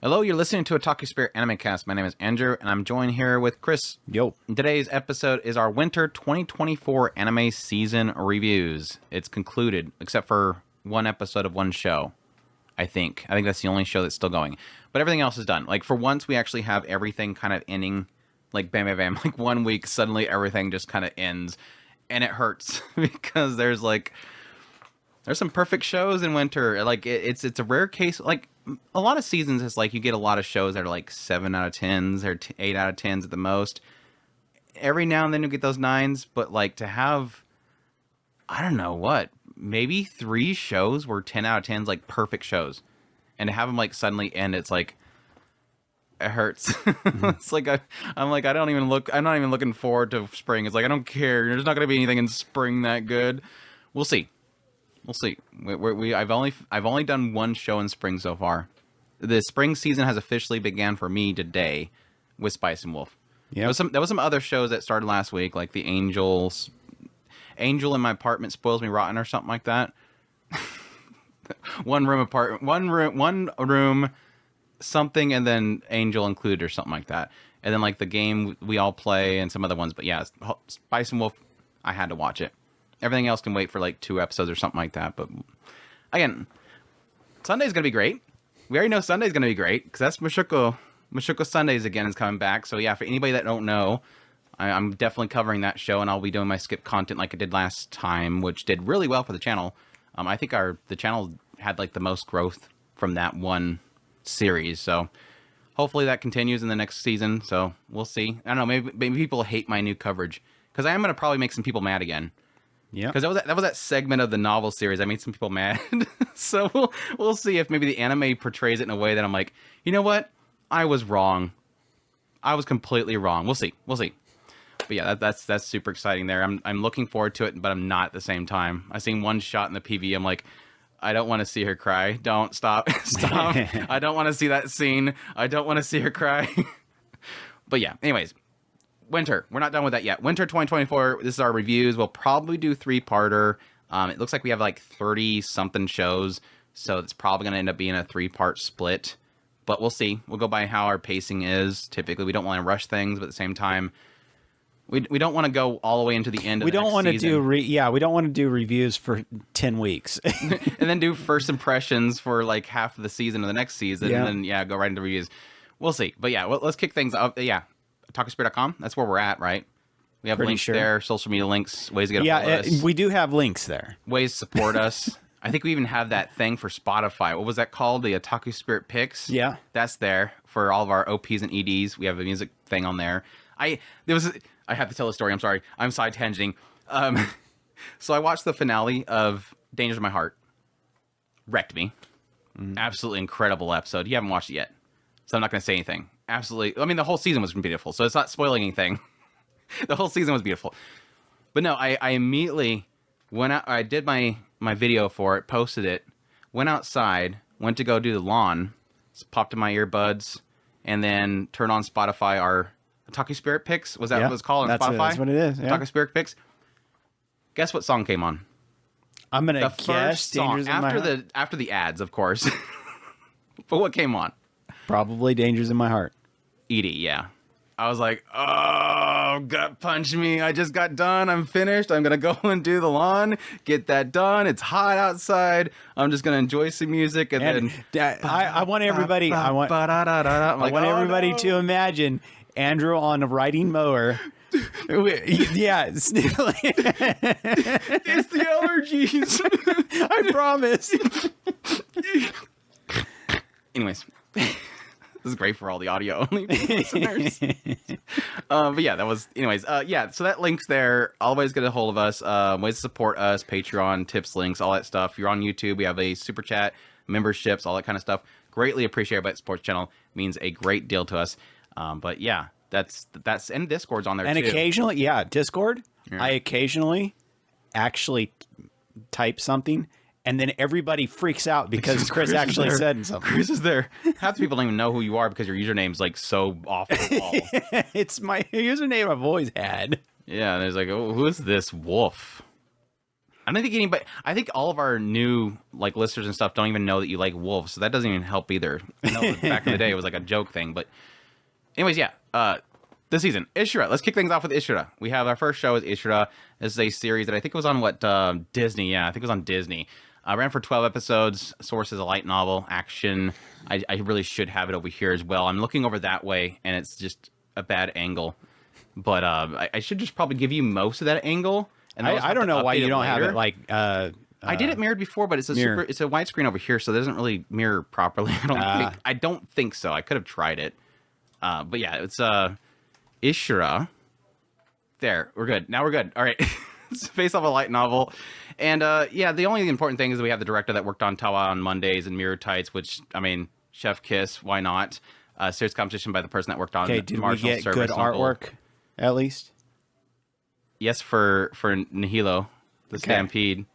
Hello, you're listening to Otaku Spirit Anime Cast. My name is Andrew, and I'm joined here with Chris. Yo. Today's episode is our Winter 2024 anime season reviews. It's concluded, except for one episode of one show, I think. I think that's the only show that's still going. But everything else is done. Like, for once, we actually have everything kind of ending, like, bam, bam, bam. Like, 1 week, suddenly everything just kind of ends. And it hurts, because there's some perfect shows in winter. Like, it's a rare case. Like, a lot of seasons, it's like you get a lot of shows that are like 7 out of 10s or 8 out of 10s at the most. Every now and then you get those 9s, but like to have, I don't know what, maybe 3 shows were 10 out of 10s, like perfect shows. And to have them like suddenly end, it's like, it hurts. It's like, I'm not even looking forward to spring. It's like, I don't care. There's not going to be anything in spring that good. We'll see. We'll see. I've only done one show in spring so far. The spring season has officially began for me today with Spice and Wolf. Yeah, there was some other shows that started last week, like the Angel in My Apartment Spoils Me Rotten or something like that. one room, something, and then Angel included or something like that. And then like the game we all play and some other ones. But yeah, Spice and Wolf, I had to watch it. Everything else can wait for like 2 episodes or something like that. But again, Sunday's going to be great. We already know Sunday's going to be great because that's Mushoku Sundays again is coming back. So yeah, for anybody that don't know, I'm definitely covering that show, and I'll be doing my skip content like I did last time, which did really well for the channel. I think the channel had like the most growth from that one series. So hopefully that continues in the next season. So we'll see. I don't know. Maybe people hate my new coverage because I am going to probably make some people mad again. Yeah, because that was that segment of the novel series. I made some people mad, so we'll see if maybe the anime portrays it in a way that I'm like, you know what, I was wrong. I was completely wrong. We'll see. But yeah, that's super exciting. There, I'm looking forward to it, but I'm not at the same time. I seen one shot in the PV. I'm like, I don't want to see her cry. Don't stop. I don't want to see that scene. I don't want to see her cry. But yeah, anyways. Winter. We're not done with that yet. Winter 2024. This is our reviews. We'll probably do 3-parter. It looks like we have like 30-something shows, so it's probably going to end up being a 3-part split. But we'll see. We'll go by how our pacing is. Typically, we don't want to rush things, but at the same time, we don't want to go all the way into the end. We don't want to do we don't want to do reviews for 10 weeks, and then do first impressions for like half of the season of the next season, and then go right into reviews. We'll see. But yeah, let's kick things up. Yeah. Otakuspirit.com. That's where we're at, right? We have links there, social media links, ways to get a hold of us. We do have links there. Ways to support us. I think we even have that thing for Spotify. What was that called? The Otaku Spirit Picks? Yeah. That's there for all of our OPs and EDs. We have a music thing on there. I have to tell a story. I'm sorry. I'm side tangenting. So I watched the finale of Dangers in My Heart. Wrecked me. Absolutely incredible episode. You haven't watched it yet, so I'm not going to say anything. Absolutely. I mean, the whole season was beautiful, so it's not spoiling anything. The whole season was beautiful. But no, I immediately went out. I did my video for it, posted it, went outside, went to go do the lawn, popped in my earbuds, and then turned on Spotify, our Otaku Spirit Picks. Was that what it's called on Spotify? That's what it is. Yeah. Otaku Spirit Picks. Guess what song came on? I'm going to guess Dangers in My Heart. After the ads, of course. But what came on? Probably Dangers in My Heart. Edie, yeah. I was like, oh, gut punch me. I just got done. I'm finished. I'm going to go and do the lawn, get that done. It's hot outside. I'm just going to enjoy some music. And then I want everybody, everybody to imagine Andrew on a riding mower. Yeah, sniffling. It's the allergies. I promise. Anyways. This is great for all the audio only listeners. But yeah, that was, anyways, so that link's there. Always get a hold of us. Ways to support us, Patreon, tips, links, all that stuff. If you're on YouTube, we have a super chat, memberships, all that kind of stuff. Greatly appreciate everybody that supports the channel. Means a great deal to us. But yeah, that's, and Discord's on there too. And occasionally, Discord, yeah. I occasionally actually type something. And then everybody freaks out because Chris actually said something. Chris is there. Half the people don't even know who you are because your username's like so off the wall. It's my username I've always had. Yeah, and there's like, oh, who is this wolf? I don't think anybody. I think all of our new like listeners and stuff don't even know that you like wolves, so that doesn't even help either. I know back in the day it was like a joke thing, but anyways, yeah. This season, Ishura. Let's kick things off with Ishura. We have our first show is Ishura. This is a series that I think was on Disney. Yeah, I think it was on Disney. Ran for 12 episodes. Source is a light novel, action. I really should have it over here as well. I'm looking over that way, and it's just a bad angle. But I should just probably give you most of that angle. And I don't know why you don't have it like. I did it mirrored before, but it's a it's a widescreen over here, so it doesn't really mirror properly. I don't think so. I could have tried it. But yeah, it's Ishura. There, we're good. Now we're good. All right. It's based off a light novel. And yeah, the only important thing is that we have the director that worked on Tawa on Mondays and Mirror Tights, which, I mean, Chef Kiss, why not? Serious competition by the person that worked on did Marshall we get Service good artwork, at least? Yes, for Nihilo, the Stampede,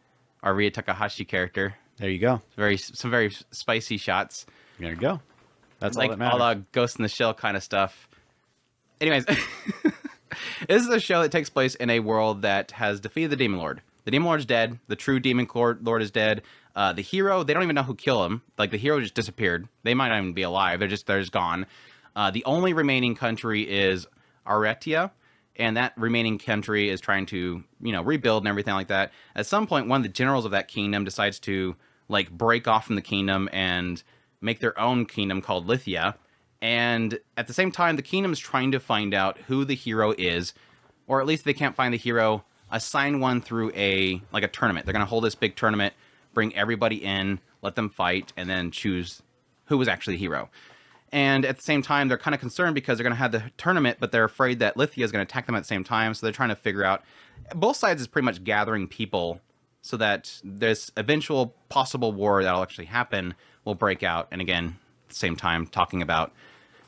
our Ria Takahashi character. There you go. Some very spicy shots. There you go. That's like all that matters. All Ghost in the Shell kind of stuff. Anyways, this is a show that takes place in a world that has defeated the Demon Lord. The Demon Lord's dead. The true Demon Lord is dead. The hero, they don't even know who killed him. Like, the hero just disappeared. They might not even be alive. They're just gone. The only remaining country is Aretia, and that remaining country is trying to, rebuild and everything like that. At some point, one of the generals of that kingdom decides to, like, break off from the kingdom and make their own kingdom called Lithia. And at the same time, the kingdom is trying to find out who the hero is, or at least if they can't find the hero, assign one through a tournament. They're going to hold this big tournament, bring everybody in, let them fight, and then choose who was actually the hero. And at the same time, they're kind of concerned because they're going to have the tournament, but they're afraid that Lithia is going to attack them at the same time. So they're trying to figure out. Both sides is pretty much gathering people so that this eventual possible war that'll actually happen will break out. And again, at the same time, talking about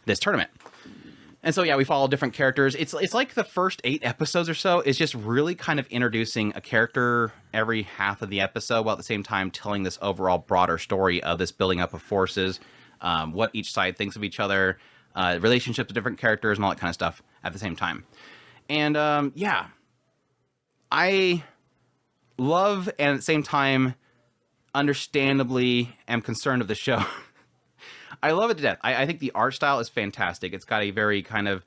this tournament. And so, yeah, we follow different characters. It's like the first 8 episodes or so is just really kind of introducing a character every half of the episode, while at the same time telling this overall broader story of this building up of forces, what each side thinks of each other, relationships with different characters, and all that kind of stuff at the same time. And, yeah, I love and at the same time understandably am concerned of the show. I love it to death. I think the art style is fantastic. It's got a very kind of,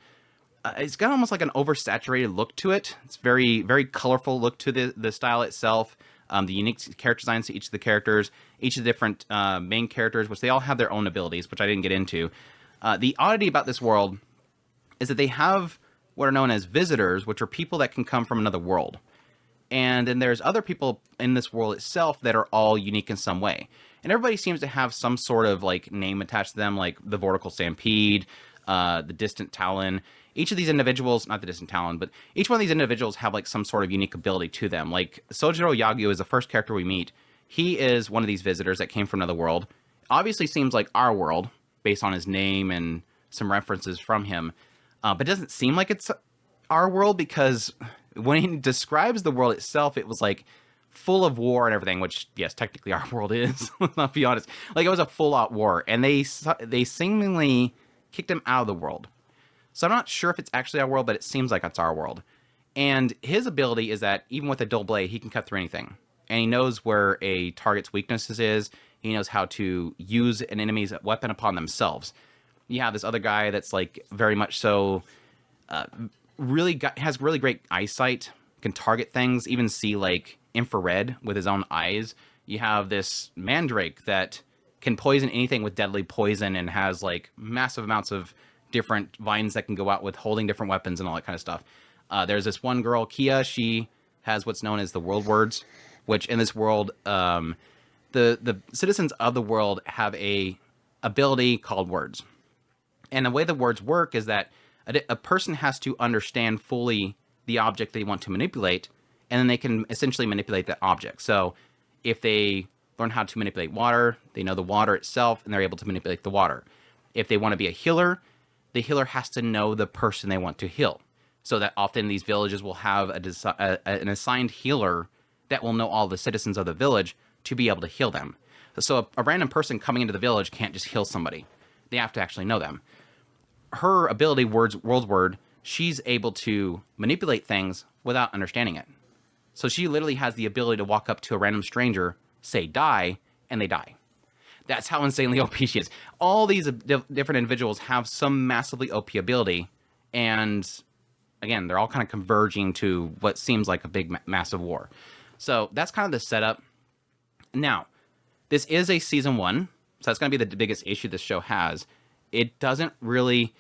it's got almost like an oversaturated look to it. It's very, very colorful look to the style itself. The unique character designs to each of the characters, each of the different main characters, which they all have their own abilities, which I didn't get into. The oddity about this world is that they have what are known as visitors, which are people that can come from another world. And then there's other people in this world itself that are all unique in some way. And everybody seems to have some sort of like name attached to them, like the Vortical Stampede, the Distant Talon. Each of these individuals, not the Distant Talon, but each one of these individuals have like some sort of unique ability to them. Like Sojiro Yagyu is the first character we meet. He is one of these visitors that came from another world. Obviously seems like our world based on his name and some references from him. But it doesn't seem like it's our world because when he describes the world itself, it was like full of war and everything, which, yes, technically our world is. Let's not be honest. Like, it was a full-out war, and they seemingly kicked him out of the world. So I'm not sure if it's actually our world, but it seems like it's our world. And his ability is that even with a dull blade, he can cut through anything. And he knows where a target's weaknesses is. He knows how to use an enemy's weapon upon themselves. You have this other guy that's, like, very much so, has really great eyesight, can target things, even see, like, infrared with his own eyes. You have this mandrake that can poison anything with deadly poison and has like massive amounts of different vines that can go out with holding different weapons and all that kind of stuff. There's this one girl, Kia. She has what's known as the world words, which in this world, the citizens of the world have a ability called words. And the way the words work is that a person has to understand fully the object they want to manipulate, and then they can essentially manipulate that object. So if they learn how to manipulate water, they know the water itself, and they're able to manipulate the water. If they want to be a healer, the healer has to know the person they want to heal. So that often these villages will have an assigned healer that will know all the citizens of the village to be able to heal them. So a random person coming into the village can't just heal somebody. They have to actually know them. Her ability, world word, she's able to manipulate things without understanding it. So she literally has the ability to walk up to a random stranger, say die, and they die. That's how insanely OP she is. All these different individuals have some massively OP ability, and again, they're all kind of converging to what seems like a big, massive war. So that's kind of the setup. Now, this is a season 1, so that's going to be the biggest issue this show has. It doesn't really...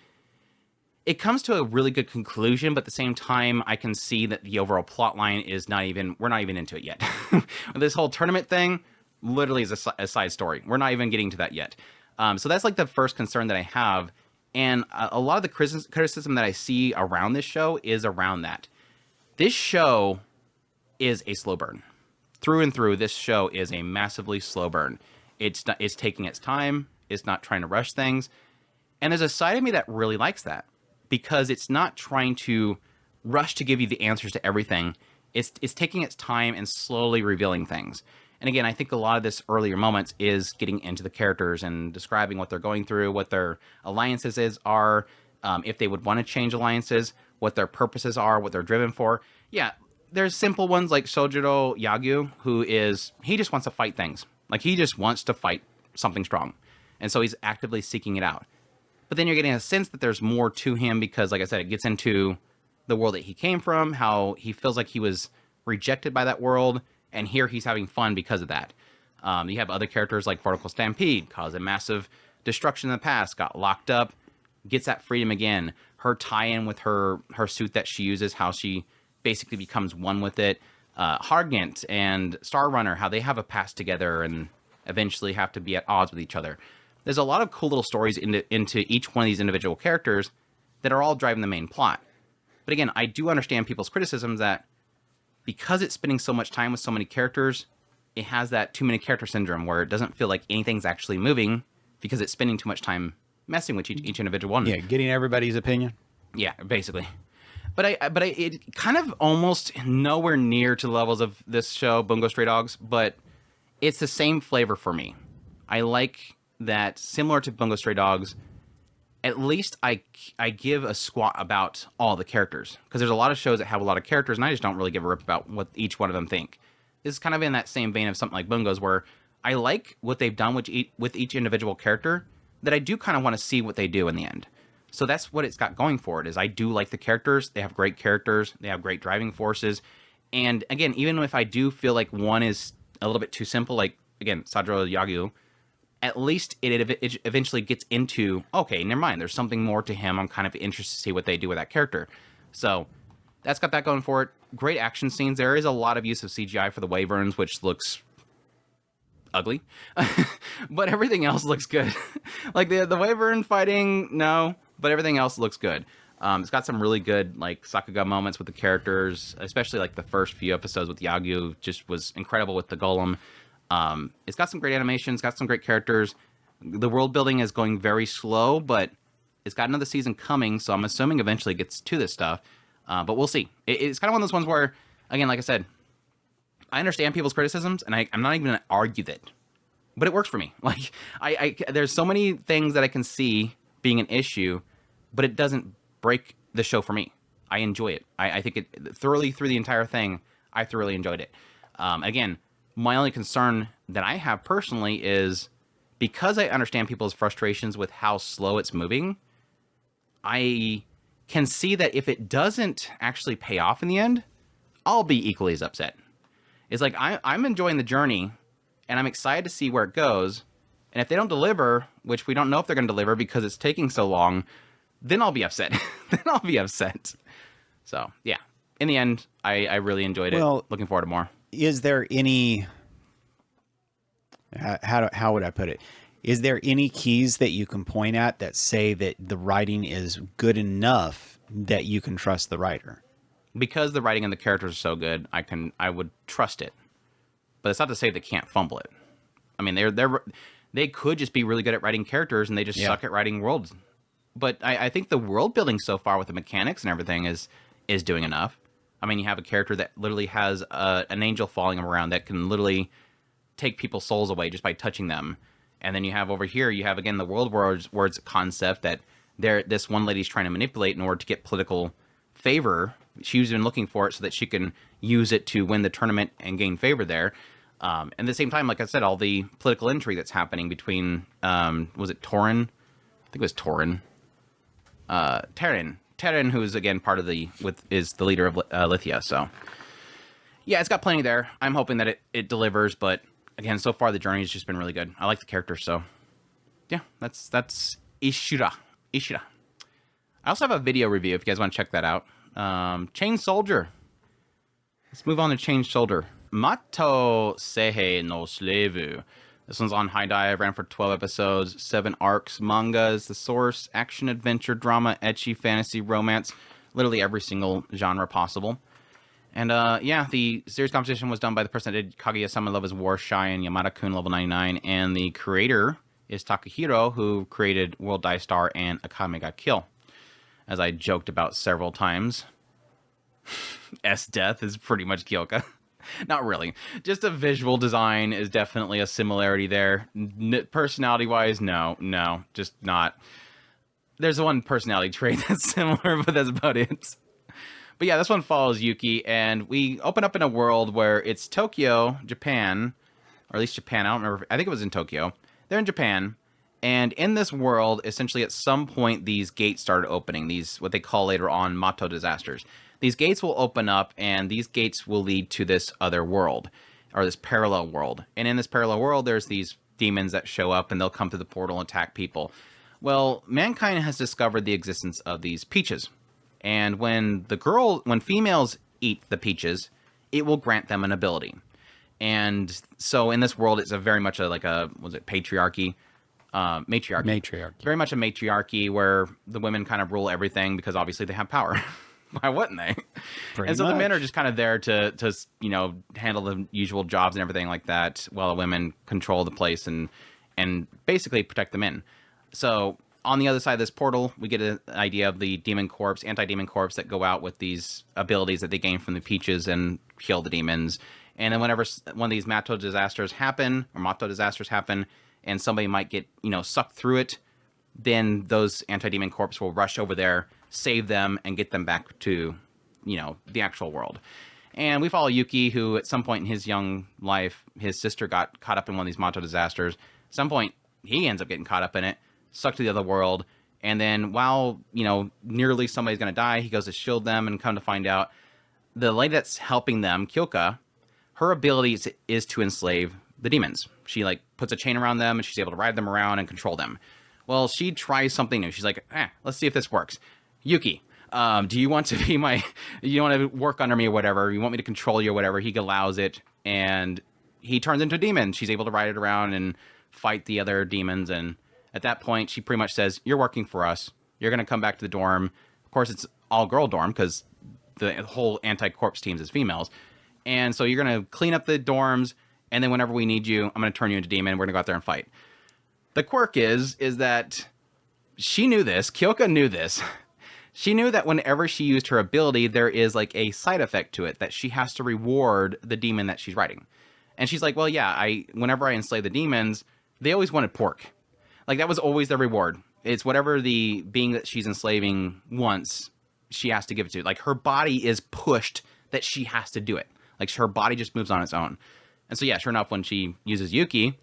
It comes to a really good conclusion, but at the same time, I can see that the overall plot line is not even... We're not even into it yet. This whole tournament thing literally is a side story. We're not even getting to that yet. So that's like the first concern that I have. And a lot of the criticism that I see around this show is around that. This show is a slow burn. Through and through, this show is a massively slow burn. It's taking its time. It's not trying to rush things. And there's a side of me that really likes that, because it's not trying to rush to give you the answers to everything. It's taking its time and slowly revealing things. And again, I think a lot of this earlier moments is getting into the characters and describing what they're going through, what their alliances are, if they would want to change alliances, what their purposes are, what they're driven for. Yeah, there's simple ones like Sojiro Yagyu, he just wants to fight things. Like, he just wants to fight something strong. And so he's actively seeking it out. But then you're getting a sense that there's more to him because, like I said, it gets into the world that he came from, how he feels like he was rejected by that world, and here he's having fun because of that. You have other characters like Vertical Stampede, caused a massive destruction in the past, got locked up, gets that freedom again. Her tie-in with her suit that she uses, how she basically becomes one with it. Hargant and Star Runner, how they have a past together and eventually have to be at odds with each other. There's a lot of cool little stories into each one of these individual characters that are all driving the main plot. But again, I do understand people's criticisms that because it's spending so much time with so many characters, it has that too many character syndrome where it doesn't feel like anything's actually moving because it's spending too much time messing with each individual one. Yeah, getting everybody's opinion. Yeah, basically. But it kind of almost nowhere near to the levels of this show, Bungo Stray Dogs, but it's the same flavor for me. I like that, similar to Bungo Stray Dogs, at least I give a squat about all the characters. Because there's a lot of shows that have a lot of characters, and I just don't really give a rip about what each one of them think. This is kind of in that same vein of something like Bungo's, where I like what they've done with each individual character, that I do kind of want to see what they do in the end. So that's what it's got going for it, is I do like the characters. They have great characters. They have great driving forces. And again, even if I do feel like one is a little bit too simple, like, again, Sojiro Yagyu, at least it eventually gets into, okay, never mind, there's something more to him. I'm kind of interested to see what they do with that character. So that's got that going for it. Great action scenes. There is a lot of use of CGI for the Wyverns, which looks ugly. But everything else looks good. Like the Wyvern fighting, no, but everything else looks good. It's got some really good, like, Sakuga moments with the characters, especially like the first few episodes with Yagyu just was incredible with the golem. It's got some great animations, got some great characters. The world building is going very slow, but it's got another season coming, so I'm assuming eventually it gets to this stuff. But we'll see. It's kind of one of those ones where, again, like I said, I understand people's criticisms, and I'm not even going to argue that. But it works for me. Like, there's so many things that I can see being an issue, but it doesn't break the show for me. I enjoy it. I think it thoroughly through the entire thing, I thoroughly enjoyed it. Again, my only concern that I have personally is because I understand people's frustrations with how slow it's moving, I can see that if it doesn't actually pay off in the end, I'll be equally as upset. It's like I'm enjoying the journey, and I'm excited to see where it goes. And if they don't deliver, which we don't know if they're going to deliver because it's taking so long, then I'll be upset. Then I'll be upset. So, yeah. In the end, I really enjoyed it. Looking forward to more. Is there any... How would I put it? Is there any keys that you can point at that say that the writing is good enough that you can trust the writer? Because the writing and the characters are so good, I would trust it. But it's not to say they can't fumble it. I mean, they could just be really good at writing characters, and they just suck at writing worlds. But I think the world building so far with the mechanics and everything is doing enough. I mean, you have a character that literally has an angel following him around that can literally take people's souls away just by touching them. And then you have over here, you have, again, the world words concept that this one lady's trying to manipulate in order to get political favor she's been looking for it so that she can use it to win the tournament and gain favor there. And at the same time, like I said, all the political intrigue that's happening between, was it Torin? I think it was Torin. Terran, who's again part of is the leader of Lithia. So yeah, it's got plenty there. I'm hoping that it delivers, but again, so far the journey has just been really good. I like the characters, so yeah, that's Ishura. I also have a video review if you guys want to check that out. Chain Soldier. Let's move on to Chain Soldier. Mato Seihei no Shleivu. This one's on High Dive, ran for 12 episodes, 7 arcs. Manga is the source. Action, adventure, drama, ecchi, fantasy, romance. Literally every single genre possible. And yeah, the series composition was done by the person that did Kaguya-sama Love is War, Shy, and Yamada-kun Level 99. And the creator is Takahiro, who created World Dice Star and Akame ga Kill. As I joked about several times, S-Death is pretty much Kyoka. Not really. Just a visual design is definitely a similarity there. Personality-wise, no, just not. There's one personality trait that's similar, but that's about it. But yeah, this one follows Yuki, and we open up in a world where it's Tokyo, Japan, or at least Japan. I don't remember. I think it was in Tokyo. They're in Japan. And in this world, essentially at some point, these gates started opening. These, what they call later on, Mato disasters. These gates will open up, and these gates will lead to this other world, or this parallel world. And in this parallel world, there's these demons that show up, and they'll come through the portal and attack people. Well, mankind has discovered the existence of these peaches. And when females eat the peaches, it will grant them an ability. And so in this world, it's very much patriarchy? Matriarchy. Very much a matriarchy where the women kind of rule everything because obviously they have power. Why wouldn't they? And so the men are just kind of there to handle the usual jobs and everything like that, while the women control the place and basically protect the men. So on the other side of this portal, we get an idea of the demon corps, anti-demon corps that go out with these abilities that they gain from the peaches and kill the demons. And then whenever one of these Mato disasters happen, and somebody might get, sucked through it, then those anti-demon corps will rush over there, save them, and get them back to, the actual world. And we follow Yuki, who at some point in his young life, his sister got caught up in one of these Mato disasters. At some point, he ends up getting caught up in it, sucked to the other world. And then while, nearly somebody's going to die, he goes to shield them, and come to find out the lady that's helping them, Kyoka, her ability is to enslave the demons. She puts a chain around them, and she's able to ride them around and control them. Well, she tries something new. She's like, let's see if this works. Yuki, do you want to be you want to work under me or whatever? You want me to control you or whatever? He allows it, and he turns into a demon. She's able to ride it around and fight the other demons. And at that point, she pretty much says, you're working for us. You're going to come back to the dorm. Of course, it's all-girl dorm because the whole anti-corpse teams is females. And so you're going to clean up the dorms, and then whenever we need you, I'm going to turn you into a demon. We're going to go out there and fight. The quirk is that she knew this. Kyoka knew this. She knew that whenever she used her ability, there is a side effect to it, that she has to reward the demon that she's riding. And she's like, well, yeah, whenever I enslave the demons, they always wanted pork. That was always their reward. It's whatever the being that she's enslaving wants, she has to give it to. Her body is pushed that she has to do it. Her body just moves on its own. And so, yeah, sure enough, when she uses Yuki,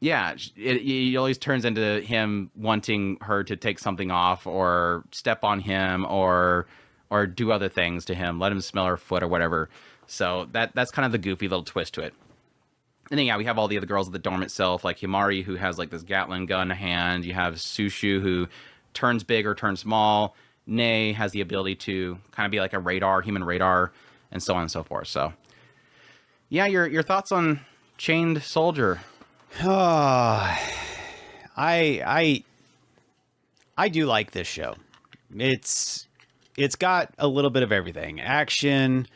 yeah, it always turns into him wanting her to take something off or step on him or do other things to him, let him smell her foot or whatever. So that's kind of the goofy little twist to it. And then, yeah, we have all the other girls at the dorm itself, like Himari, who has this Gatling gun in hand. You have Sushu, who turns big or turns small. Nei has the ability to kind of be like a radar, human radar, and so on and so forth. So, yeah, your thoughts on Chained Soldier? I do like this show. It's got a little bit of everything: action,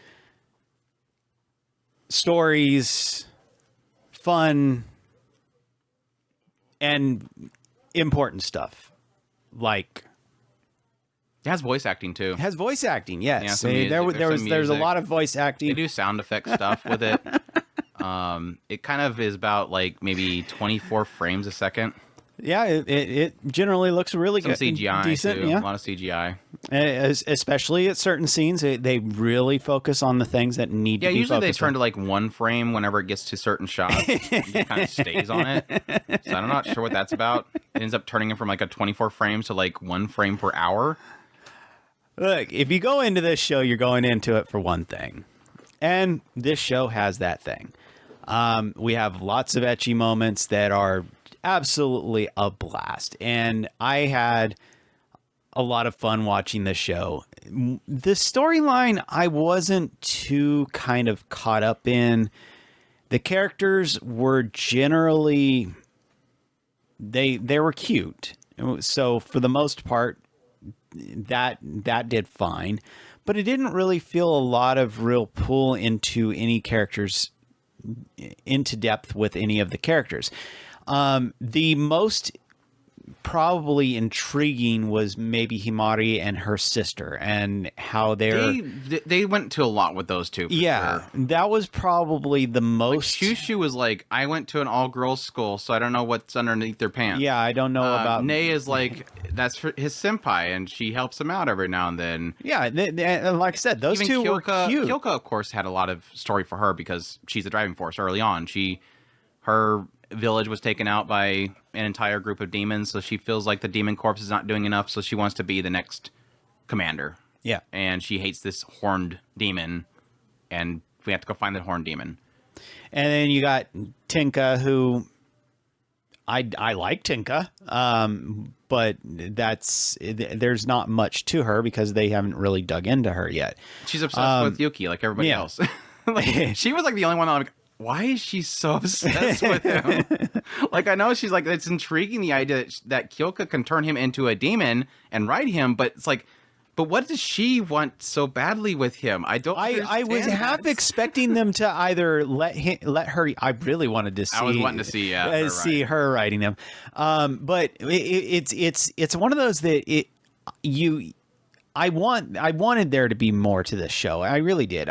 stories, fun, and important stuff. It has voice acting too. It has voice acting, yes. Yeah, there's a lot of voice acting. They do sound effect stuff with it. It kind of is about maybe 24 frames a second. Yeah, it generally looks really good. Some CGI decent, too. yeah. A lot of CGI. Especially at certain scenes, they really focus on the things that need to be usually they focused turn on. to like one frame whenever it gets to certain shots. It just kind of stays on it. So I'm not sure what that's about. It ends up turning it from like a 24 frames to like 1 frame per hour. Look, if you go into this show, you're going into it for one thing. And this show has that thing. We have lots of ecchi moments that are absolutely a blast. And I had a lot of fun watching this show. The storyline, I wasn't too kind of caught up in. The characters were generally, they were cute. So for the most part, that did fine. But it didn't really feel a lot of real pull into any characters, into depth with any of the characters. The most probably intriguing was maybe Himari and her sister and how they went to a lot with those two. Yeah, sure. That was probably the most. Like, Shushu was like, I went to an all-girls school, so I don't know what's underneath their pants. Yeah, I don't know about. Nei is like, that's his senpai, and she helps him out every now and then. Yeah, like I said, those Even two were cute. Kyoka, of course, had a lot of story for her because she's the driving force early on. Her village was taken out by an entire group of demons, so she feels like the demon corps is not doing enough, so she wants to be the next commander. Yeah. And she hates this horned demon, and we have to go find the horned demon. And then you got Tinka, who I like Tinka, but there's not much to her because they haven't really dug into her yet. She's obsessed with Yuki like everybody else. Like, she was like the only one that I'm like, why is she so obsessed with him? Like, I know she's like, it's intriguing the idea that Kyoka can turn him into a demon and ride him, but it's like, but what does she want so badly with him? I don't. I was half expecting them to either let her. I really wanted to see. I was wanting to see, see her riding him. But it's one of those that I wanted there to be more to this show. I really did.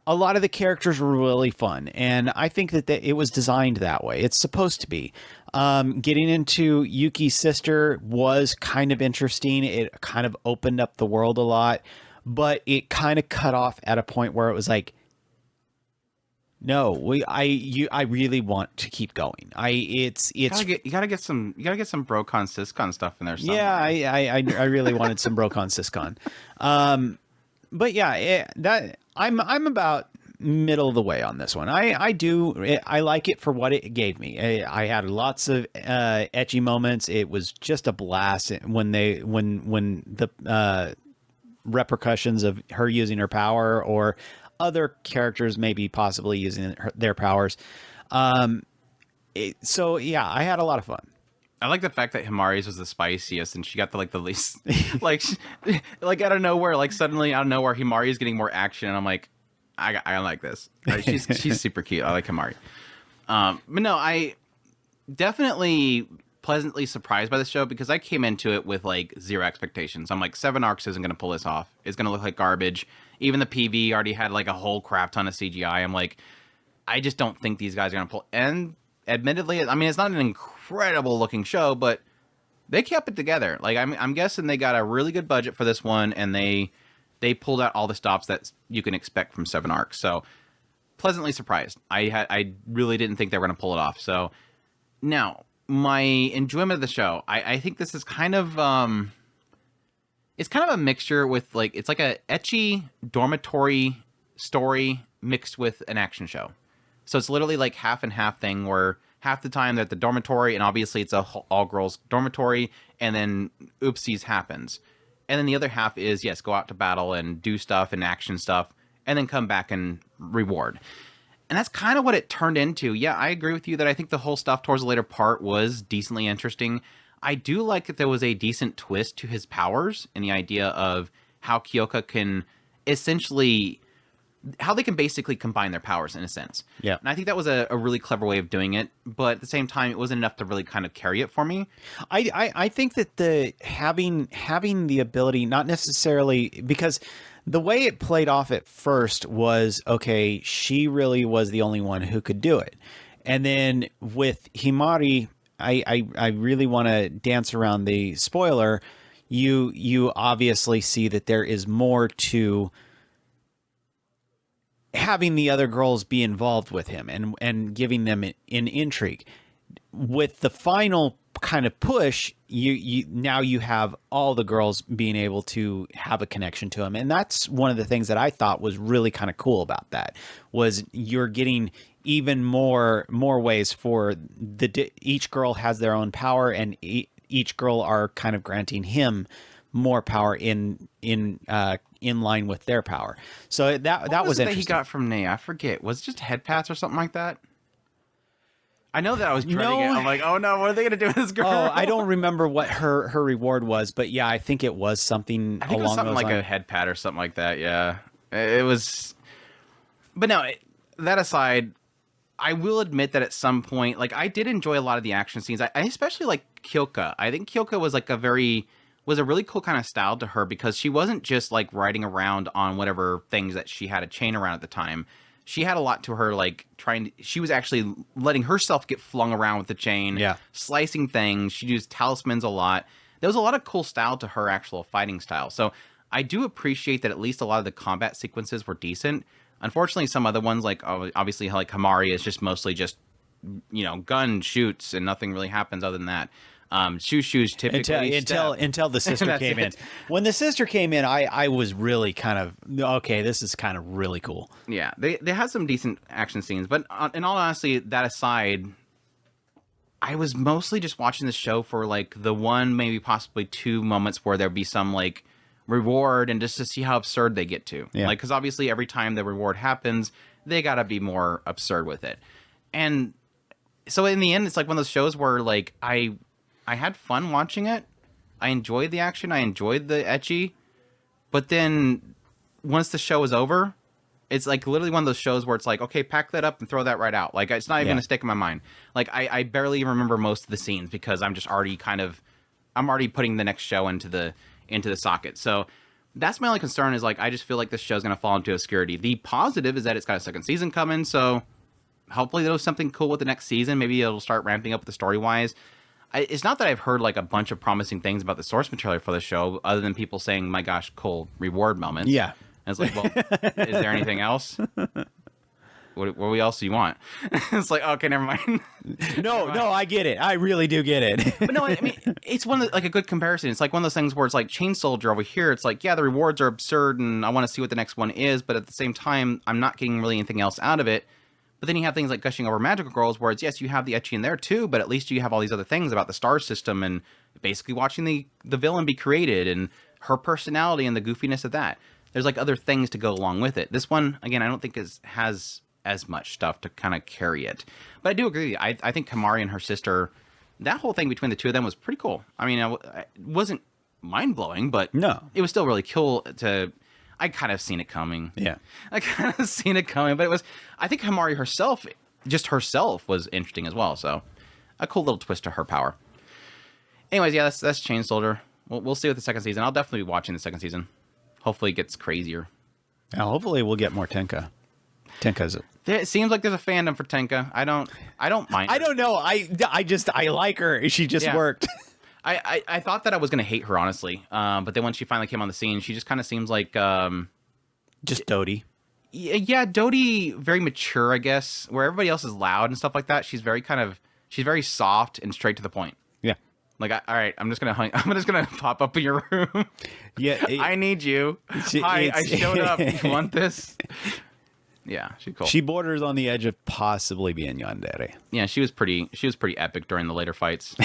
A lot of the characters were really fun, and I think that it was designed that way. It's supposed to be. Getting into Yuki's sister was kind of interesting. It kind of opened up the world a lot, but it kind of cut off at a point where it was like, no, I really want to keep going. You gotta get some Brocon Syscon stuff in there somewhere. Yeah, I really wanted some Brocon Syscon. But yeah, I'm about middle of the way on this one. I like it for what it gave me. I had lots of ecchi moments. It was just a blast when the repercussions of her using her power or other characters maybe possibly using their powers. So yeah, I had a lot of fun. I like the fact that Himari's was the spiciest, and she got the least, like out of nowhere, like suddenly out of nowhere, Himari's getting more action, and I'm like, I like this. She's super cute. I like Himari. But no, I definitely pleasantly surprised by the show because I came into it with like zero expectations. I'm like, 7 arcs isn't going to pull this off. It's going to look like garbage. Even the PV already had like a whole crap ton of CGI. I'm like, I just don't think these guys are going to pull. And admittedly, I mean, it's not an incredible looking show, but they kept it together. Like, I'm guessing they got a really good budget for this one, and they pulled out all the stops that you can expect from 7 arcs. So pleasantly surprised. I really didn't think they were going to pull it off. So now my enjoyment of the show, I think this is kind of it's kind of a mixture with like, it's like a ecchi dormitory story mixed with an action show. So it's literally like half and half thing where half the time they're at the dormitory, and obviously it's a all-girls dormitory, and then oopsies happens. And then the other half is, yes, go out to battle and do stuff and action stuff, and then come back and reward. And that's kind of what it turned into. Yeah, I agree with you that I think the whole stuff towards the later part was decently interesting. I do like that there was a decent twist to his powers and the idea of how Kyoka can essentially... how they can basically combine their powers in a sense. Yeah. And I think that was a really clever way of doing it, but at the same time, it wasn't enough to really kind of carry it for me. I think that the having the ability, not necessarily, because the way it played off at first was, okay, she really was the only one who could do it. And then with Himari, I really want to dance around the spoiler. you obviously see that there is more to having the other girls be involved with him and giving them an intrigue. With the final kind of push, you now you have all the girls being able to have a connection to him, and that's one of the things that I thought was really kind of cool about that, was you're getting even more ways for each girl has their own power, and each girl are kind of granting him more power in line with their power. So that was interesting. That he got from Nea, I forget. Was it just head pass or something like that? I know that I was dreading it. I'm like, oh no, what are they gonna do with this girl? Oh, I don't remember what her reward was, but yeah, I think it was something. I think it was something like a head pat or something like that. Yeah, it was. But no, that aside, I will admit that at some point, like, I did enjoy a lot of the action scenes. I especially like Kyoka. I think Kyoka was like a really cool kind of style to her, because she wasn't just like riding around on whatever things that she had a chain around at the time. She had a lot to her, like she was actually letting herself get flung around with the chain, slicing things. She used talismans a lot. There was a lot of cool style to her actual fighting style. So I do appreciate that at least a lot of the combat sequences were decent. Unfortunately, some other ones, like obviously like Hamari, is just mostly just, gun shoots and nothing really happens other than that. Shoes typically until the sister came in. When the sister came in, I was really kind of, okay, this is kind of really cool. Yeah, they had some decent action scenes, but in all honesty, that aside, I was mostly just watching the show for like the one, maybe possibly two moments where there'd be some like reward, and just to see how absurd they get to. Like, because obviously every time the reward happens, they gotta be more absurd with it. And so in the end, it's like one of those shows where like I had fun watching it. I enjoyed the action. I enjoyed the ecchi. But then once the show is over, it's like literally one of those shows where it's like, okay, pack that up and throw that right out. Like, it's not even going to stick in my mind. Like, I barely remember most of the scenes, because I'm just already I'm already putting the next show into the socket. So that's my only concern, is like, I just feel like this show's going to fall into obscurity. The positive is that it's got a second season coming. So hopefully there'll be something cool with the next season. Maybe it'll start ramping up the story-wise. It's not that I've heard like a bunch of promising things about the source material for the show, other than people saying, my gosh, cool reward moments. Yeah. And it's like, well, is there anything else? What else do you want? It's like, okay, never mind. No, I get it. I really do get it. But no, I mean, it's one of like a good comparison. It's like one of those things where it's like Chain Soldier over here. It's like, yeah, the rewards are absurd, and I want to see what the next one is, but at the same time, I'm not getting really anything else out of it. But then you have things like Gushing Over Magical Girls, where it's, yes, you have the ecchi in there too, but at least you have all these other things about the star system, and basically watching the villain be created, and her personality and the goofiness of that. There's like other things to go along with it. This one, again, I don't think has as much stuff to kind of carry it. But I do agree. I think Kamari and her sister, that whole thing between the two of them was pretty cool. I mean, it wasn't mind-blowing, but no, it was still really cool to... I kind of seen it coming. Yeah. I kind of seen it coming, but it was... I think Hamari herself, just herself, was interesting as well. So, a cool little twist to her power. Anyways, yeah, that's Chain Soldier. We'll see with the second season. I'll definitely be watching the second season. Hopefully it gets crazier. Now, hopefully we'll get more Tenka. Tenka's... It seems like there's a fandom for Tenka. I don't mind her. I don't know. I like her. She just worked. I thought that I was going to hate her, honestly. But then when she finally came on the scene, she just kind of seems like... just doty. Yeah, doty, very mature, I guess. Where everybody else is loud and stuff like that, she's very soft and straight to the point. Yeah. Like, all right, I'm just gonna pop up in your room. Yeah. I need you. Hi, I showed up. You want this? Yeah, she's cool. She borders on the edge of possibly being yandere. Yeah, she was pretty epic during the later fights.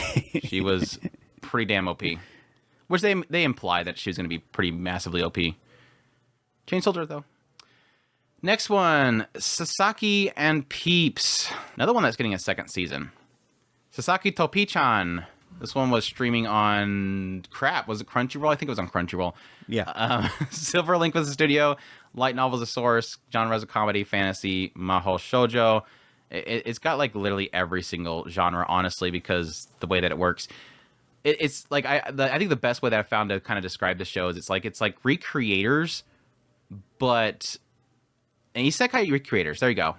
She was pretty damn OP. Which they imply that she was going to be pretty massively OP. Chain Soldier, though. Next one, Sasaki and Peeps. Another one that's getting a second season. Sasaki Topi-chan. This one was streaming on... Crap, was it Crunchyroll? I think it was on Crunchyroll. Yeah. Silver Link was the studio. Light novel's a source. Genres of comedy, fantasy, mahou shoujo. It's got like literally every single genre, honestly, because the way that it works. It's like I think the best way that I found to kind of describe the show is it's like recreators, but isekai recreators. There you go.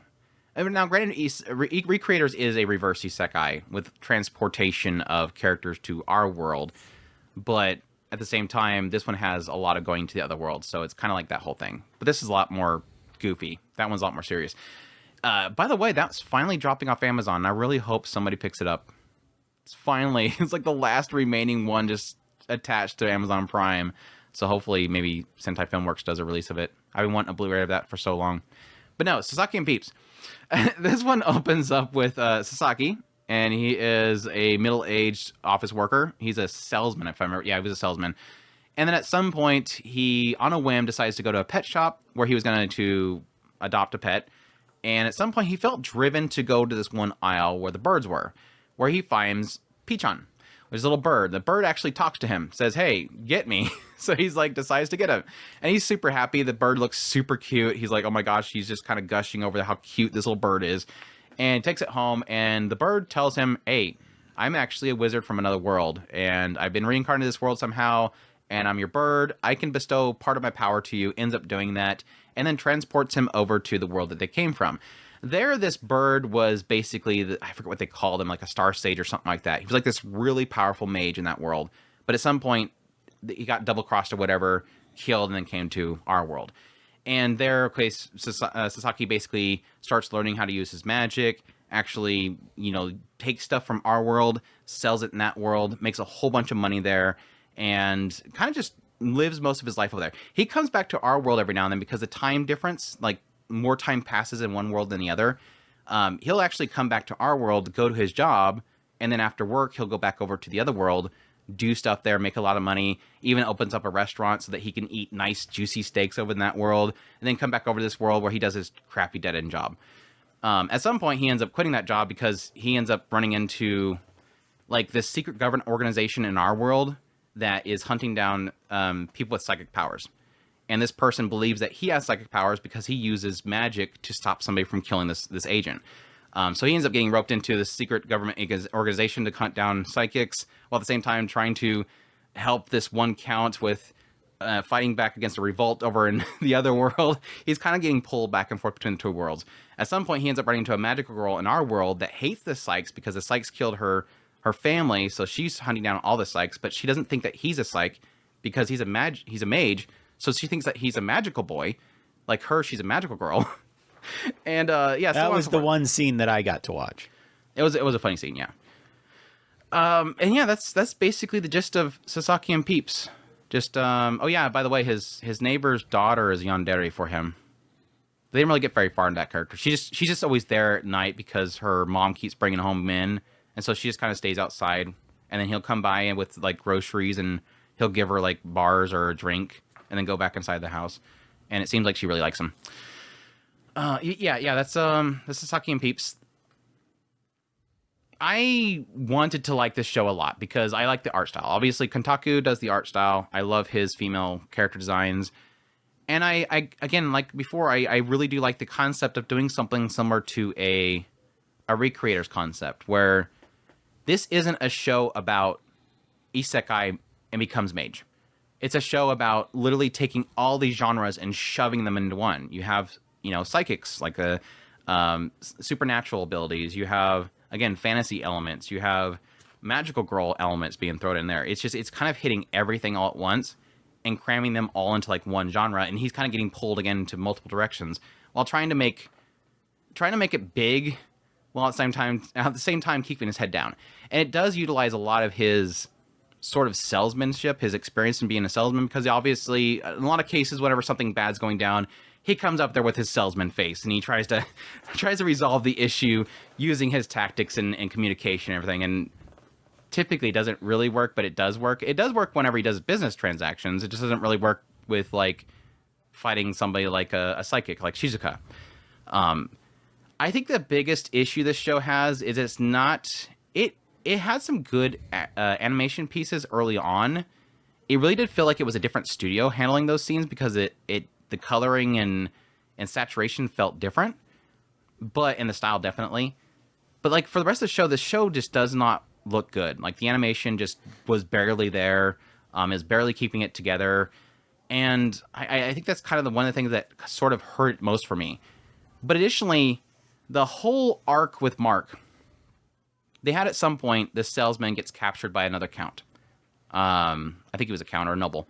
Now, granted, recreators is a reverse isekai with transportation of characters to our world, but at the same time, this one has a lot of going to the other world, so it's kind of like that whole thing. But this is a lot more goofy. That one's a lot more serious. By the way, that's finally dropping off Amazon. I really hope somebody picks it up. It's like the last remaining one just attached to Amazon Prime. So hopefully maybe Sentai Filmworks does a release of it. I've been wanting a Blu-ray of that for so long. But no, Sasaki and Peeps. This one opens up with Sasaki, and he is a middle-aged office worker. He's a salesman, if I remember. Yeah, he was a salesman. And then at some point, he, on a whim, decides to go to a pet shop where he was going to adopt a pet. And at some point, he felt driven to go to this one aisle where the birds were, where he finds Pichon, which is a little bird. The bird actually talks to him, says, "Hey, get me." So he's like, decides to get him. And he's super happy. The bird looks super cute. He's like, oh my gosh, he's just kind of gushing over how cute this little bird is. And takes it home, and the bird tells him, "Hey, I'm actually a wizard from another world, and I've been reincarnated to this world somehow, and I'm your bird. I can bestow part of my power to you." Ends up doing that, and then transports him over to the world that they came from. There, this bird was basically, I forget what they called him, like a star sage or something like that. He was like this really powerful mage in that world. But at some point, he got double-crossed or whatever, killed, and then came to our world. And there, okay, Sasaki basically starts learning how to use his magic, actually, takes stuff from our world, sells it in that world, makes a whole bunch of money there, and kind of just lives most of his life over there. He comes back to our world every now and then because the time difference, like, more time passes in one world than the other. He'll actually come back to our world, go to his job, and then after work, he'll go back over to the other world, do stuff there, make a lot of money, even opens up a restaurant so that he can eat nice, juicy steaks over in that world, and then come back over to this world where he does his crappy dead-end job. At some point, he ends up quitting that job because he ends up running into, like, this secret government organization in our world that is hunting down people with psychic powers. And this person believes that he has psychic powers because he uses magic to stop somebody from killing this agent. So he ends up getting roped into this secret government organization to hunt down psychics, while at the same time trying to help this one count with fighting back against a revolt over in the other world. He's kind of getting pulled back and forth between the two worlds. At some point, he ends up running into a magical girl in our world that hates the psychs because the psychs killed her family, so she's hunting down all the psychs, but she doesn't think that he's a psych because he's a mage. So she thinks that he's a magical boy. Like her, she's a magical girl. And yeah, that was the one scene that I got to watch. It was a funny scene, yeah. And yeah, that's basically the gist of Sasaki and Peeps. Just oh yeah, by the way, his neighbor's daughter is yandere for him. They didn't really get very far in that character. She's just always there at night because her mom keeps bringing home men, and so she just kind of stays outside. And then he'll come by with like groceries, and he'll give her like bars or a drink, and then go back inside the house. And it seems like she really likes him. Yeah, that's Sasaki and Peeps. I wanted to like this show a lot because I like the art style. Obviously, Kontaku does the art style. I love his female character designs. And I again, like before, I really do like the concept of doing something similar to a recreator's concept, where this isn't a show about isekai and becomes mage. It's a show about literally taking all these genres and shoving them into one. You have, psychics, like supernatural abilities. You have, again, fantasy elements. You have magical girl elements being thrown in there. It's kind of hitting everything all at once and cramming them all into like one genre. And he's kind of getting pulled again into multiple directions while trying to make it big, while at the same time keeping his head down. And it does utilize a lot of his sort of salesmanship, his experience in being a salesman, because obviously in a lot of cases, whenever something bad's going down, he comes up there with his salesman face and he tries to resolve the issue using his tactics and communication and everything. And typically it doesn't really work, but it does work. It does work whenever he does business transactions. It just doesn't really work with like fighting somebody like a psychic like Shizuka. I think the biggest issue this show has is it had some good animation pieces early on. It really did feel like it was a different studio handling those scenes because the coloring and saturation felt different, but in the style definitely. But like for the rest of the show just does not look good. Like the animation just was barely there, is barely keeping it together, and I think that's kind of one of the things that sort of hurt it most for me. But additionally, the whole arc with Mark. They had at some point, this salesman gets captured by another count. I think he was a count or a noble.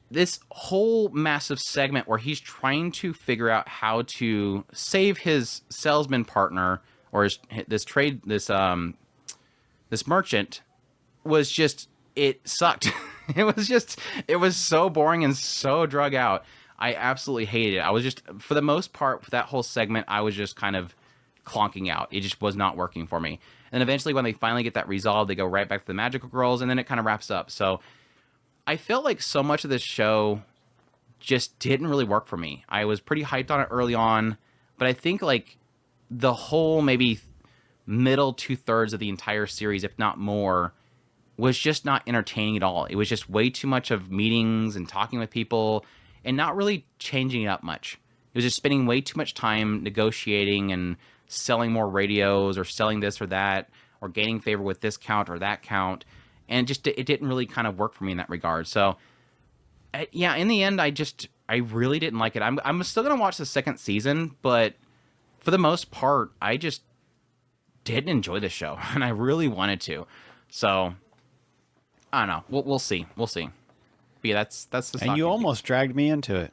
This whole massive segment where he's trying to figure out how to save his salesman partner or this merchant was just, it sucked. It was so boring and so drug out. I absolutely hated it. I was just, for the most part, for that whole segment, I was just kind of clonking out. It just was not working for me. And eventually when they finally get that resolved, they go right back to the magical girls, and then it kind of wraps up. So I felt like so much of this show just didn't really work for me. I was pretty hyped on it early on, but I think like the whole maybe middle 2/3 of the entire series, if not more, was just not entertaining at all. It was just way too much of meetings and talking with people and not really changing it up much. It was just spending way too much time negotiating and selling more radios or selling this or that or gaining favor with this count or that count. And just it didn't really kind of work for me in that regard. So, yeah, in the end, I really didn't like it. I'm still going to watch the second season, but for the most part, I just didn't enjoy the show, and I really wanted to. So, I don't know. We'll see. We'll see. But yeah, that's the Sasaki. And you almost dragged me into it.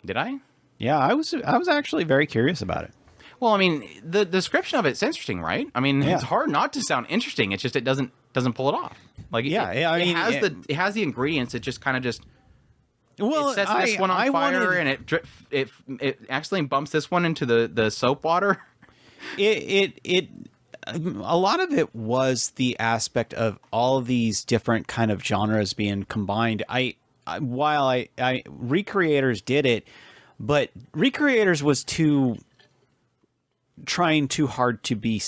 Did I? Yeah, I was actually very curious about it. Well, I mean, the description of it's interesting, right? I mean, It's hard not to sound interesting. It's just it doesn't pull it off. Like, it has the ingredients. It just kind of just it sets this one on fire, and it accidentally bumps this one into the soap water. A lot of it was the aspect of all of these different kind of genres being combined. While Recreators did it, but Recreators was trying too hard to be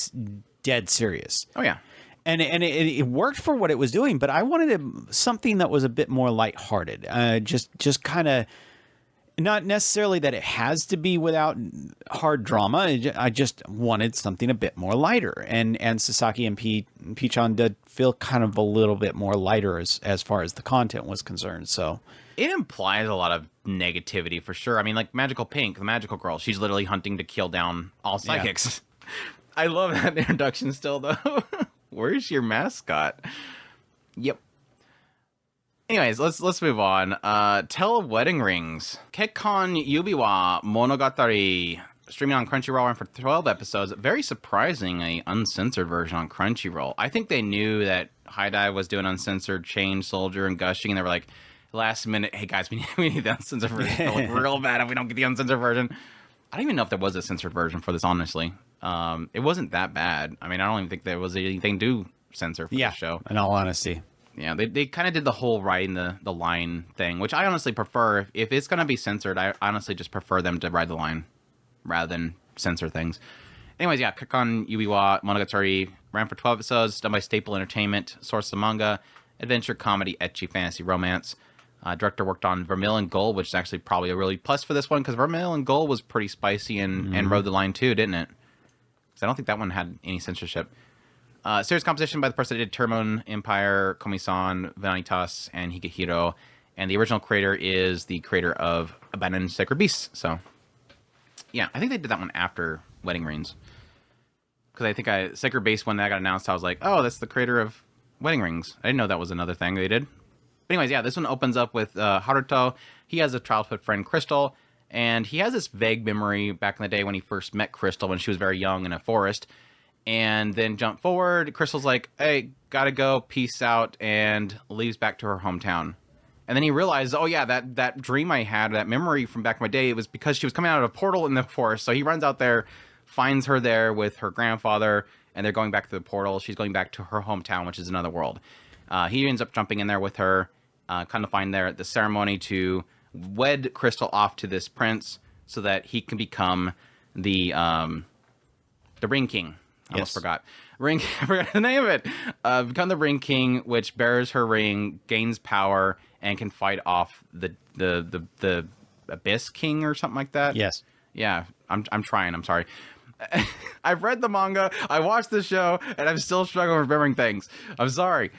dead serious. Oh yeah. And it worked for what it was doing, but I wanted something that was a bit more lighthearted. Just kind of, not necessarily that it has to be without hard drama. I just wanted something a bit more lighter. And Sasaki and Peachon did feel kind of a little bit more lighter as far as the content was concerned. So it implies a lot of negativity for sure. I mean, like Magical Pink, the magical girl, she's literally hunting to kill down all psychics. Yeah. I love that introduction still, though. Where's your mascot? Yep. Anyways, let's move on. Tell of Wedding Rings. Kekkon Yubi wa Monogatari. Streaming on Crunchyroll and for 12 episodes. Very surprisingly uncensored version on Crunchyroll. I think they knew that High Dive was doing uncensored Chain Soldier and Gushing, and they were like, last minute, hey guys, we need the uncensored version. It'll look real bad if we don't get the uncensored version. I don't even know if there was a censored version for this, honestly. It wasn't that bad. I mean, I don't even think there was anything to censor for the show. In all honesty. Yeah, they kind of did the whole riding the line thing, which I honestly prefer. If it's going to be censored, I honestly just prefer them to ride the line rather than censor things. Anyways, yeah, Kekkon Yubi wa Monogatari ran for 12 episodes, done by Staple Entertainment, source of manga, adventure, comedy, ecchi, fantasy, romance. Director worked on Vermilion Gold, which is actually probably a really plus for this one, because Vermilion Gold was pretty spicy and rode the line too, didn't it? Because I don't think that one had any censorship. Series composition by the person that did Termon Empire, Komi-san, Vanitas, and Higehiro. And the original creator is the creator of Abandoned Sacred Beasts. So, yeah, I think they did that one after Wedding Rings. Because I think Sacred Beasts, when that got announced, I was like, oh, that's the creator of Wedding Rings. I didn't know that was another thing they did. But anyways, yeah, this one opens up with Haruto. He has a childhood friend, Crystal. And he has this vague memory back in the day when he first met Crystal when she was very young in a forest. And then jump forward, Crystal's like, hey, gotta go, peace out, and leaves back to her hometown. And then he realizes, oh yeah, that dream I had, that memory from back in my day, it was because she was coming out of a portal in the forest. So he runs out there, finds her there with her grandfather, and they're going back to the portal. She's going back to her hometown, which is another world. He ends up jumping in there with her, kind of find there at the ceremony to wed Crystal off to this prince so that he can become the Ring King. I almost forgot. I forgot the name of it. Become the Ring King, which bears her ring, gains power, and can fight off the Abyss King or something like that. Yes. Yeah, I'm trying. I'm sorry. I've read the manga, I watched the show, and I'm still struggling remembering things. I'm sorry.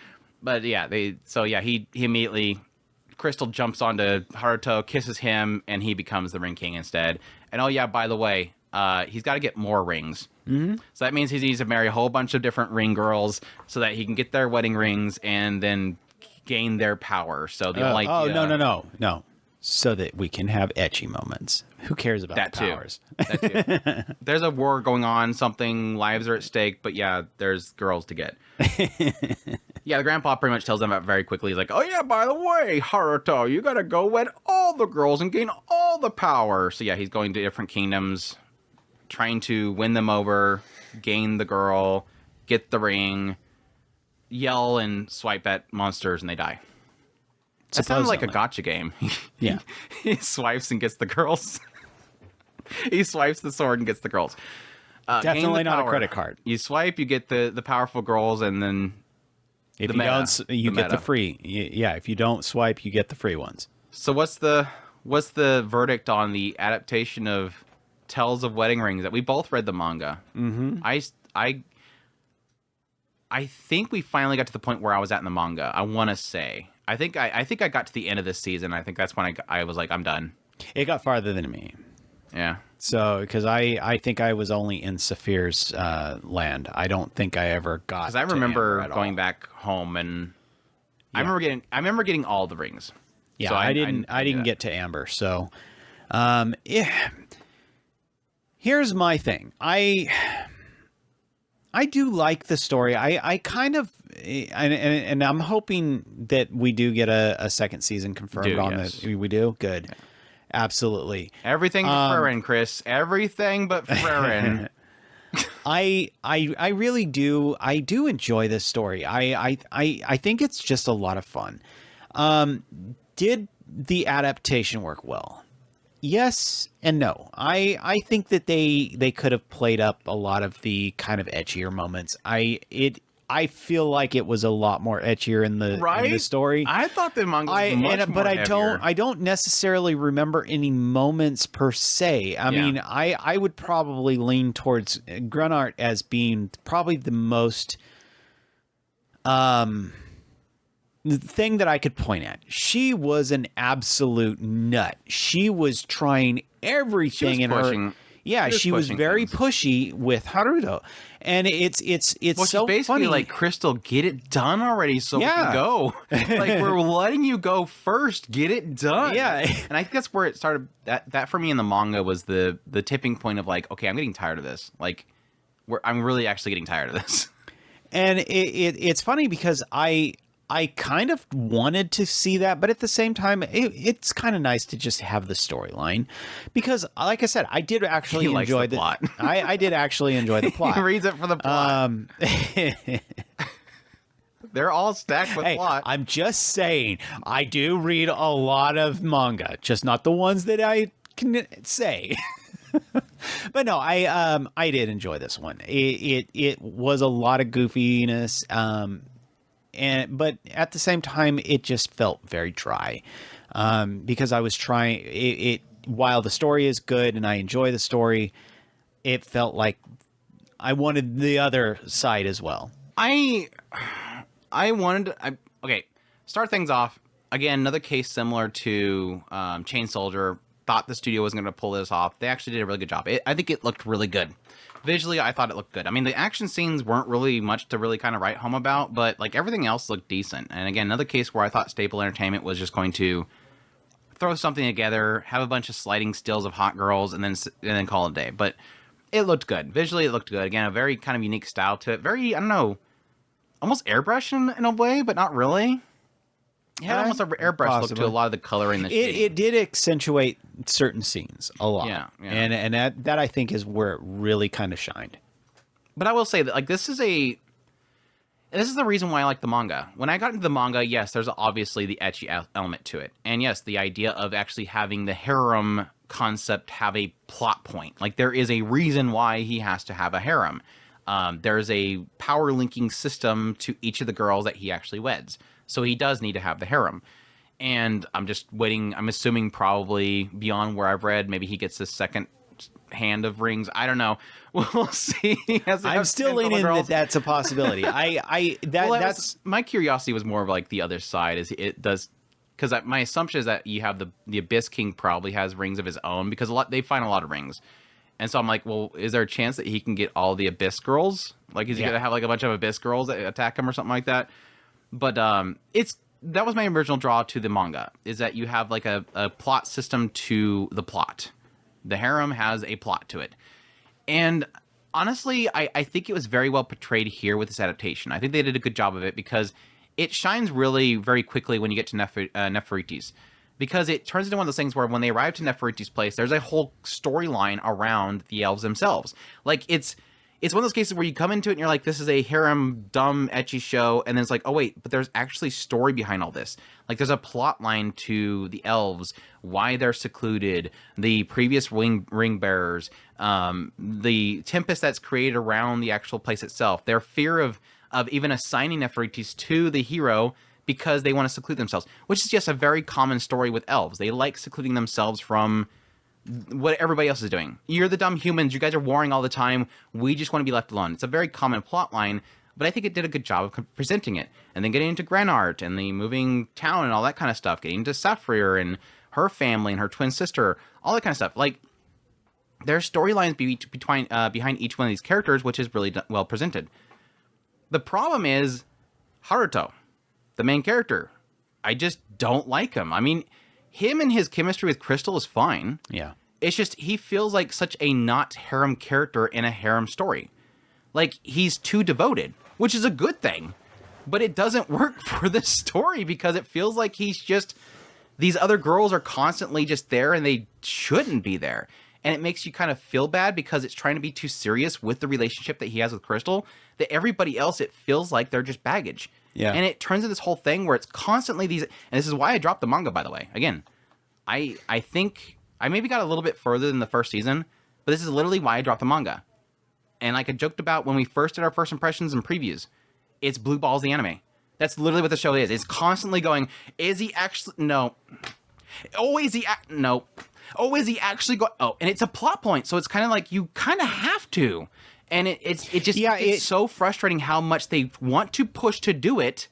But yeah, he immediately, Crystal jumps onto Haruto, kisses him, and he becomes the Ring King instead. And oh yeah, by the way, he's got to get more rings. Mm-hmm. So that means he needs to marry a whole bunch of different ring girls so that he can get their wedding rings and then gain their power. So the only no. So that we can have ecchi moments. Who cares about that the too. powers? That too. There's a war going on. Something lives are at stake. But yeah, there's girls to get. Yeah, the grandpa pretty much tells them about very quickly. He's like, "Oh yeah, by the way, Haruto, you gotta go wed all the girls and gain all the power." So yeah, he's going to different kingdoms, trying to win them over, gain the girl, get the ring, yell and swipe at monsters, and they die. That sounds like a gotcha game. Yeah. He swipes and gets the girls. He swipes the sword and gets the girls. Definitely not a credit card. You swipe, you get the powerful girls, and then if you don't, you get the free. Yeah, if you don't swipe, you get the free ones. So what's the verdict on the adaptation of Tales of Wedding Rings? That we both read the manga. Mm-hmm. I think we finally got to the point where I was at in the manga. I want to say. I think I got to the end of this season. I think that's when I was like, I'm done. It got farther than me. Yeah. So, because I think I was only in Saphir's land. I don't think I ever got. Because I remember going back home and I remember getting all the rings. Yeah, so I didn't get to Amber. So, here's my thing. I do like the story. I kind of, and I'm hoping that we do get a second season confirmed on yes. this. We do? Good. Yeah. Absolutely. Everything but Bravern, Chris. Everything but Bravern. I really do. I do enjoy this story. I think it's just a lot of fun. Did the adaptation work well? Yes and no. I think that they could have played up a lot of the kind of etchier moments. I feel like it was a lot more etchier in the story. I thought the manga was much more heavier. I don't necessarily remember any moments per se. I mean, I would probably lean towards Grunart as being probably the most the thing that I could point at. She was an absolute nut. She was trying everything in her. Yeah, she was very pushy with Haruto, and it's so basically funny. Like, Crystal, get it done already, so we can go. Like, we're letting you go first. Get it done. Yeah, and I think that's where it started. That for me in the manga was the tipping point of like, okay, I'm getting tired of this. Like, I'm really actually getting tired of this. And it's funny because I kind of wanted to see that, but at the same time, it's kind of nice to just have the storyline because, like I said, I did actually enjoy the plot. I did actually enjoy the plot. He reads it for the plot. They're all stacked with plot. I'm just saying, I do read a lot of manga, just not the ones that I can say. But no, I did enjoy this one. It was a lot of goofiness. But at the same time, it just felt very dry because I was trying it. While the story is good and I enjoy the story, it felt like I wanted the other side as well. Okay. Start things off again. Another case similar to Chain Soldier. Thought the studio wasn't going to pull this off. They actually did a really good job. I think it looked really good. Visually, I thought it looked good. I mean, the action scenes weren't really much to really kind of write home about, but like everything else looked decent. And again, another case where I thought Staple Entertainment was just going to throw something together, have a bunch of sliding stills of hot girls, and then call it a day. But it looked good. Visually, it looked good. Again, a very kind of unique style to it. Very, I don't know, almost airbrush in a way, but not really. It had almost an airbrush look to a lot of the coloring. It did accentuate certain scenes a lot. Yeah. And that I think is where it really kind of shined. But I will say that like this is the reason why I like the manga. When I got into the manga, yes, there's obviously the ecchi element to it. And yes, the idea of actually having the harem concept have a plot point. Like there is a reason why he has to have a harem. There's a power linking system to each of the girls that he actually weds. So he does need to have the harem. And I'm just waiting. I'm assuming probably beyond where I've read, maybe he gets the second hand of rings. I don't know. We'll see. I'm still leaning that that's a possibility. That's my curiosity was more of like the other side. Is it does because my assumption is that you have the Abyss King probably has rings of his own because they find a lot of rings. And so I'm like, well, is there a chance that he can get all the Abyss girls? Like, is he gonna have like a bunch of Abyss girls that attack him or something like that? But it's that was my original draw to the manga, is that you have like a plot system to the plot. The harem has a plot to it. And honestly, I think it was very well portrayed here with this adaptation. I think they did a good job of it because it shines really very quickly when you get to Nefertiti's. Because it turns into one of those things where when they arrive to Nefertiti's place, there's a whole storyline around the elves themselves. Like, it's one of those cases where you come into it and you're like, this is a harem, dumb, ecchi show. And then it's like, oh, wait, but there's actually story behind all this. Like, there's a plot line to the elves, why they're secluded, the previous ring bearers, the tempest that's created around the actual place itself, their fear of even assigning Nefertiti's to the hero because they want to seclude themselves, which is just a very common story with elves. They like secluding themselves from what everybody else is doing. You're the dumb humans. You guys are warring all the time. We just want to be left alone. It's a very common plot line, but I think it did a good job of presenting it. And then getting into Granart and the moving town and all that kind of stuff. Getting into Saphir and her family and her twin sister, all that kind of stuff. Like, there's storylines behind each one of these characters, which is really well presented. The problem is Haruto, the main character. I just don't like him. I mean, him and his chemistry with Crystal is fine. Yeah. It's just he feels like such a not harem character in a harem story. Like, he's too devoted, which is a good thing. But it doesn't work for this story because it feels like he's just... These other girls are constantly just there and they shouldn't be there. And it makes you kind of feel bad because it's trying to be too serious with the relationship that he has with Crystal, that everybody else, it feels like they're just baggage. Yeah. And it turns into this whole thing where it's constantly these... And this is why I dropped the manga, by the way. Again, I think I maybe got a little bit further than the first season, but this is literally why I dropped the manga. And like I joked about when we first did our first impressions and previews, it's Blue Balls the anime. That's literally what the show is. It's constantly going, is he actually... No. Oh, is he... No. Oh, is he actually going... Oh, and it's a plot point, so it's kind of like you kind of have to. And it's so frustrating how much they want to push to do it,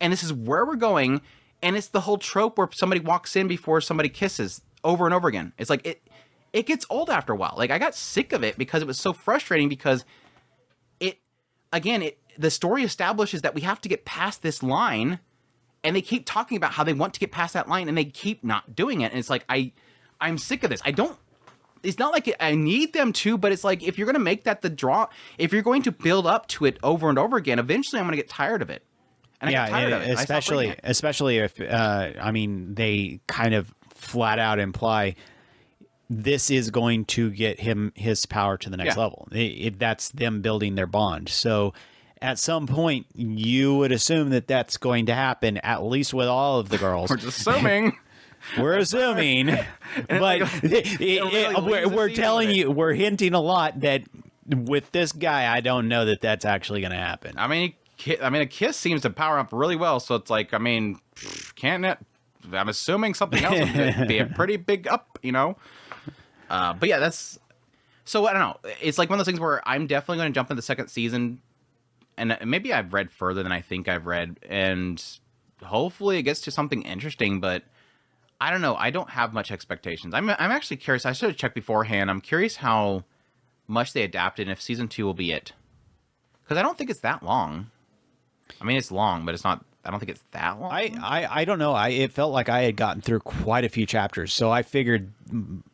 and this is where we're going, and it's the whole trope where somebody walks in before somebody kisses over and over again. It's like, it gets old after a while. Like, I got sick of it because it was so frustrating because the story establishes that we have to get past this line, and they keep talking about how they want to get past that line, and they keep not doing it, and it's like, I'm sick of this. It's not like I need them to, but it's like, if you're going to make that the draw, if you're going to build up to it over and over again, eventually I'm going to get tired of it. And I get tired of it. Especially if, I mean, they kind of flat out imply this is going to get his power to the next level. That's them building their bond. So at some point, you would assume that that's going to happen, at least with all of the girls. We're just assuming. We're assuming, but we're telling you, we're hinting a lot that with this guy, I don't know that that's actually going to happen. I mean, a kiss seems to power up really well, so it's like, I mean, can't it? I'm assuming something else would be a pretty big up, you know? But yeah, that's... So, I don't know. It's like one of those things where I'm definitely going to jump into the second season, and maybe I've read further than I think I've read, and hopefully it gets to something interesting, but... I don't know. I don't have much expectations. I'm actually curious. I should have checked beforehand. I'm curious how much they adapted and if season 2 will be it. Because I don't think it's that long. I mean, it's long, but it's not... I don't think it's that long. I don't know. It felt like I had gotten through quite a few chapters, so I figured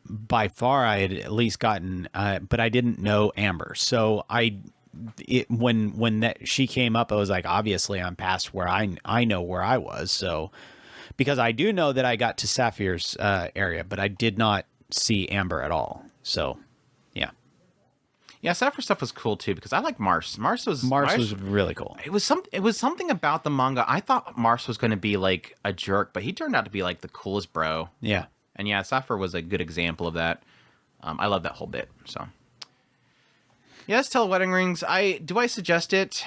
by far I had at least gotten... but I didn't know Amber. So when she came up, I was like, obviously I'm past where I know where I was, so... Because I do know that I got to Saphir's area, but I did not see Amber at all. So, yeah. Yeah, Saphir stuff was cool too because I like Mars. Mars was really cool. It was something about the manga. I thought Mars was going to be like a jerk, but he turned out to be like the coolest bro. Yeah. And yeah, Saphir was a good example of that. I love that whole bit. So, yeah, let's tell Wedding Rings. Do I suggest it?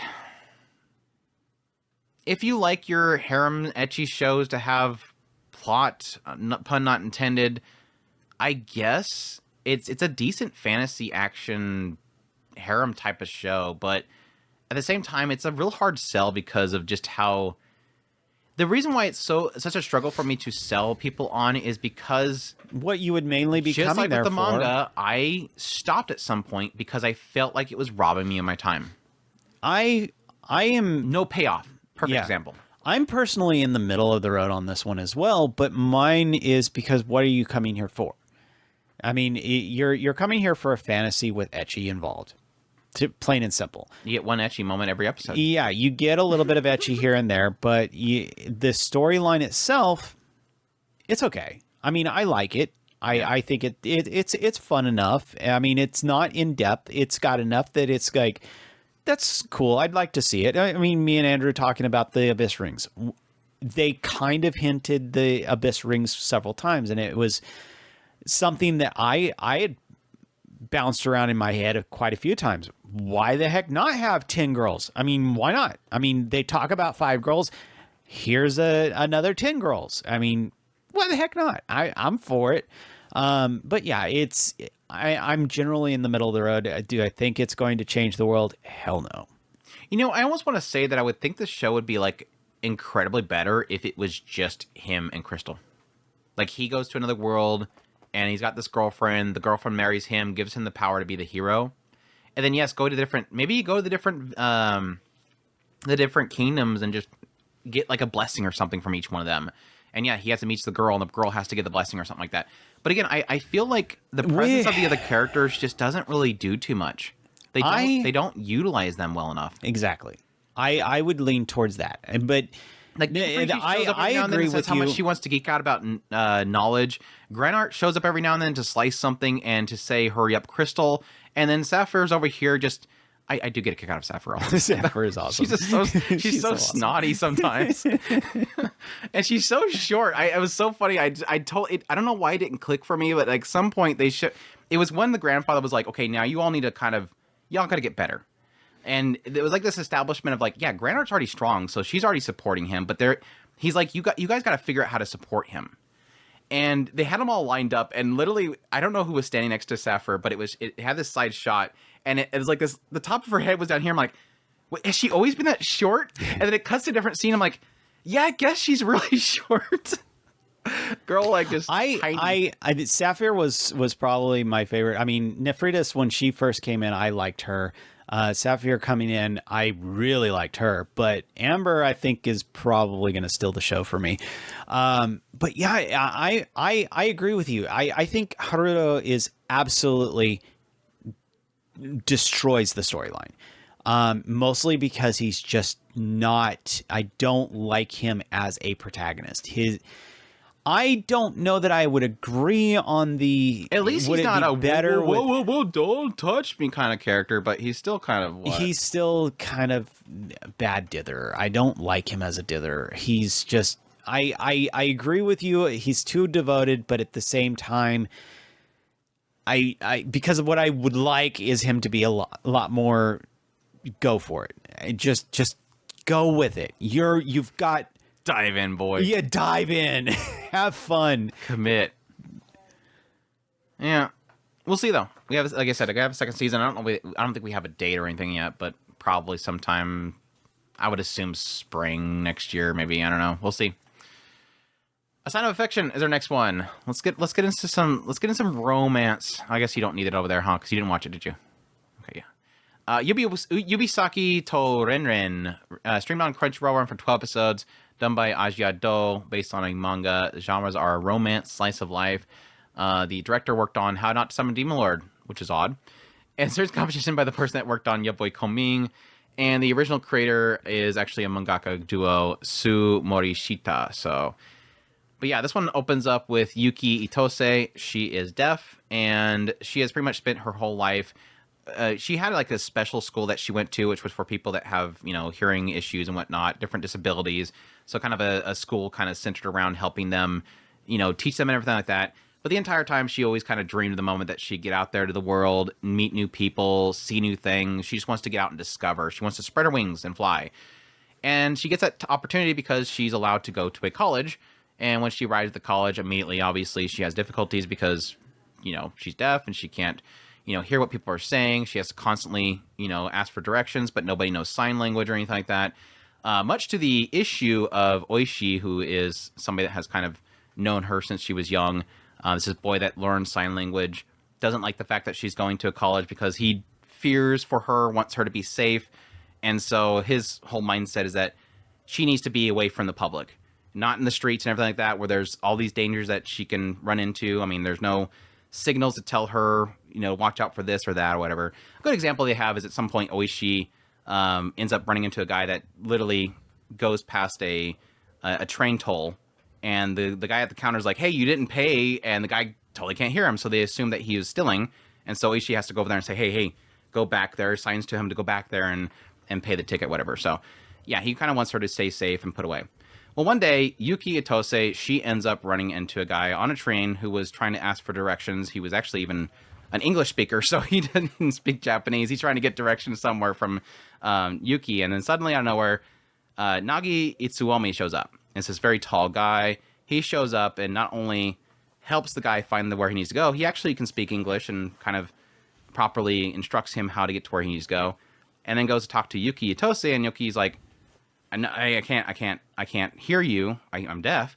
If you like your harem ecchi shows to have plot, pun not intended, I guess it's a decent fantasy action harem type of show, but at the same time, it's a real hard sell because of just how... The reason why it's such a struggle for me to sell people on is because... What you would mainly be just coming like there with the for... manga, I stopped at some point because I felt like it was robbing me of my time. I am... No payoff. Perfect example. I'm personally in the middle of the road on this one as well, but mine is because what are you coming here for? I mean, you're coming here for a fantasy with ecchi involved. Plain and simple. You get one ecchi moment every episode. Yeah, you get a little bit of ecchi here and there, but the storyline itself, it's okay. I mean, I like it. I think it's fun enough. I mean, it's not in depth. It's got enough that it's like, that's cool. I'd like to see it. I mean, me and Andrew talking about the Abyss Rings. They kind of hinted the Abyss Rings several times, and it was something that I had bounced around in my head quite a few times. Why the heck not have 10 girls? I mean, why not? I mean, they talk about 5 girls. Here's another 10 girls. I mean, why the heck not? I'm for it. But yeah, I'm generally in the middle of the road. Do I think it's going to change the world? Hell no. You know, I almost want to say that I would think this show would be like incredibly better if it was just him and Crystal. Like, he goes to another world and he's got this girlfriend. The girlfriend marries him, gives him the power to be the hero. And then, yes, maybe you go to the different kingdoms and just get like a blessing or something from each one of them. And yeah, he has to meet the girl, and the girl has to get the blessing or something like that. But again, I feel like the presence of the other characters just doesn't really do too much. They don't utilize them well enough. Exactly. I would lean towards that. But like, I agree with how much she wants to geek out about knowledge. Granart shows up every now and then to slice something and to say, "Hurry up, Crystal." And then Sapphire's over here just. I do get a kick out of Sapphire. Sapphire is awesome. She's so awesome. Snotty sometimes, and she's so short. It was so funny. I don't know why it didn't click for me, but like some point it was when the grandfather was like, "Okay, now you all need to y'all got to get better." And it was like this establishment of like, yeah, Granart's already strong, so she's already supporting him. But he's like, you guys got to figure out how to support him. And they had them all lined up, and literally, I don't know who was standing next to Sapphire, but it had this side shot, and it was like this. The top of her head was down here. I'm like, wait, has she always been that short? And then it cuts to a different scene. I'm like, yeah, I guess she's really short. Girl, like just tiny. Sapphire was probably my favorite. I mean, Nephritis, when she first came in, I liked her. Sapphire coming in, I really liked her, but Amber, I think, is probably going to steal the show for me. But yeah, I agree with you. I think Haruto is absolutely destroys the storyline. Mostly because he's just not, I don't like him as a protagonist. I don't know that I would agree on the. At least he's not a better. Whoa, don't touch me kind of character, but he's still kind of. He's still kind of bad dither. I don't like him as a dither. He's just. I agree with you. He's too devoted, but at the same time, I because of what I would like is him to be a lot more. Go for it. Just go with it. You've got. Dive in, boy. Yeah, dive in. Have fun. Commit. Yeah, we'll see though. We have, like I said, I have a second season. I don't think we have a date or anything yet, but probably sometime. I would assume spring next year, maybe. I don't know. We'll see. A Sign of Affection is our next one. Let's get into some romance. I guess you don't need it over there, huh? Because you didn't watch it, did you? Okay, yeah. Yubisaki to Renren, streamed on Crunchyroll for 12 episodes. Done by Ajia Do, based on a manga. The genres are romance, slice of life. The director worked on How Not to Summon Demon Lord, which is odd. And there's competition by the person that worked on Yaboi Koming. And the original creator is actually a mangaka duo, Su Morishita. But yeah, this one opens up with Yuki Itose. She is deaf, and she has pretty much spent her whole life. She had like a special school that she went to, which was for people that have, hearing issues and whatnot, different disabilities. So kind of a school kind of centered around helping them, teach them and everything like that. But the entire time, she always kind of dreamed of the moment that she'd get out there to the world, meet new people, see new things. She just wants to get out and discover. She wants to spread her wings and fly. And she gets that opportunity because she's allowed to go to a college. And when she arrives at the college, immediately, obviously, she has difficulties because, she's deaf and she can't, hear what people are saying. She has to constantly, ask for directions, but nobody knows sign language or anything like that. Much to the issue of Oishi, who is somebody that has kind of known her since she was young. This is a boy that learns sign language, doesn't like the fact that she's going to a college because he fears for her, wants her to be safe. And so his whole mindset is that she needs to be away from the public, not in the streets and everything like that, where there's all these dangers that she can run into. I mean, there's no signals to tell her, watch out for this or that or whatever. A good example they have is at some point, Oishi ends up running into a guy that literally goes past a train toll, and the guy at the counter is like, hey, you didn't pay, and the guy totally can't hear him, so they assume that he is stealing, and so Oishi has to go over there and say, hey, go back there, signs to him to go back there and pay the ticket, whatever. So yeah, he kind of wants her to stay safe and put away. Well, one day, Yuki Itose, she ends up running into a guy on a train who was trying to ask for directions. He was actually even an English speaker, so he didn't speak Japanese. He's trying to get directions somewhere from Yuki, and then suddenly out of nowhere, Nagi Itsuomi shows up. It's this very tall guy. He shows up and not only helps the guy find where he needs to go, he actually can speak English and kind of properly instructs him how to get to where he needs to go, and then goes to talk to Yuki Itose, and Yuki's like, I can't hear you. I'm deaf.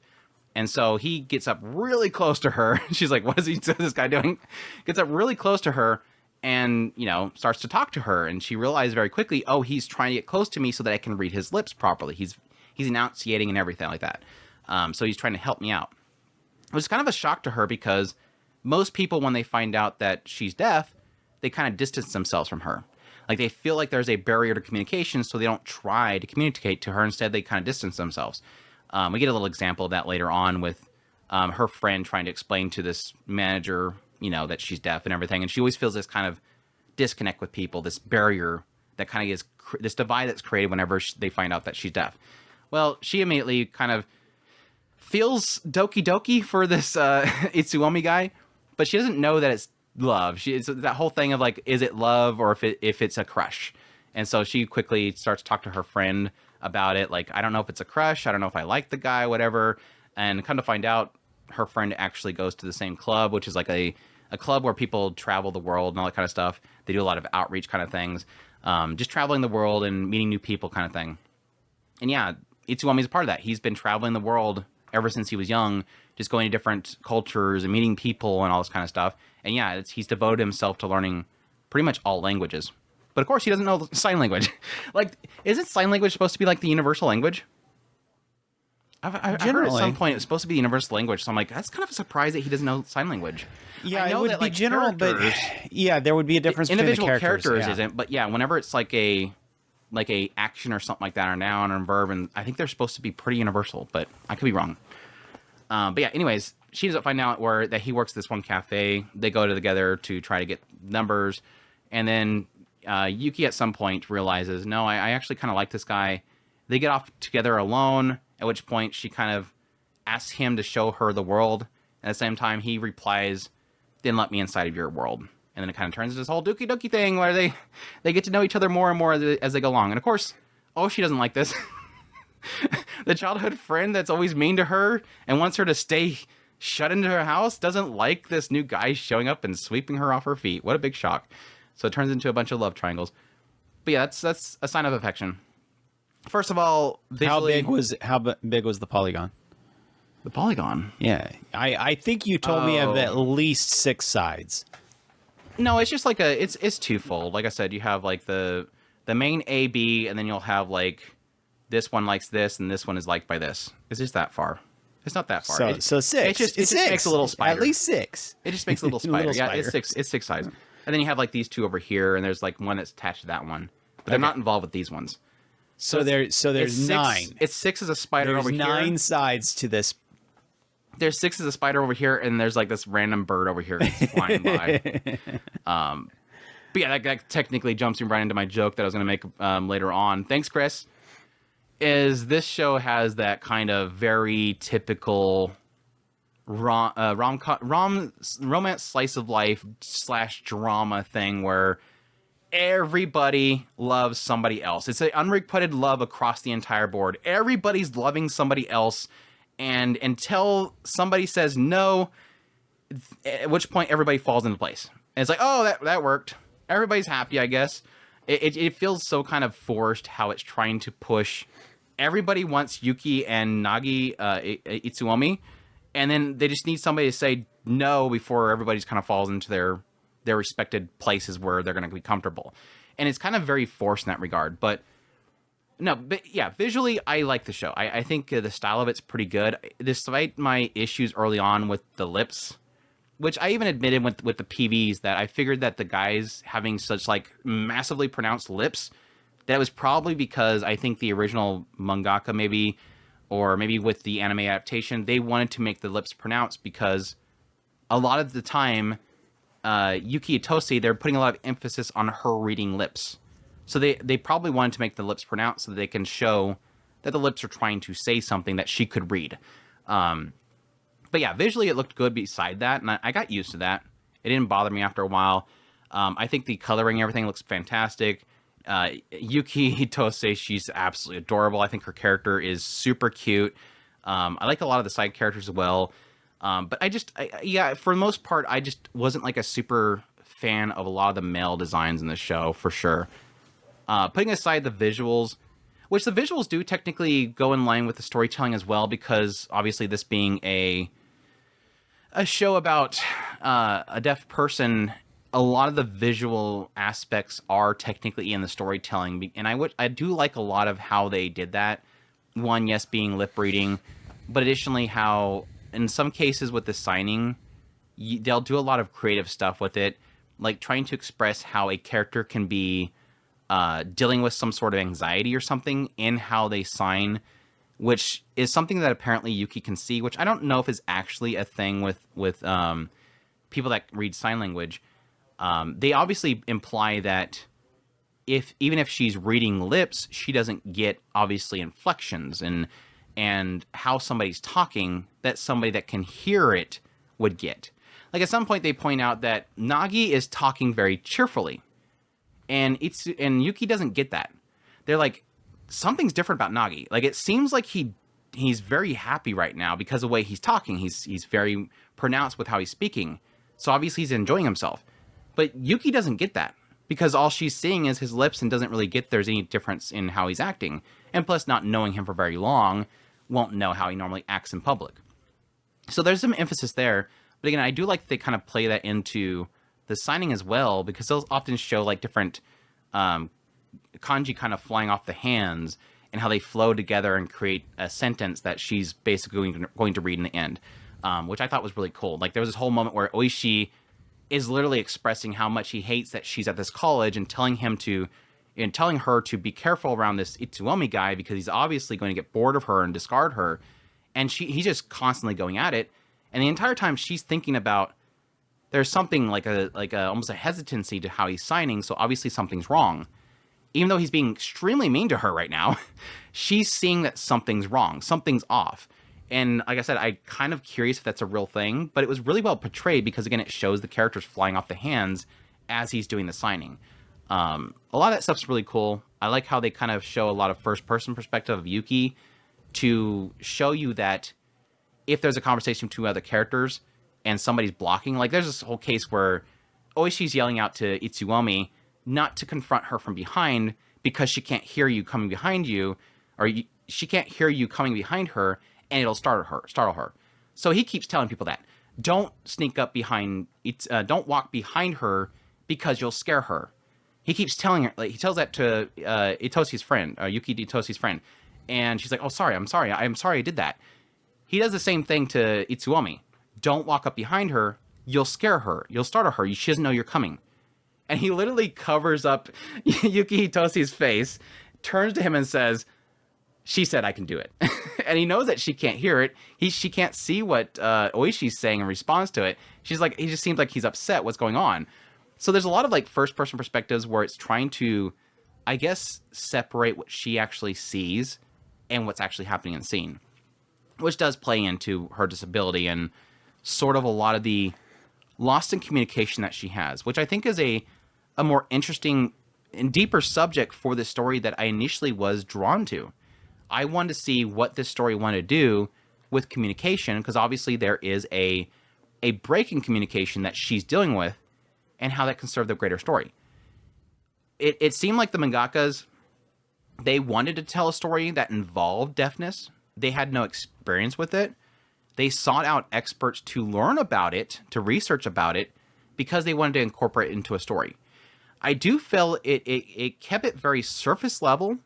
And so he gets up really close to her. She's like, what is this guy doing? Gets up really close to her and, starts to talk to her. And she realizes very quickly, oh, he's trying to get close to me so that I can read his lips properly. He's enunciating and everything like that. So he's trying to help me out. It was kind of a shock to her because most people, when they find out that she's deaf, they kind of distance themselves from her. Like, they feel like there's a barrier to communication, so they don't try to communicate to her. Instead, they kind of distance themselves. We get a little example of that later on with her friend trying to explain to this manager, that she's deaf and everything. And she always feels this kind of disconnect with people, this barrier that kind of is this divide that's created whenever they find out that she's deaf. Well, she immediately kind of feels doki doki for this Itsuomi guy, but she doesn't know that it's love. It's that whole thing of like, is it love or if it's a crush? And so she quickly starts to talk to her friend about it. Like, I don't know if it's a crush. I don't know if I like the guy, whatever. And come to find out, her friend actually goes to the same club, which is like a club where people travel the world and all that kind of stuff. They do a lot of outreach kind of things, just traveling the world and meeting new people kind of thing. And yeah, Itsuomi's a part of that. He's been traveling the world ever since he was young, just going to different cultures and meeting people and all this kind of stuff. And yeah, he's devoted himself to learning pretty much all languages. But of course, he doesn't know sign language. Like, isn't sign language supposed to be like the universal language? I've heard at some point it's supposed to be the universal language. So I'm like, that's kind of a surprise that he doesn't know sign language. Yeah, it would be general, but yeah, there would be a difference between the characters isn't. But yeah, whenever it's like a action or something like that, or noun or verb, and I think they're supposed to be pretty universal, but I could be wrong. But yeah, anyways, she ends up finding out that he works at this one cafe. They go together to try to get numbers, and then Yuki at some point realizes, no, I actually kind of like this guy. They get off together alone, at which point she kind of asks him to show her the world. At the same time, he replies, then let me inside of your world. And then it kind of turns into this whole dookie dookie thing where they get to know each other more and more as they go along. And of course, she doesn't like this. The childhood friend that's always mean to her and wants her to stay shut into her house doesn't like this new guy showing up and sweeping her off her feet. What a big shock. So it turns into a bunch of love triangles. But yeah, that's a sign of affection. First of all, visually, how big was the polygon? The polygon? Yeah. I think you told me of at least 6 sides. No, it's just like it's twofold. Like I said, you have like the main A, B, and then you'll have like this one likes this and this one is liked by this. It's just that far. It's not that far. So 6. It just makes a little spider. At least 6. It just makes a little spider. Yeah, it's 6. It's 6 sides. And then you have like these 2 over here, and there's like one that's attached to that one, but they're not involved with these ones. So there's 9. It's 6 as a spider over here. There's 9 sides to this. There's 6 as a spider over here, and there's like this random bird over here that's flying by. But yeah, that technically jumps me right into my joke that I was going to make later on. Thanks, Chris. This show has that kind of very typical romance slice of life / drama thing where everybody loves somebody else. It's an unrequited love across the entire board. Everybody's loving somebody else, and until somebody says no, at which point everybody falls into place. And it's like, oh, that worked. Everybody's happy, I guess. It feels so kind of forced how it's trying to push. Everybody wants Yuki and Nagi Itsuomi, and then they just need somebody to say no before everybody just kind of falls into their respected places where they're going to be comfortable. And it's kind of very forced in that regard. But No, but yeah, visually, I like the show. I think the style of it's pretty good, despite my issues early on with the lips, which I even admitted with the PVs that I figured that the guys having such like massively pronounced lips, that it was probably because I think the original mangaka maybe, or maybe with the anime adaptation, they wanted to make the lips pronounced because a lot of the time, Yuki Itose, they're putting a lot of emphasis on her reading lips. So they probably wanted to make the lips pronounced so that they can show that the lips are trying to say something that she could read. But yeah, visually it looked good beside that, and I got used to that. It didn't bother me after a while. I think the coloring and everything looks fantastic. Yuki Hitose, she's absolutely adorable. I think her character is super cute. I like a lot of the side characters as well. But yeah, for the most part, I just wasn't like a super fan of a lot of the male designs in the show, for sure. Putting aside the visuals, which the visuals do technically go in line with the storytelling as well, because obviously this being a show about a deaf person, a lot of the visual aspects are technically in the storytelling, and I do like a lot of how they did that. One, yes, being lip reading, but additionally how in some cases with the signing, they'll do a lot of creative stuff with it, like trying to express how a character can be dealing with some sort of anxiety or something in how they sign, which is something that apparently Yuki can see, which I don't know if is actually a thing with people that read sign language. They obviously imply that even if she's reading lips, she doesn't get obviously inflections and how somebody's talking that somebody that can hear it would get. Like at some point they point out that Nagi is talking very cheerfully. And Yuki doesn't get that. They're like, something's different about Nagi. Like it seems like he's very happy right now because of the way he's talking. He's very pronounced with how he's speaking. So obviously he's enjoying himself. But Yuki doesn't get that because all she's seeing is his lips and doesn't really get there's any difference in how he's acting. And plus, not knowing him for very long, won't know how he normally acts in public. So there's some emphasis there. But again, I do like they kind of play that into the signing as well, because they'll often show like different kanji kind of flying off the hands and how they flow together and create a sentence that she's basically going to read in the end, which I thought was really cool. Like there was this whole moment where Oishi is literally expressing how much he hates that she's at this college and telling her to be careful around this Itsuomi guy because he's obviously going to get bored of her and discard her. And he's just constantly going at it. And the entire time she's thinking about there's something like almost a hesitancy to how he's signing. So obviously something's wrong. Even though he's being extremely mean to her right now, she's seeing that something's wrong. Something's off. And like I said, I'm kind of curious if that's a real thing, but it was really well portrayed because, again, it shows the characters flying off the hands as he's doing the signing. A lot of that stuff's really cool. I like how they kind of show a lot of first-person perspective of Yuki to show you that if there's a conversation between other characters and somebody's blocking, like there's this whole case where Oishi's yelling out to Itsuomi not to confront her from behind because she can't hear you coming behind you, or she can't hear you coming behind her, and it'll startle her. So he keeps telling people that don't sneak up behind, don't walk behind her because you'll scare her. He keeps telling her, like he tells that to Itoshi's friend, Yuki Itoshi's friend, and she's like, "Oh, sorry, I'm sorry I did that." He does the same thing to Itsuomi. Don't walk up behind her. You'll scare her. You'll startle her. She doesn't know you're coming. And he literally covers up Yuki Hitoshi's face, turns to him and says, "She said I can do it." And he knows that she can't hear it. She can't see what Oishi's saying in response to it. She's like, he just seems like he's upset. What's going on? So there's a lot of like first person perspectives where it's trying to, I guess, separate what she actually sees and what's actually happening in the scene, which does play into her disability and sort of a lot of the lost in communication that she has, which I think is a more interesting and deeper subject for the story that I initially was drawn to. I wanted to see what this story wanted to do with communication, because obviously there is a break in communication that she's dealing with and how that can serve the greater story. It seemed like the mangakas, they wanted to tell a story that involved deafness. They had no experience with it. They sought out experts to learn about it, to research about it, because they wanted to incorporate it into a story. I do feel it kept it very surface level,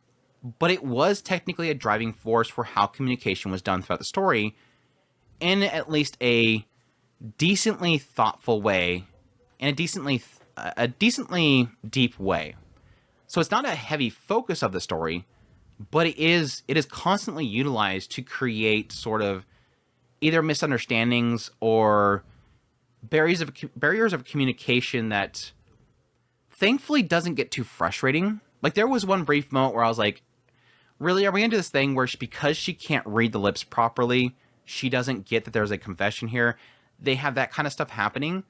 but it was technically a driving force for how communication was done throughout the story in at least a decently thoughtful way, in a decently deep way. So it's not a heavy focus of the story, but it is constantly utilized to create sort of either misunderstandings or barriers of communication that thankfully doesn't get too frustrating. Like, there was one brief moment where I was like, really, are we gonna do this thing where because she can't read the lips properly, she doesn't get that there's a confession here? They have that kind of stuff happening,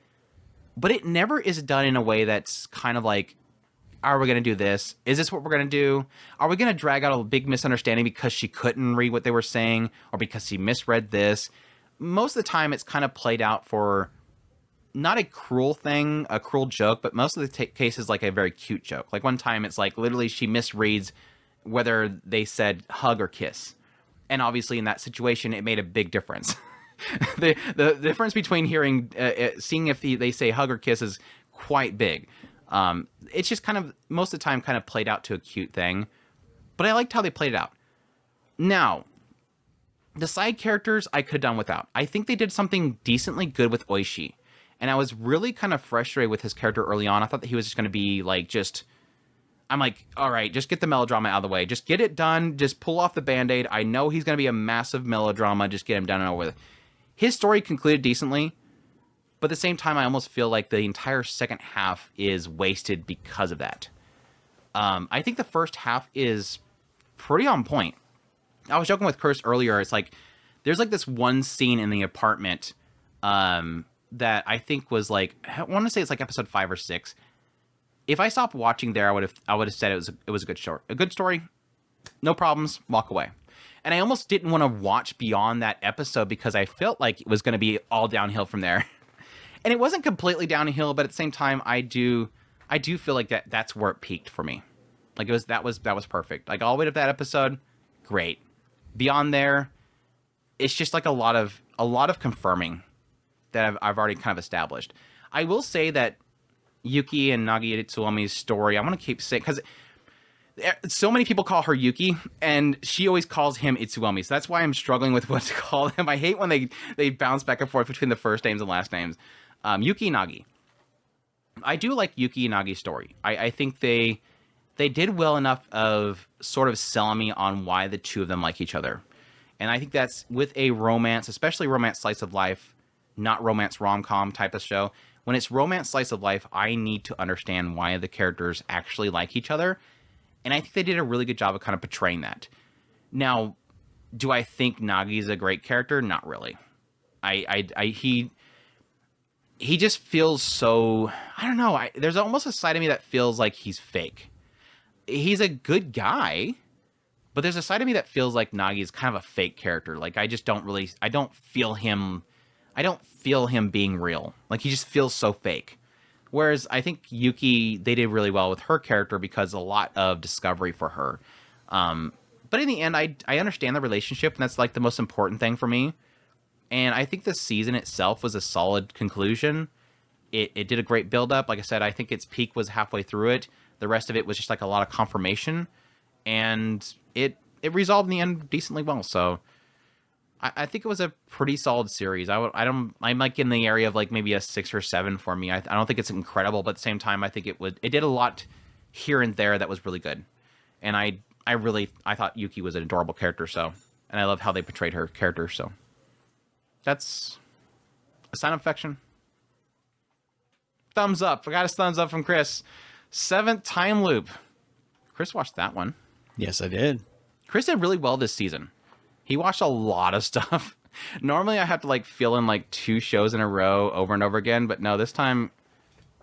but it never is done in a way that's kind of like, are we going to do this? Is this what we're going to do? Are we going to drag out a big misunderstanding because she couldn't read what they were saying or because she misread this? Most of the time, it's kind of played out for not a cruel thing, a cruel joke, but most of the cases like a very cute joke. Like one time, it's like literally she misreads whether they said hug or kiss. And obviously in that situation, it made a big difference. the difference between seeing if they say hug or kiss is quite big. It's just kind of, most of the time, kind of played out to a cute thing. But I liked how they played it out. Now, the side characters I could have done without. I think they did something decently good with Oishi. And I was really kind of frustrated with his character early on. I thought that he was just going to be like, I'm like, all right, just get the melodrama out of the way. Just get it done. Just pull off the Band-Aid. I know he's going to be a massive melodrama. Just get him done and over with. His story concluded decently. But at the same time, I almost feel like the entire second half is wasted because of that. I think the first half is pretty on point. I was joking with Chris earlier. It's like, there's like this one scene in the apartment that I think was like, I want to say it's like episode 5 or 6. If I stopped watching there, I would have said it was a good show, a good story, no problems, walk away. And I almost didn't want to watch beyond that episode because I felt like it was going to be all downhill from there. And it wasn't completely downhill, but at the same time, I do feel like that's where it peaked for me. Like that was perfect. Like all the way to that episode, great. Beyond there, it's just like a lot of confirming that I've already kind of established. I will say that Yuki and Nagi Itsuomi's story, I'm gonna keep saying, because so many people call her Yuki, and she always calls him Itsuomi. So that's why I'm struggling with what to call them. I hate when they bounce back and forth between the first names and last names. Yuki Nagi. I do like Yuki Nagi's story. I think they did well enough of sort of selling me on why the two of them like each other. And I think that's with a romance, especially romance slice of life, not romance rom-com type of show. When it's romance slice of life, I need to understand why the characters actually like each other. And I think they did a really good job of kind of portraying that. Now, do I think Nagi's a great character? Not really. He just feels so, I don't know. There's almost a side of me that feels like he's fake. He's a good guy, but there's a side of me that feels like Nagi is kind of a fake character. Like I don't feel him being real. Like he just feels so fake. Whereas I think Yuki, they did really well with her character because a lot of discovery for her. But in the end, I understand the relationship, and that's like the most important thing for me. And I think the season itself was a solid conclusion. It did a great build up. Like I said, I think its peak was halfway through it. The rest of it was just like a lot of confirmation, and it resolved in the end decently well. So I think it was a pretty solid series. I'm like in the area of like maybe a 6 or 7 for me. I don't think it's incredible, but at the same time, I think it did a lot here and there that was really good. And I thought Yuki was an adorable character. So, and I love how they portrayed her character. So that's a sign of affection. Thumbs up. I got a thumbs up from Chris. 7th Time Loop. Chris watched that one. Yes, I did. Chris did really well this season. He watched a lot of stuff. Normally I have to like fill in like 2 shows in a row over and over again, but no, this time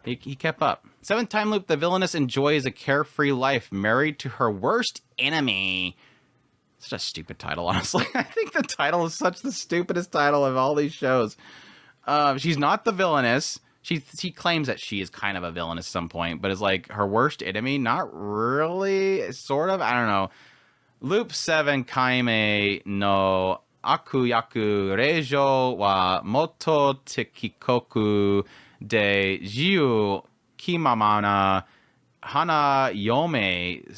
he kept up. 7th Time Loop, the villainess enjoys a carefree life, married to her worst enemy. Such a stupid title, honestly. I think the title is such the stupidest title of all these shows. She's not the villainess. She claims that she is kind of a villain at some point, but it's like her worst enemy? Not really. Sort of. I don't know. Loop 7 Kaime no Akuyaku Reijo wa Moto Tekikoku de Jiu Kimamana Hana Yome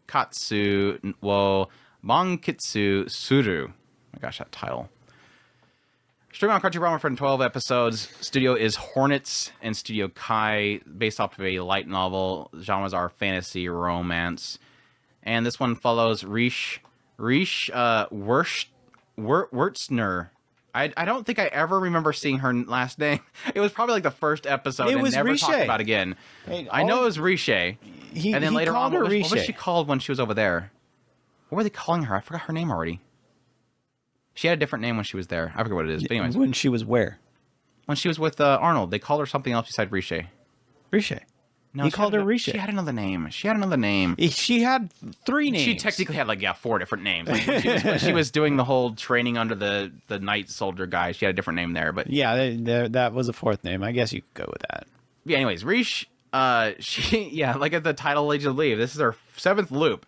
Katsu wo Mankitsu Suru. Oh my gosh, that title. Streaming on Crunchyroll for 12 episodes. Studio is Hornets and Studio Kai, based off of a light novel. Genres are fantasy, romance. And this one follows Rish Wurtzner. I don't think I ever remember seeing her last name. It was probably like the first episode and never talked about again. Hey, I know it was Riche. And then later on, what was she called when she was over there? What were they calling her? I forgot her name already. She had a different name when she was there. I forget what it is. But anyways. When she was where? When she was with Arnold. They called her something else besides Riche. Riche? No, he called her Riche. She had another name. She had 3 names. She technically had 4 different names. Like when she was doing the whole training under the night soldier guy, she had a different name there. But yeah, that was a 4th name. I guess you could go with that. Yeah. Anyways, Riche. Like at the title leads you to leave. This is her 7th loop.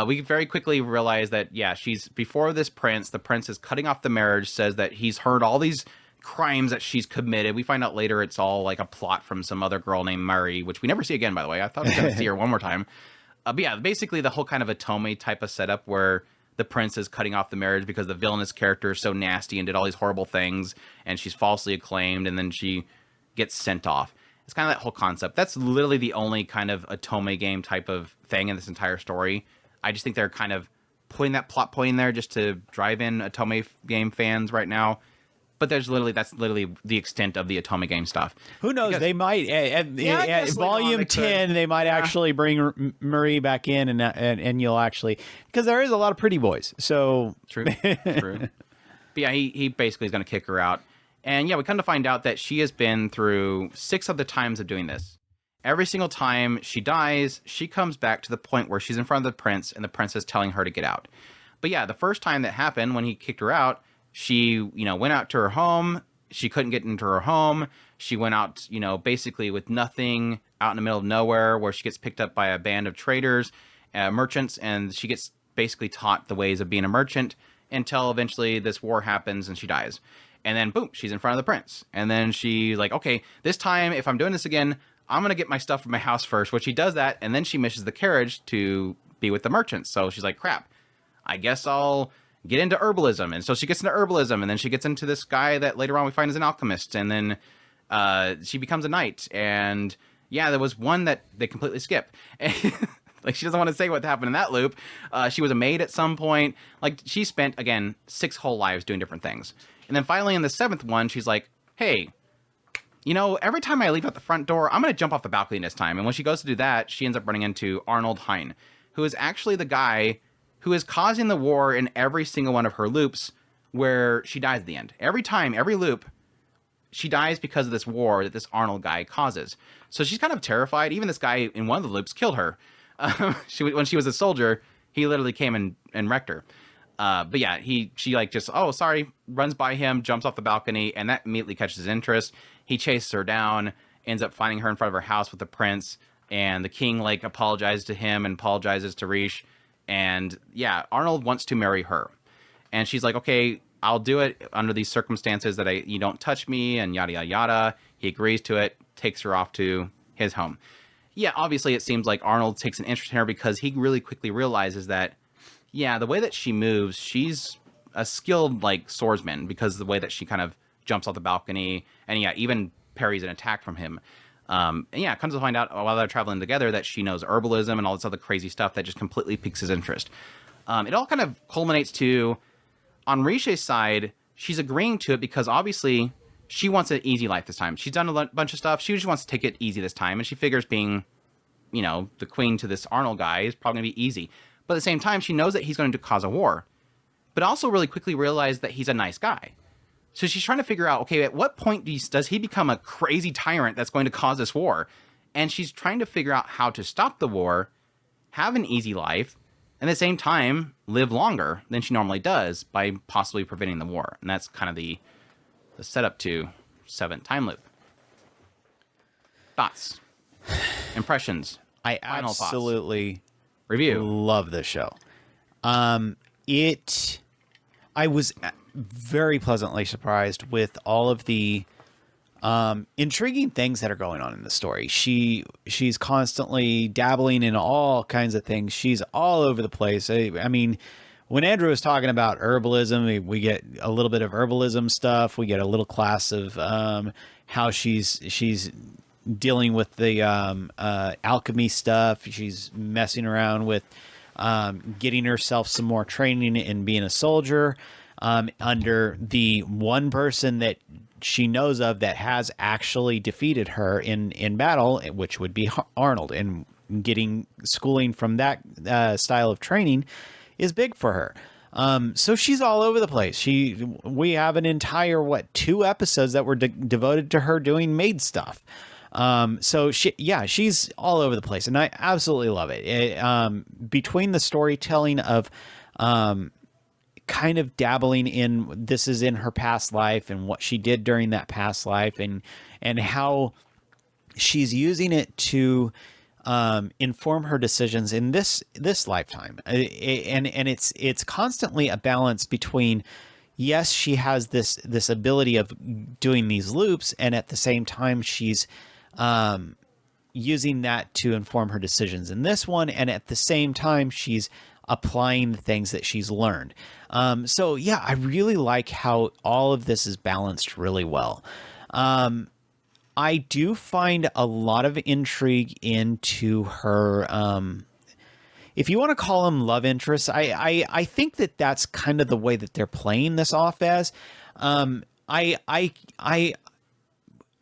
We very quickly realize that she's before this prince. The prince is cutting off the marriage. Says that he's heard all these crimes that she's committed. We find out later it's all like a plot from some other girl named Murray, which we never see again, by the way. I thought we were going to see her one more time. But yeah, basically the whole kind of Otome type of setup where the prince is cutting off the marriage because the villainous character is so nasty and did all these horrible things, and she's falsely acclaimed, and then she gets sent off. It's kind of that whole concept. That's literally the only kind of Otome game type of thing in this entire story. I just think they're kind of putting that plot point in there just to drive in Otome game fans right now. But that's literally the extent of the Otome game stuff. Who knows? Because, they might at volume 10 they might actually bring Marie back in and you'll actually, because there is a lot of pretty boys. So true. But yeah, he basically is going to kick her out. And yeah, we come to find out that she has been through 6 of the times of doing this. Every single time she dies, she comes back to the point where she's in front of the prince and the prince is telling her to get out. But yeah, the first time that happened when he kicked her out, she, went out to her home. She couldn't get into her home. She went out, basically with nothing out in the middle of nowhere, where she gets picked up by a band of traders, merchants, and she gets basically taught the ways of being a merchant until eventually this war happens and she dies. And then boom, she's in front of the prince. And then she's like, okay, this time if I'm doing this again, I'm going to get my stuff from my house first, which she does that. And then she misses the carriage to be with the merchants. So she's like, crap, I guess I'll get into herbalism. And so she gets into herbalism, and then she gets into this guy that later on we find is an alchemist. And then she becomes a knight. And yeah, there was one that they completely skip. Like, she doesn't want to say what happened in that loop. She was a maid at some point. Like, she spent, again, 6 whole lives doing different things. And then finally in the 7th one, she's like, hey, every time I leave out the front door, I'm going to jump off the balcony this time. And when she goes to do that, she ends up running into Arnold Hein, who is actually the guy who is causing the war in every single one of her loops where she dies at the end. Every time, every loop, she dies because of this war that this Arnold guy causes. So she's kind of terrified. Even this guy in one of the loops killed her. When she was a soldier, he literally came and wrecked her. But yeah, she like just, oh, sorry, runs by him, jumps off the balcony, and that immediately catches his interest. He chases her down, ends up finding her in front of her house with the prince, and the king like apologizes to him and apologizes to Riche. And yeah, Arnold wants to marry her. And she's like, okay, I'll do it under these circumstances that you don't touch me and yada, yada, yada. He agrees to it, takes her off to his home. Yeah, obviously it seems like Arnold takes an interest in her because he really quickly realizes that, yeah, the way that she moves, she's a skilled like swordsman because of the way that she kind of jumps off the balcony and yeah, even parries an attack from him. And yeah, comes to find out while they're traveling together that she knows herbalism and all this other crazy stuff that just completely piques his interest. It all kind of culminates to, on Riche's side, she's agreeing to it because obviously she wants an easy life this time. She's done a bunch of stuff. She just wants to take it easy this time. And she figures being, the queen to this Arnold guy is probably going to be easy. But at the same time, she knows that he's going to cause a war. But also really quickly realized that he's a nice guy. So she's trying to figure out, okay, at what point does he become a crazy tyrant that's going to cause this war? And she's trying to figure out how to stop the war, have an easy life, and at the same time, live longer than she normally does by possibly preventing the war. And that's kind of the setup to 7th time loop. Thoughts? Impressions? I absolutely review. Love this show. I was very pleasantly surprised with all of the intriguing things that are going on in the story. She's constantly dabbling in all kinds of things. She's all over the place. I mean, when Andrew was talking about herbalism, we get a little bit of herbalism stuff. We get a little class of how she's dealing with the alchemy stuff. She's messing around with getting herself some more training in being a soldier under the one person that she knows of that has actually defeated her in battle, which would be Arnold. And getting schooling from that style of training is big for her. So she's all over the place. We have an entire 2 episodes that were devoted to her doing maid stuff. So she's all over the place, and I absolutely love it. Between the storytelling of kind of dabbling in this is in her past life and what she did during that past life, and how she's using it to inform her decisions in this lifetime, and it's constantly a balance between, yes, she has this ability of doing these loops, and at the same time she's using that to inform her decisions in this one, and at the same time she's applying the things that she's learned. So yeah, I really like how all of this is balanced really well. I do find a lot of intrigue into her, if you want to call them love interests. I think that that's kind of the way that they're playing this off as.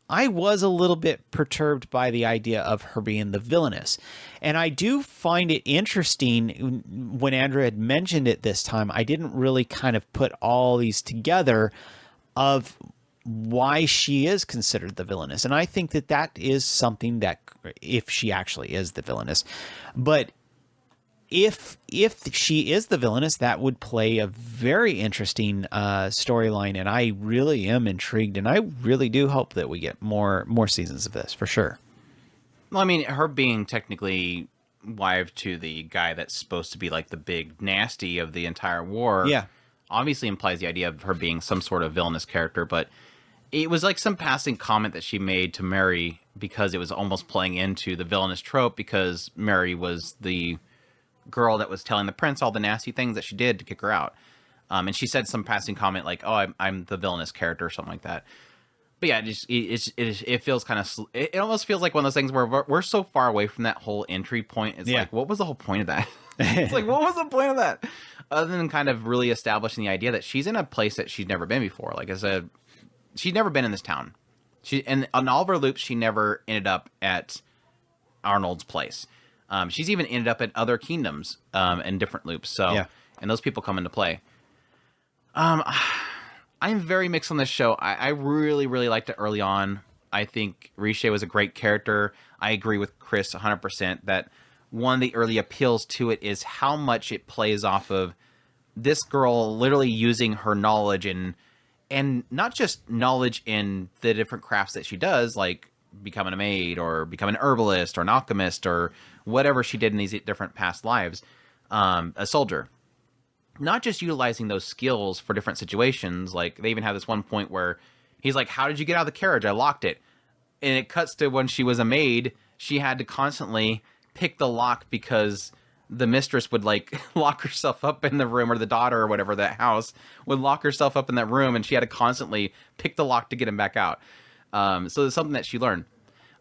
I was a little bit perturbed by the idea of her being the villainess. And I do find it interesting when Andrew had mentioned it this time. I didn't really kind of put all these together of why she is considered the villainess. And I think that is something that, if she actually is the villainess, but if she is the villainess, that would play a very interesting storyline, and I really am intrigued, and I really do hope that we get more seasons of this for sure. Well, I mean, her being technically wife to the guy that's supposed to be like the big nasty of the entire war, yeah, obviously implies the idea of her being some sort of villainous character, but it was like some passing comment that she made to Mary because it was almost playing into the villainous trope, because Mary was the girl that was telling the prince all the nasty things that she did to kick her out. And she said some passing comment like, "Oh, I'm the villainous character," or something like that. But yeah, it feels kind of, it almost feels like one of those things where we're so far away from that whole entry point. It's like, what was the whole point of that? It's like, what was the point of that? Other than kind of really establishing the idea that she's in a place that she's never been before. Like I said, she's never been in this town. And on all of her loops, she never ended up at Arnold's place. She's even ended up in other kingdoms in different loops. So, yeah. And those people come into play. I'm very mixed on this show. I really, really liked it early on. I think Riche was a great character. I agree with Chris 100% that one of the early appeals to it is how much it plays off of this girl literally using her knowledge and not just knowledge in the different crafts that she does, like becoming a maid or becoming an herbalist or an alchemist or whatever she did in these different past lives, a soldier. Not just utilizing those skills for different situations. Like, they even have this one point where he's like, "How did you get out of the carriage? I locked it." And it cuts to when she was a maid, she had to constantly pick the lock because the mistress would like lock herself up in the room, or the daughter or whatever, that house would lock herself up in that room, and she had to constantly pick the lock to get him back out. So it's something that she learned.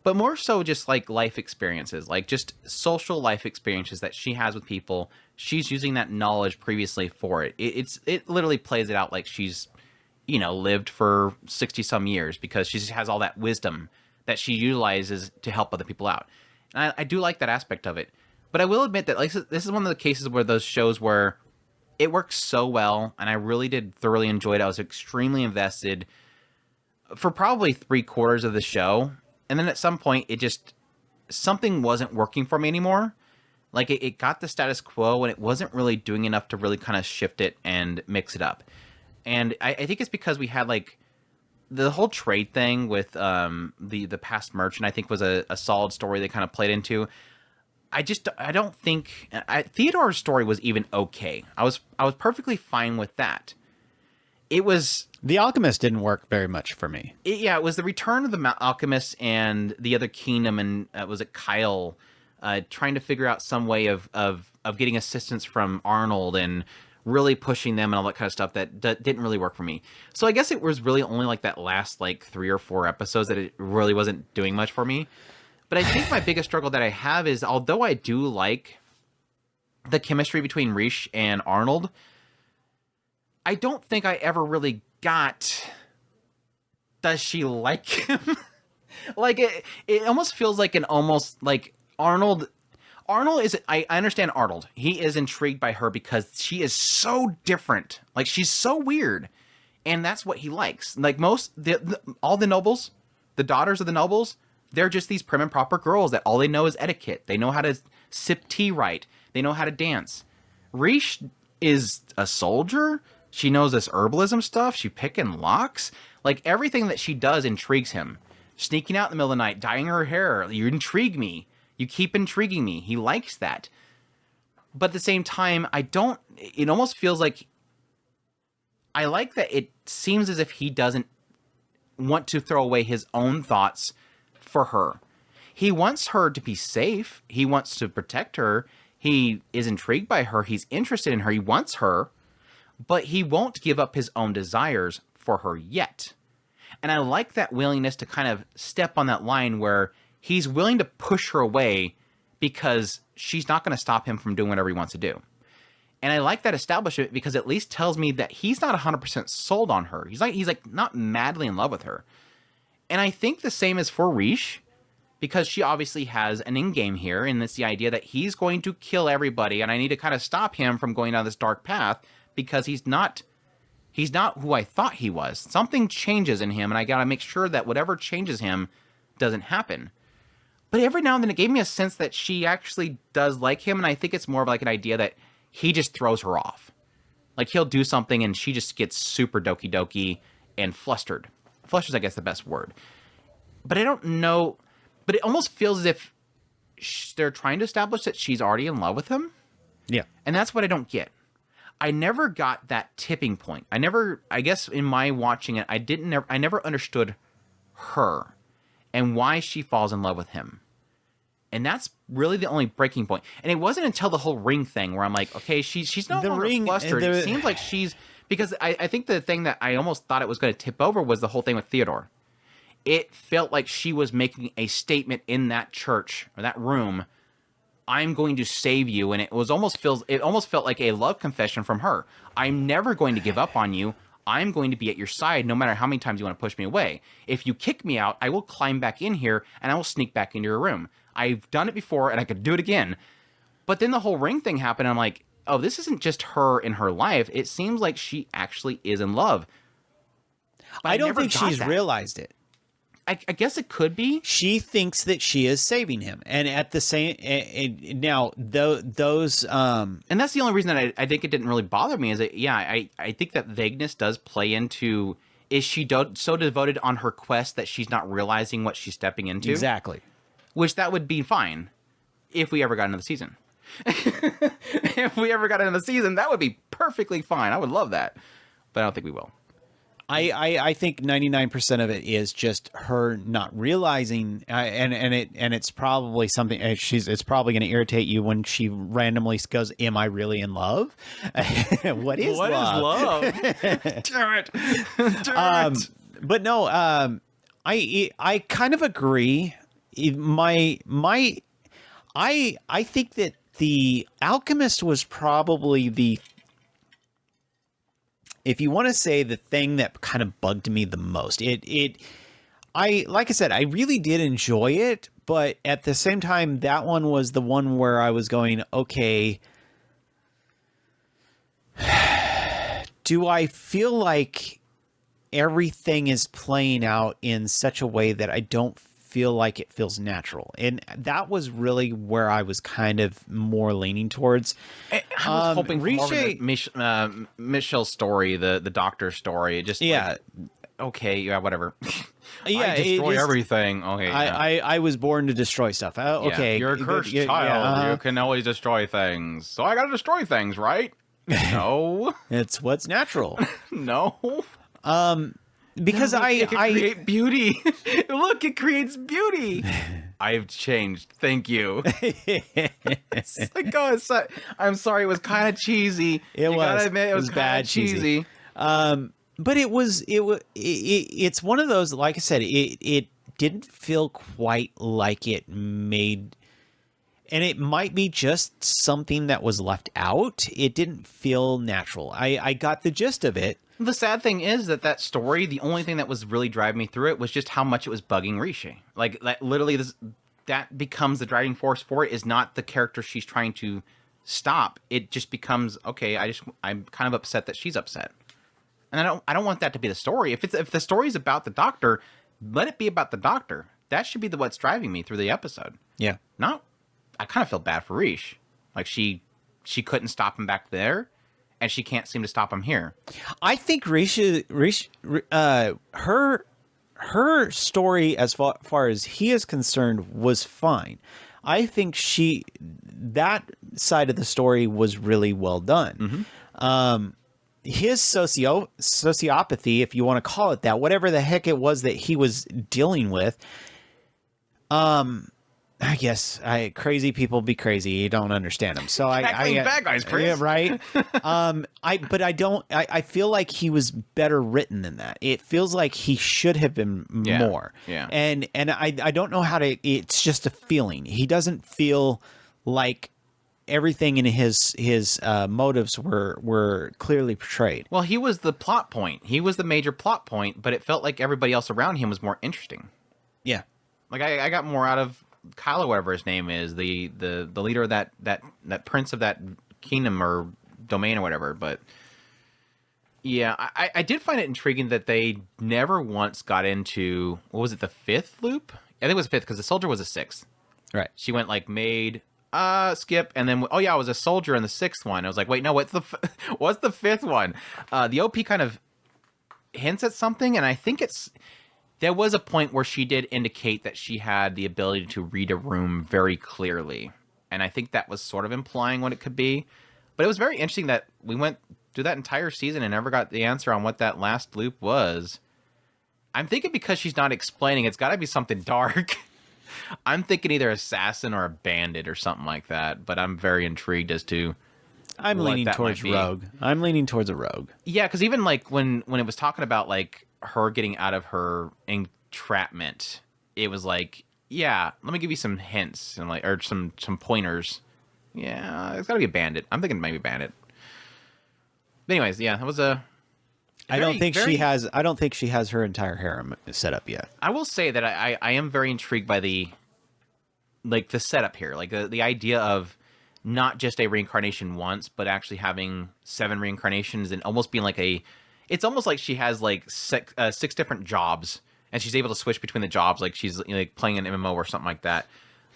But more so just like life experiences, like just social life experiences that she has with people. She's using that knowledge previously for it. It literally plays it out like she's, lived for 60 some years, because she just has all that wisdom that she utilizes to help other people out. And I do like that aspect of it. But I will admit that like this is one of the cases where those shows where it works so well, and I really did thoroughly enjoy it. I was extremely invested for probably 3/4 of the show. And then at some point, something wasn't working for me anymore. Like, it got the status quo, and it wasn't really doing enough to really kind of shift it and mix it up. And I think it's because we had, like, the whole trade thing with the past merchant, I think, was a solid story they kind of played into. I don't think... Theodore's story was even okay. I was perfectly fine with that. it was The Alchemist didn't work very much for me. it was the return of the Alchemist and the other kingdom, and was it Kyle trying to figure out some way of getting assistance from Arnold and really pushing them and all that kind of stuff that didn't really work for me. So I guess it was really only like that last like 3 or 4 episodes that it really wasn't doing much for me. But I think my biggest struggle that I have is, although I do like the chemistry between Rish and Arnold, I don't think I ever really got, does she like him? Like it almost feels like Arnold is, I understand Arnold. He is intrigued by her because she is so different. Like, she's so weird. And that's what he likes. Like all the nobles, the daughters of the nobles, they're just these prim and proper girls that all they know is etiquette. They know how to sip tea right. They know how to dance. Rish is a soldier. She knows this herbalism stuff. She picking locks. Like, everything that she does intrigues him. Sneaking out in the middle of the night, dyeing her hair. You intrigue me. You keep intriguing me. He likes that. But at the same time, it almost feels like, I like that it seems as if he doesn't want to throw away his own thoughts for her. He wants her to be safe. He wants to protect her. He is intrigued by her. He's interested in her. He wants her, but he won't give up his own desires for her yet. And I like that willingness to kind of step on that line where he's willing to push her away because she's not going to stop him from doing whatever he wants to do. And I like that establishment because it at least tells me that he's not 100% sold on her. He's like not madly in love with her. And I think the same is for Rish, because she obviously has an in-game here, and it's the idea that he's going to kill everybody, and I need to kind of stop him from going down this dark path because he's not who I thought he was. Something changes in him, and I got to make sure that whatever changes him doesn't happen. But every now and then it gave me a sense that she actually does like him, and I think it's more of like an idea that he just throws her off. Like, he'll do something and she just gets super doki and flustered. Flustered is, I guess, the best word. But I don't know. But it almost feels as if they're trying to establish that she's already in love with him. Yeah. And that's what I don't get. I never got that tipping point. I guess in my watching it, I never understood her and why she falls in love with him. And that's really the only breaking point. And it wasn't until the whole ring thing where I'm like, okay, she's no longer flustered. It seems like she's, because I think the thing that I almost thought it was going to tip over was the whole thing with Theodore. It felt like she was making a statement in that church or that room. I'm going to save you. And it almost felt like a love confession from her. I'm never going to give up on you. I'm going to be at your side no matter how many times you want to push me away. If you kick me out, I will climb back in here and I will sneak back into your room. I've done it before and I could do it again. But then the whole ring thing happened. And I'm like, oh, this isn't just her in her life. It seems like she actually is in love. But I don't think she's realized it. I guess it could be. She thinks that she is saving him, and at the same now those and that's the only reason that I think it didn't really bother me is that I think that vagueness does play into, is she so devoted on her quest that she's not realizing what she's stepping into? Exactly. Which that would be fine if we ever got into the season. If we ever got into the season, that would be perfectly fine. I would love that, but I don't think we will. I think 99% of it is just her not realizing, and it's probably something it's probably going to irritate you when she randomly goes, "Am I really in love? What is love? Damn it! Damn it!" But no, I kind of agree. I think that the Alchemist was probably if you want to say the thing that kind of bugged me the most. Like I said, I really did enjoy it, but at the same time, that one was the one where I was going, okay, do I feel like everything is playing out in such a way that I don't feel like it feels natural? And that was really where I was kind of more leaning towards. I was hoping for more of Michelle's story, the doctor's story. Just whatever. I destroy everything. Okay, I was born to destroy stuff. Okay, you're a cursed child. You can always destroy things. So I got to destroy things, right? No. It's what's natural. No. Because It can create beauty. Look, it creates beauty. I've changed. Thank you. It's like, oh, I'm sorry. It was kind of cheesy. You gotta admit, it was bad cheesy. But it's one of those, like I said, it didn't feel quite like it made, and it might be just something that was left out. It didn't feel natural. I got the gist of it. The sad thing is that story, the only thing that was really driving me through it was just how much it was bugging Rishi. Like, literally, that becomes the driving force for it, is not the character she's trying to stop. It just becomes, okay, I'm kind of upset that she's upset. And I don't want that to be the story. If the story is about the doctor, let it be about the doctor. That should be what's driving me through the episode. Yeah. I kind of feel bad for Rish. Like, she couldn't stop him back there, and she can't seem to stop him here. I think her story, as far as he is concerned, was fine. I think that side of the story was really well done. Mm-hmm. His sociopathy, if you want to call it that, whatever the heck it was that he was dealing with, I guess crazy people be crazy. You don't understand them. So bad guys, Chris. Yeah, right. I feel like he was better written than that. It feels like he should have been more. Yeah. And I don't know how to. It's just a feeling. He doesn't feel like everything in his motives were clearly portrayed. Well, he was the plot point. He was the major plot point, but it felt like everybody else around him was more interesting. Yeah. Like, I got more out of Kyle, or whatever his name is, the leader of that prince of that kingdom or domain or whatever. But yeah, I did find it intriguing that they never once got into, what was it, the fifth loop? I think it was fifth, because the soldier was a sixth. Right. She went like skip, and then, oh yeah, I was a soldier in the sixth one. I was like, wait, no, what's the fifth one? The OP kind of hints at something, and I think there was a point where she did indicate that she had the ability to read a room very clearly. And I think that was sort of implying what it could be. But it was very interesting that we went through that entire season and never got the answer on what that last loop was. I'm thinking because she's not explaining, it's got to be something dark. I'm thinking either assassin or a bandit or something like that. But I'm very intrigued as to I'm leaning towards rogue. I'm leaning towards a rogue. Yeah, because even like when it was talking about like her getting out of her entrapment, it was like, yeah, let me give you some hints and like, or some pointers. Yeah, it's got to be a bandit. I'm thinking maybe bandit. But anyways, yeah, that was a. I don't think she has her entire harem set up yet. I will say that I am very intrigued by the setup here, like the idea of not just a reincarnation once, but actually having 7 reincarnations and almost being like it's almost like she has like 6 different jobs, and she's able to switch between the jobs, like she's like playing an MMO or something like that.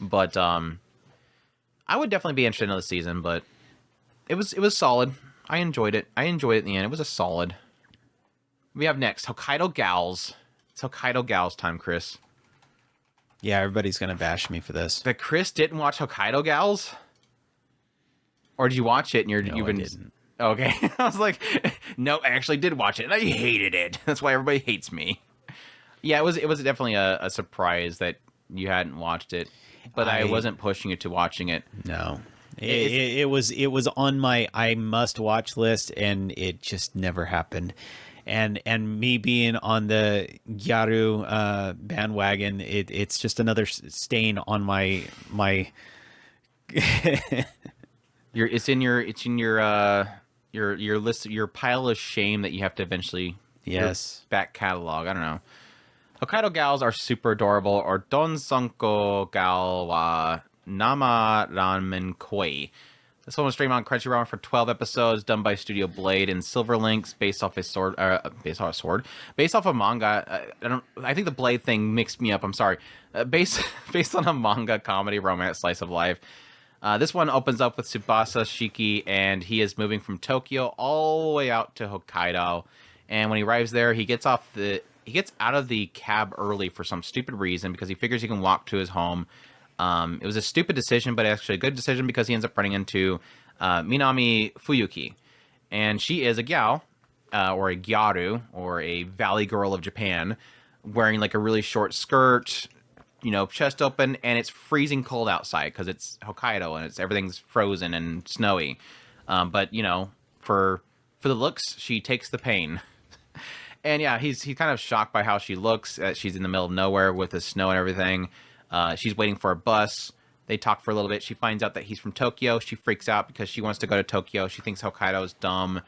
But I would definitely be interested in another season. But it was solid. I enjoyed it. In the end. It was a solid. We have next Hokkaido Gals. It's Hokkaido Gals time, Chris. Yeah, everybody's gonna bash me for this. That Chris didn't watch Hokkaido Gals, or did you watch it? And I didn't. Okay, I was like, no, I actually did watch it, and I hated it. That's why everybody hates me. Yeah, it was definitely a surprise that you hadn't watched it, but I wasn't pushing you to watching it. No, it was on my I must watch list, and it just never happened. And me being on the Gyaru bandwagon, it's just another stain on my. It's in your list, your pile of shame that you have to eventually back catalog. I don't know. Hokkaido Gals are super adorable. Or Donsanko Gal wa Nama Ramen Koi. This one was streamed on Crunchyroll for 12 episodes, done by Studio Blade and Silverlinks, based off a manga. I think the Blade thing mixed me up. I'm sorry. Based on a manga comedy romance slice of life. This one opens up with Tsubasa Shiki, and he is moving from Tokyo all the way out to Hokkaido. And when he arrives there, he gets out of the cab early for some stupid reason, because he figures he can walk to his home. It was a stupid decision, but actually a good decision, because he ends up running into Minami Fuyuki. and she is a gyal, or a gyaru, or a valley girl of Japan, wearing like a really short skirt, chest open, and it's freezing cold outside because it's Hokkaido and everything's frozen and snowy. But for the looks, she takes the pain. And yeah, he's kind of shocked by how she looks. She's in the middle of nowhere with the snow and everything. She's waiting for a bus. They talk for a little bit. She finds out that he's from Tokyo. She freaks out because she wants to go to Tokyo. She thinks Hokkaido is dumb.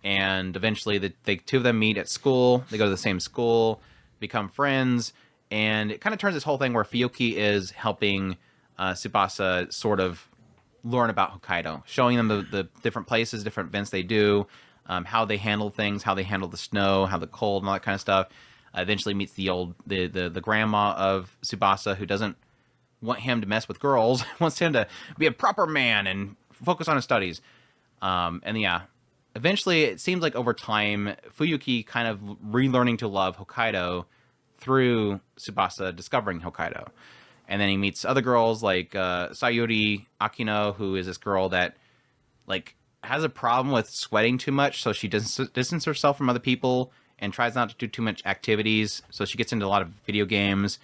And eventually, the two of them meet at school. They go to the same school, become friends. And it kind of turns this whole thing where Fuyuki is helping Tsubasa sort of learn about Hokkaido, showing them the different places, different events they do, how they handle things, how they handle the snow, how the cold, and all that kind of stuff. Eventually meets the grandma of Tsubasa, who doesn't want him to mess with girls, wants him to be a proper man and focus on his studies. And yeah, eventually it seems like over time, Fuyuki kind of relearning to love Hokkaido through Tsubasa discovering Hokkaido. And then he meets other girls like Sayuri Akino, who is this girl that like has a problem with sweating too much, so she distances herself from other people and tries not to do too much activities. So she gets into a lot of video games.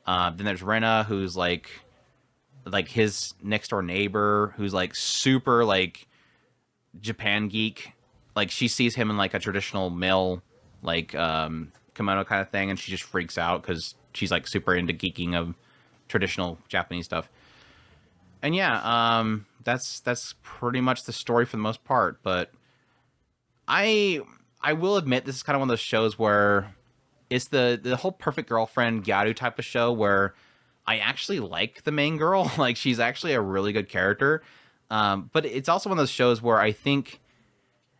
Then there's Rena, who's like his next door neighbor, who's like super like Japan geek. Like she sees him in like a traditional male like kimono kind of thing, and she just freaks out because she's like super into geeking of traditional Japanese stuff. And yeah, that's pretty much the story for the most part. But I will admit, this is kind of one of those shows where it's the whole perfect girlfriend gyaru type of show where I actually like the main girl. Like she's actually a really good character. But it's also one of those shows where I think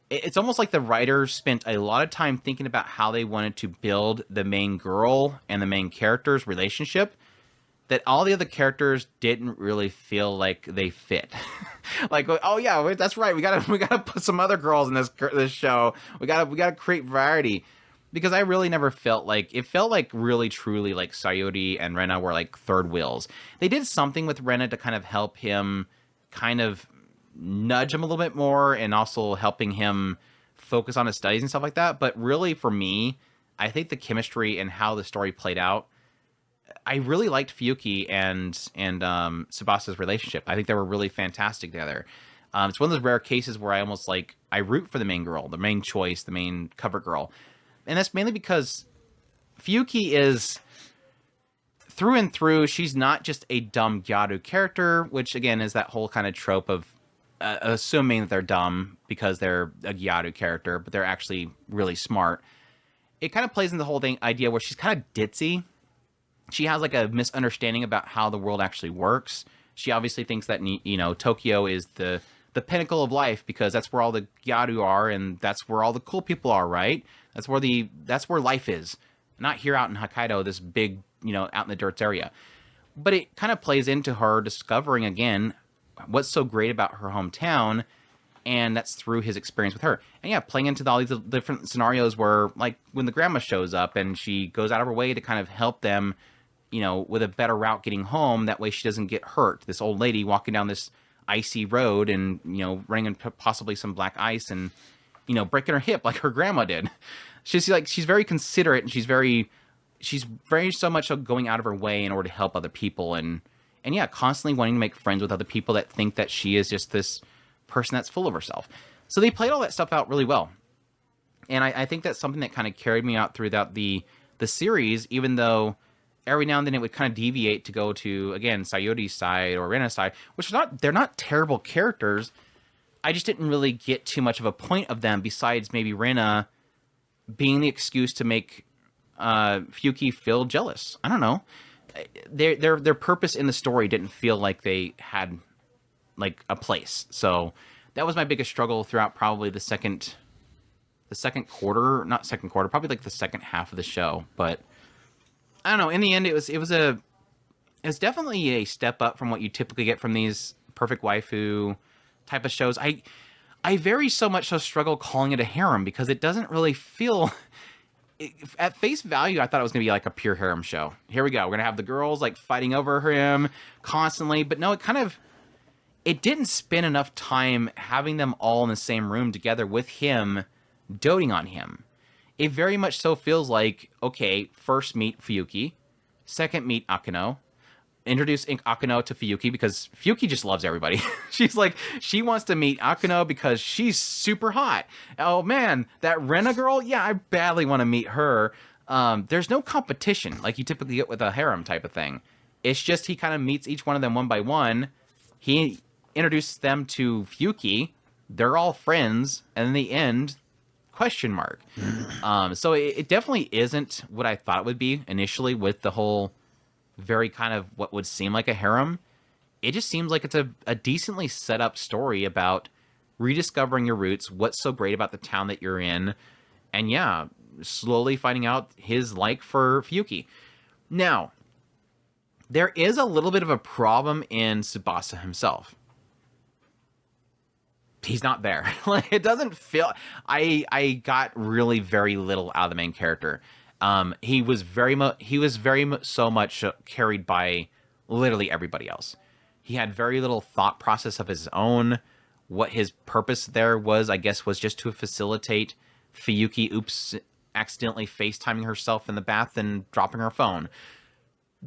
it's almost like the writers spent a lot of time thinking about how they wanted to build the main girl and the main character's relationship, that all the other characters didn't really feel like they fit. Like, oh yeah, that's right. We gotta put some other girls in this show. We gotta create variety, because I really never felt like it felt like really truly like Sayuri and Rena were like third wheels. They did something with Rena to kind of help him, kind of nudge him a little bit more, and also helping him focus on his studies and stuff like that. But really, for me, I think the chemistry and how the story played out, I really liked Fuyuki and Tsubasa's relationship. I think they were really fantastic together. It's one of those rare cases where I root for the main girl, the main choice, the main cover girl. And that's mainly because Fuyuki is, through and through, she's not just a dumb gyaru character, which again is that whole kind of trope of assuming that they're dumb because they're a gyaru character, but they're actually really smart. It kind of plays in the whole idea where she's kind of ditzy. She has like a misunderstanding about how the world actually works. She obviously thinks that, Tokyo is the pinnacle of life because that's where all the gyaru are, and that's where all the cool people are, right? That's where life is. Not here out in Hokkaido, this big, out in the dirt area. But it kind of plays into her discovering again what's so great about her hometown, and that's through his experience with her. And yeah, playing into all these different scenarios where, like, when the grandma shows up and she goes out of her way to kind of help them, with a better route getting home. That way she doesn't get hurt. This old lady walking down this icy road and, running in possibly some black ice and, breaking her hip like her grandma did. She's very considerate, and she's very so much going out of her way in order to help other people. And yeah, constantly wanting to make friends with other people that think that she is just this person that's full of herself. So they played all that stuff out really well. And I think that's something that kind of carried me out throughout the series, even though every now and then it would kind of deviate to go to, again, Sayuri's side or Rena's side, which they're not terrible characters. I just didn't really get too much of a point of them besides maybe Rena being the excuse to make Fuyuki feel jealous. I don't know. Their purpose in the story didn't feel like they had like a place. So that was my biggest struggle throughout probably the second quarter, not second quarter, probably like the second half of the show. But I don't know. In the end, it was definitely a step up from what you typically get from these perfect waifu type of shows. I very so much so struggle calling it a harem because it doesn't really feel. At face value, I thought it was going to be like a pure harem show. Here we go. We're going to have the girls like fighting over him constantly. But no, it didn't spend enough time having them all in the same room together with him doting on him. It very much so feels like, okay, first meet Fuyuki, second meet Akeno, introduce Akeno to Fuyuki because Fuyuki just loves everybody. She's like, she wants to meet Akeno because she's super hot. Oh man, that Rena girl, yeah, I badly want to meet her. There's no competition like you typically get with a harem type of thing. It's just he kind of meets each one of them one by one. He introduces them to Fuyuki. They're all friends, and in the end, question mark. So it definitely isn't what I thought it would be initially with the whole very kind of what would seem like a harem. It just seems like it's a decently set up story about rediscovering your roots, what's so great about the town that you're in, and yeah, slowly finding out his like for Fuyuki. Now, there is a little bit of a problem in Tsubasa himself. He's not there. Like, it doesn't feel... I got really very little out of the main character. He was very so much carried by literally everybody else. He had very little thought process of his own. What his purpose there was, I guess, was just to facilitate Fuyuki accidentally FaceTiming herself in the bath and dropping her phone.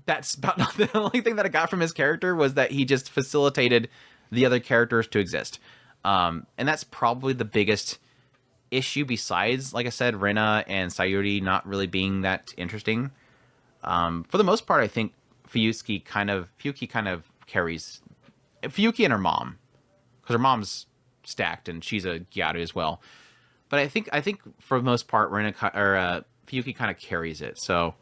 That's about the only thing that I got from his character was that he just facilitated the other characters to exist. And that's probably the biggest issue besides, like I said, Rena and Sayuri not really being that interesting. For the most part, I think Fuyuki kind of carries Fuyuki and her mom, because her mom's stacked and she's a Gyaru as well. But I think for the most part, Fuyuki kind of carries it. So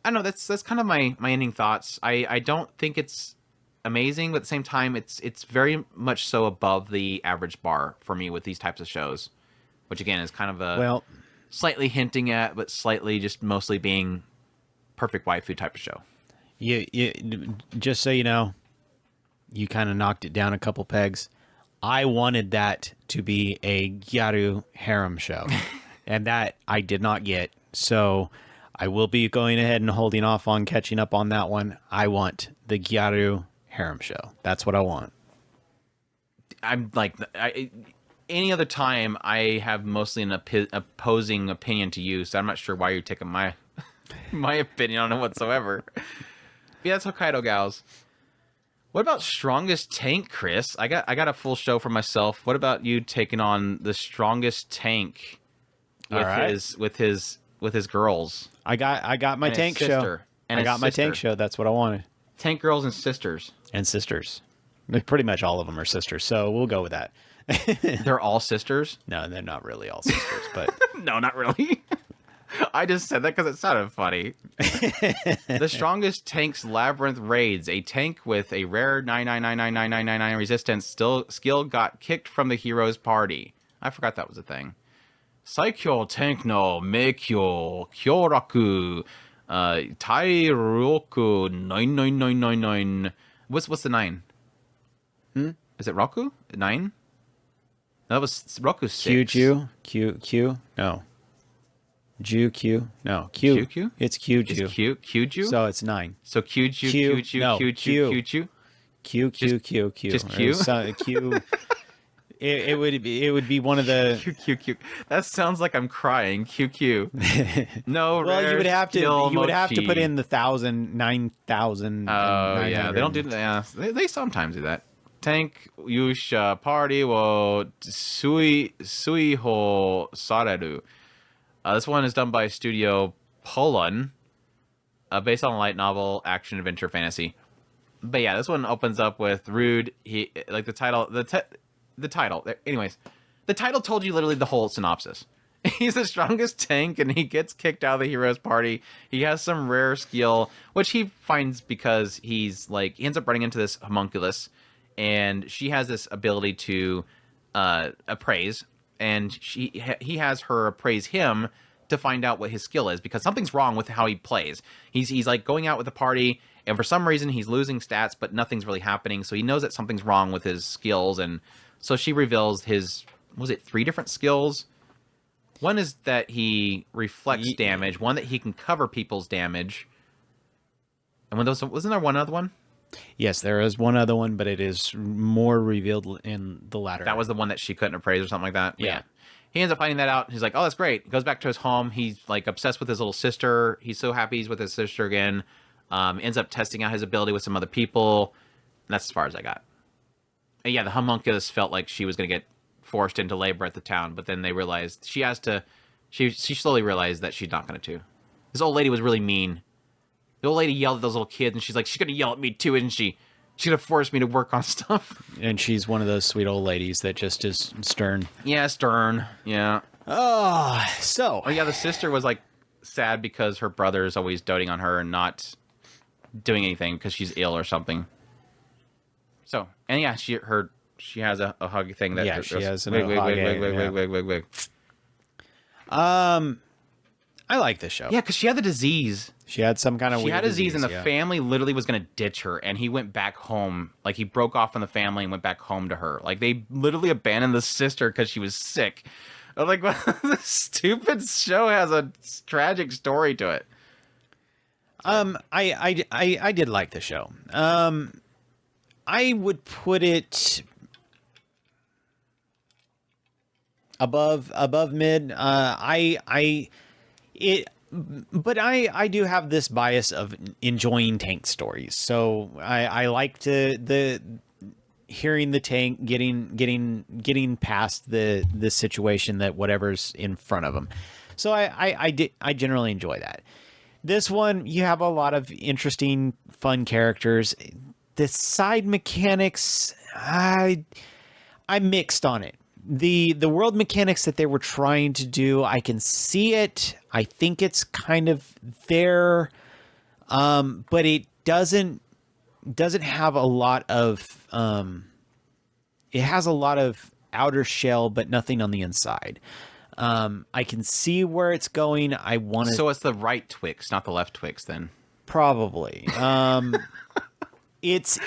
I don't know. That's kind of my ending thoughts. I don't think it's amazing, but at the same time, it's very much so above the average bar for me with these types of shows, which again is kind of a slightly hinting at, but slightly just mostly being perfect waifu type of show. You just so you know, you kind of knocked it down a couple pegs. I wanted that to be a Gyaru harem show, and that I did not get. So I will be going ahead and holding off on catching up on that one. I want the Gyaru harem show. That's what I want. I'm like, any other time, I have mostly an opposing opinion to you, so I'm not sure why you're taking my my opinion on it whatsoever. But yeah, that's Hokkaido Gals. What about Strongest Tank, Chris? I got a full show for myself. What about you taking on the Strongest Tank with his girls? I got my tank show. I got my tank show. That's what I wanted. Tank girls and sisters. And sisters. Pretty much all of them are sisters, so we'll go with that. They're all sisters? No, they're not really all sisters, but no, not really. I just said that because it sounded funny. The Strongest Tank's Labyrinth raids. A tank with a rare 9999999 resistance skill got kicked from the hero's party. I forgot that was a thing. Saikyo Tank no Meikyo Kyoraku Tairoku 99999. What's the 9? Is it Roku? 9? That was Roku's 6. Q? No. Q? No. Q. Q? It's Q. It's Q? So it's 9. So Q. Q. Q. Just Q? Q. It would be one of the Q. That sounds like I'm crying. Q. No. Well, you would have to put in the 1,000, 9,000. Oh yeah, they don't do that. Yeah, they sometimes do that. Tank Yusha Party wo Suiho Sareru. This one is done by Studio Polon, based on a light novel, action, adventure, fantasy. But yeah, this one opens up with Rude. He like the title. The title. Anyways, the title told you literally the whole synopsis. He's the strongest tank, and he gets kicked out of the hero's party. He has some rare skill, which he finds because he ends up running into this homunculus, and she has this ability to appraise, and he has her appraise him to find out what his skill is, because something's wrong with how he plays. He's like going out with the party, and for some reason he's losing stats, but nothing's really happening, so he knows that something's wrong with his skills, and so she reveals his, 3 different skills? One is that he reflects damage, one that he can cover people's damage, and wasn't there one other one? Yes, there is one other one, but it is more revealed in the latter. That was the one that she couldn't appraise or something like that. But Yeah. he ends up finding that out. He's like, oh, that's great. He goes back to his home. He's like obsessed with his little sister. He's so happy he's with his sister again. Ends up testing out his ability with some other people. And that's as far as I got. And yeah, the homunculus felt like she was going to get forced into labor at the town, but then they realized she has to. She slowly realized that she's not going to. This old lady was really mean. The old lady yelled at those little kids, and she's like, she's going to yell at me too, isn't she? She's going to force me to work on stuff. And she's one of those sweet old ladies that just is stern. Yeah, stern. Yeah. Oh, so. Oh, yeah, the sister was, like, sad because her brother is always doting on her and not doing anything because she's ill or something. So, and yeah, she has a hug thing that... Yeah, she has a wig. I like this show. Yeah, because she had the disease. She had some kind of weird disease, and the family literally was going to ditch her, and he went back home. Like, he broke off from the family and went back home to her. Like, they literally abandoned the sister because she was sick. I'm like, well, this stupid show has a tragic story to it. I did like the show. I would put it above mid. But I do have this bias of enjoying tank stories, so I like the hearing the tank getting past the situation that whatever's in front of them. So I generally enjoy that. This one, you have a lot of interesting, fun characters. The side mechanics, I'm mixed on it. The world mechanics that they were trying to do, I can see it. I think it's kind of there, but it doesn't have a lot of. It has a lot of outer shell, but nothing on the inside. I can see where it's going. I want to. So it's the right Twix, not the left Twix, then. Probably. It's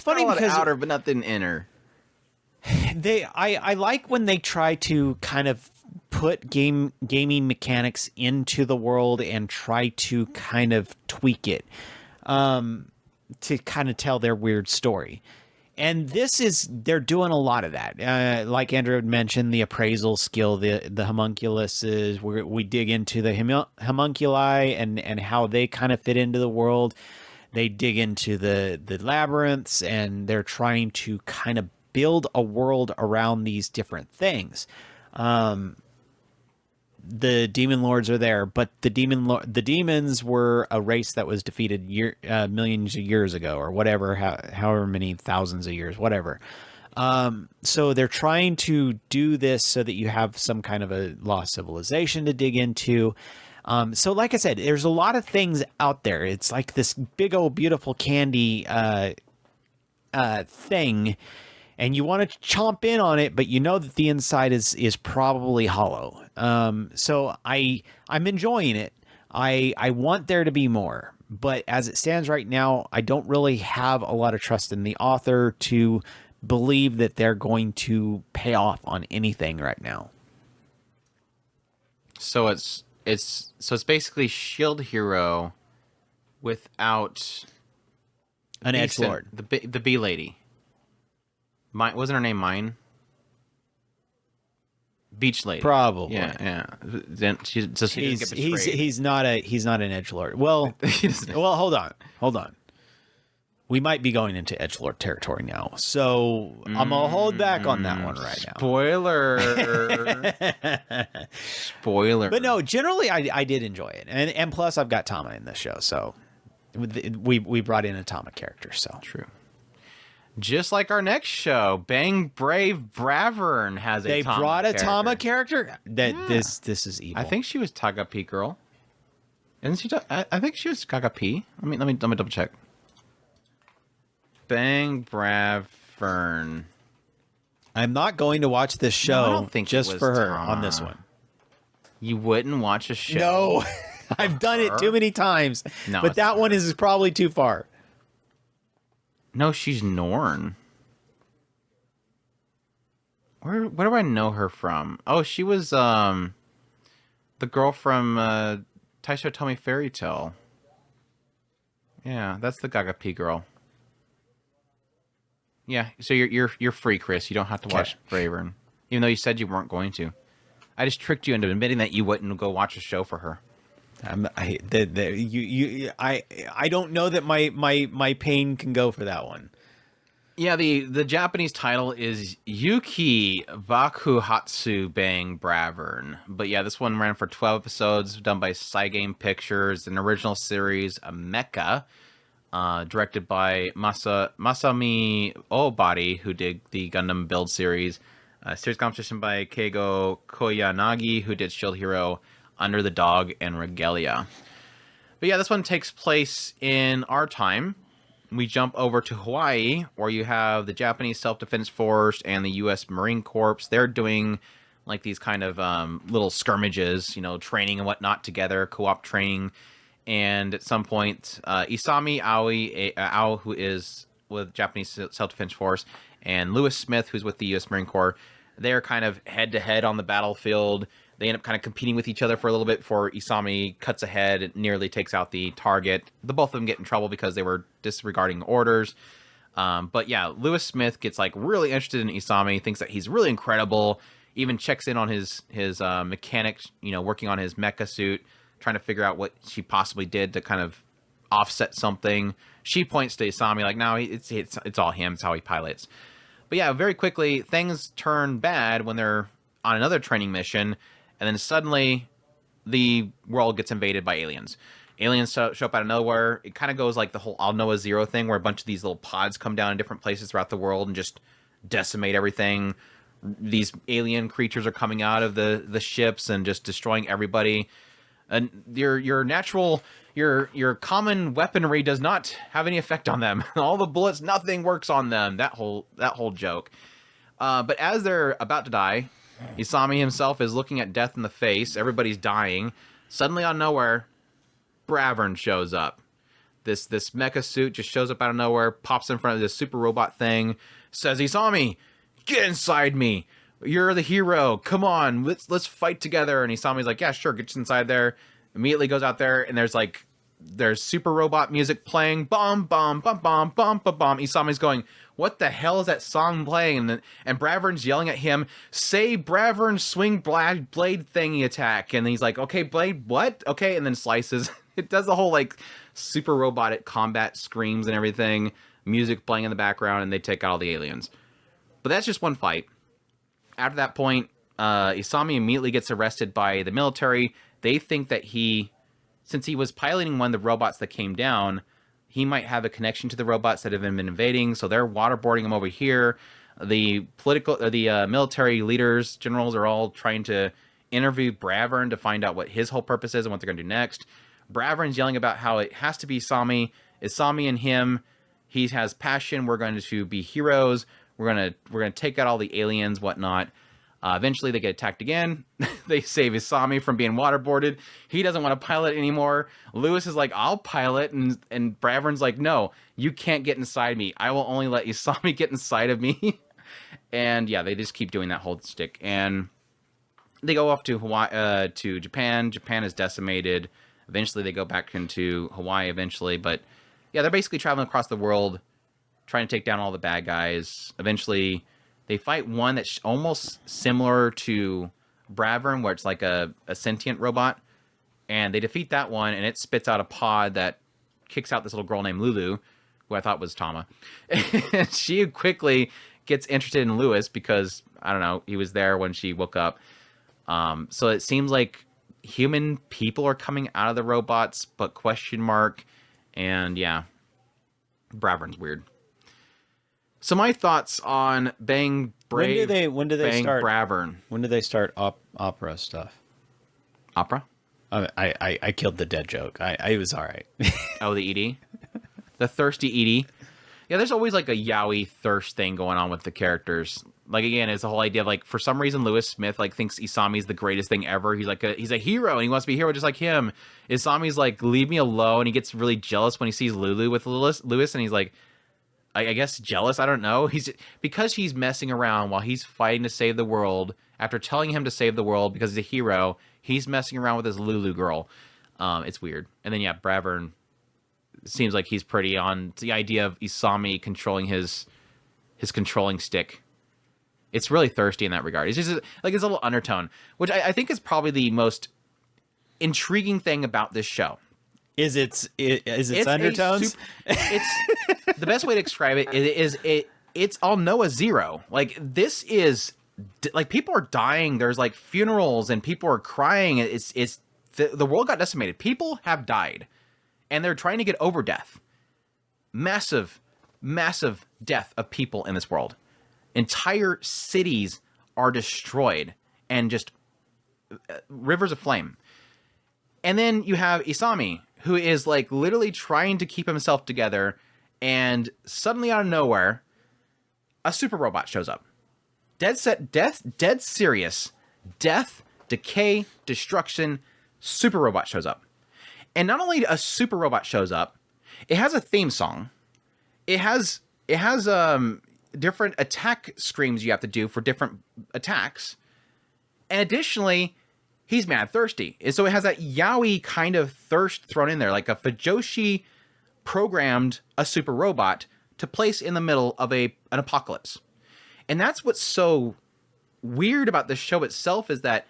funny because outer, but nothing inner. I like when they try to kind of put gaming mechanics into the world and try to kind of tweak it to kind of tell their weird story. And they're doing a lot of that. Like Andrew had mentioned, the appraisal skill, the homunculuses, we dig into the homunculi and how they kind of fit into the world. They dig into the labyrinths, and they're trying to kind of build a world around these different things. The demon lords are there, but the demons were a race that was defeated millions of years ago, or whatever, however many thousands of years, whatever. So they're trying to do this so that you have some kind of a lost civilization to dig into. So like I said, there's a lot of things out there. It's like this big old beautiful candy thing, and you want to chomp in on it, but you know that the inside is probably hollow. So I'm enjoying it. I want there to be more, but as it stands right now, I don't really have a lot of trust in the author to believe that they're going to pay off on anything right now. So it's basically Shield Hero without an edgelord, the bee lady. Wasn't her name Mine? Beach lady. Probably. Yeah. Then he's not an edgelord. Well, well, hold on. We might be going into edgelord territory now, so I'm gonna hold back on that one right now. Spoiler. But no, generally I did enjoy it, and plus I've got Tama in this show, so we brought in a Tama character, so true. Just like our next show, Bang Brave Bravern has they Tama brought a character. Tama character. This is evil. I think she was Tagapi girl. Isn't she? I think she was Tagapi. Let me double check. Bang Bravern. I'm not going to watch this show I don't think just for her Tama. on this one. You wouldn't watch a show? No, I've done it too many times. No, but that one is probably too far. No, she's Norn. Where do I know her from? Oh, she was the girl from Taisho Tomi Fairy Tale. Yeah, that's the Gagapi girl. Yeah, so you're free, Chris. You don't have to watch Bravern, even though you said you weren't going to. I just tricked you into admitting that you wouldn't go watch a show for her. I don't know that my pain can go for that one. Yeah, the Japanese title is Yuki Bakuhatsu Bang Bravern. But yeah, this one ran for 12 episodes, done by Cygame Pictures, an original series, a mecha, directed by Masami Obari, who did the Gundam Build series. Series composition by Keigo Koyanagi, who did Shield Hero, Under the Dog, and Regalia. But yeah, this one takes place in our time. We jump over to Hawaii, where you have the Japanese Self-Defense Force and the U.S. Marine Corps. They're doing like these kind of little skirmishes, training and whatnot together, co-op training. And at some point, Isami Ao, who is with Japanese Self-Defense Force, and Lewis Smith, who's with the U.S. Marine Corps, they're kind of head-to-head on the battlefield. They end up kind of competing with each other for a little bit before Isami cuts ahead and nearly takes out the target. The both of them get in trouble because they were disregarding orders. But yeah, Lewis Smith gets like really interested in Isami, thinks that he's really incredible, even checks in on his mechanic, working on his mecha suit, trying to figure out what she possibly did to kind of offset something. She points to Isami like, no, it's all him. It's how he pilots. But yeah, very quickly, things turn bad when they're on another training mission. And then suddenly, the world gets invaded by aliens. Aliens show up out of nowhere. It kind of goes like the whole All Noah Zero thing, where a bunch of these little pods come down in different places throughout the world and just decimate everything. These alien creatures are coming out of the ships and just destroying everybody. And your common weaponry does not have any effect on them. All the bullets, nothing works on them. That whole joke. But as they're about to die, Isami himself is looking at death in the face. Everybody's dying. Suddenly, out of nowhere, Bravern shows up. This mecha suit just shows up out of nowhere, pops in front of this super robot thing, says, "Isami, get inside me. You're the hero. Come on, let's fight together." And Isami's like, "Yeah, sure, get inside there." Immediately goes out there, and there's super robot music playing. Bum bum bum bum bum bum bum. Isami's going, "What the hell is that song playing?" And Bravern's yelling at him, "Say Bravern swing blade thingy attack." And he's like, "Okay, blade what?" Okay, and then slices. It does the whole like super robotic combat screams and everything, music playing in the background, and they take out all the aliens. But that's just one fight. After that point, Isami immediately gets arrested by the military. They think that since he was piloting one of the robots that came down, he might have a connection to the robots that have been invading, so they're waterboarding him over here. The military leaders, generals, are all trying to interview Bravern to find out what his whole purpose is and what they're going to do next. Bravern's yelling about how it has to be Isami and him. He has passion. We're going to be heroes. We're gonna take out all the aliens, whatnot. Eventually, they get attacked again. They save Isami from being waterboarded. He doesn't want to pilot anymore. Lewis is like, "I'll pilot," and Bravern's like, "No, you can't get inside me. I will only let Isami get inside of me." And yeah, they just keep doing that whole stick. And they go off to Hawaii, to Japan. Japan is decimated. Eventually, they go back into Hawaii. Eventually, but yeah, they're basically traveling across the world, trying to take down all the bad guys. Eventually, they fight one that's almost similar to Bravern, where it's like a sentient robot. And they defeat that one, and it spits out a pod that kicks out this little girl named Lulu, who I thought was Tama. And she quickly gets interested in Lewis because, I don't know, he was there when she woke up. So it seems like human people are coming out of the robots, but question mark. And yeah, Bravern's weird. So my thoughts on Bang Brave. When do they Bang start Bravern? When do they start opera stuff? Opera? I killed the dead joke. I was all right. Oh, the ED? The thirsty ED? Yeah, there's always like a yaoi thirst thing going on with the characters. Like, again, it's the whole idea of like, for some reason, Lewis Smith like thinks Isami's the greatest thing ever. He's like he's a hero and he wants to be a hero just like him. Isami's like, "Leave me alone," and he gets really jealous when he sees Lulu with Lewis, and he's like, I guess jealous. I don't know. Because he's messing around while he's fighting to save the world. After telling him to save the world because he's a hero, he's messing around with this Lulu girl. It's weird. And then yeah, Bravern seems like he's pretty on the idea of Isami controlling his his controlling stick. It's really thirsty in that regard. It's just like it's a little undertone, which I think is probably the most intriguing thing about this show. Is its undertones? It's the best way to describe it is it's all Noah Zero. Like this is like people are dying. There's like funerals and people are crying. It's the world got decimated. People have died, and they're trying to get over death. Massive death of people in this world. Entire cities are destroyed and just rivers of flame. And then you have Isami, who is like literally trying to keep himself together, and suddenly out of nowhere, a super robot shows up. Dead serious. Death, decay, destruction, super robot shows up. And not only a super robot shows up, it has a theme song. It has different attack screams you have to do for different attacks. And additionally, he's mad thirsty. And so it has that yaoi kind of thirst thrown in there, like a Fujoshi programmed a super robot to place in the middle of an apocalypse. And that's what's so weird about the show itself, is that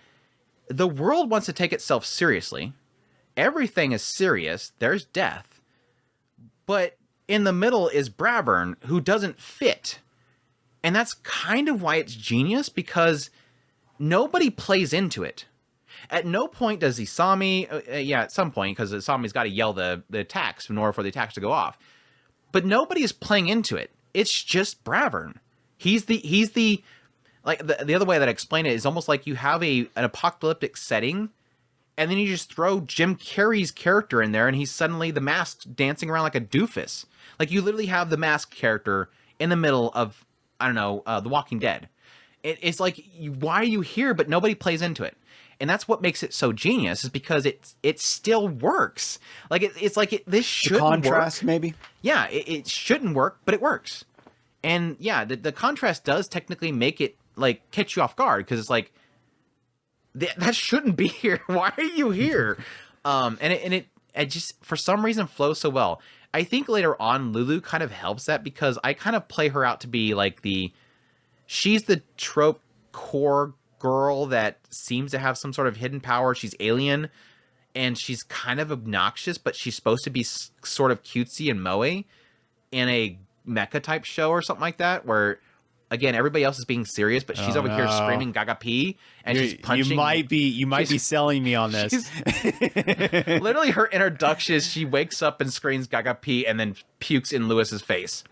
the world wants to take itself seriously. Everything is serious. There's death. But in the middle is Bravern, who doesn't fit. And that's kind of why it's genius, because nobody plays into it. At no point does Isami, at some point, because Isami's got to yell the attacks in order for the attacks to go off. But nobody is playing into it. It's just Bravern. He's the like the other way that I explain it is almost like you have an apocalyptic setting, and then you just throw Jim Carrey's character in there, and he's suddenly the Mask dancing around like a doofus. Like you literally have the Mask character in the middle of, I don't know, The Walking Dead. It's like, why are you here? But nobody plays into it. And that's what makes it so genius, is because it still works. Like it's like this shouldn't work. The contrast, maybe? Yeah, it shouldn't work, but it works. And yeah, the contrast does technically make it like catch you off guard, because it's like, that shouldn't be here. Why are you here? And it just for some reason flows so well. I think later on Lulu kind of helps that, because I kind of play her out to be like she's the trope core girl that seems to have some sort of hidden power. She's alien, and she's kind of obnoxious, but she's supposed to be sort of cutesy and moe in a mecha type show or something like that, where again everybody else is being serious, but she's over here screaming Gaga P, and she's punching. You might be selling me on this. Literally, her introduction is she wakes up and screams Gaga P, and then pukes in Lewis's face.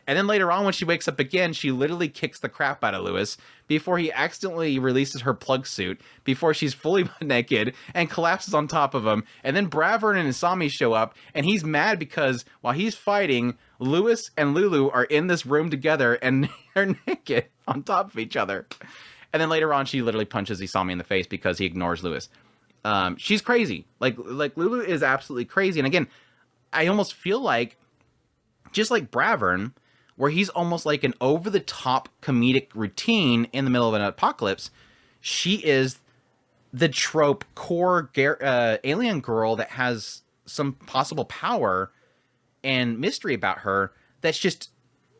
And then later on, when she wakes up again, she literally kicks the crap out of Lewis before he accidentally releases her plug suit, before she's fully naked and collapses on top of him. And then Bravern and Isami show up, and he's mad because while he's fighting, Lewis and Lulu are in this room together, and they're naked on top of each other. And then later on, she literally punches Isami in the face because he ignores Lewis. She's crazy. Like Lulu is absolutely crazy. And again, I almost feel like, just like Bravern, where he's almost like an over-the-top comedic routine in the middle of an apocalypse, she is the trope core alien girl that has some possible power and mystery about her that's just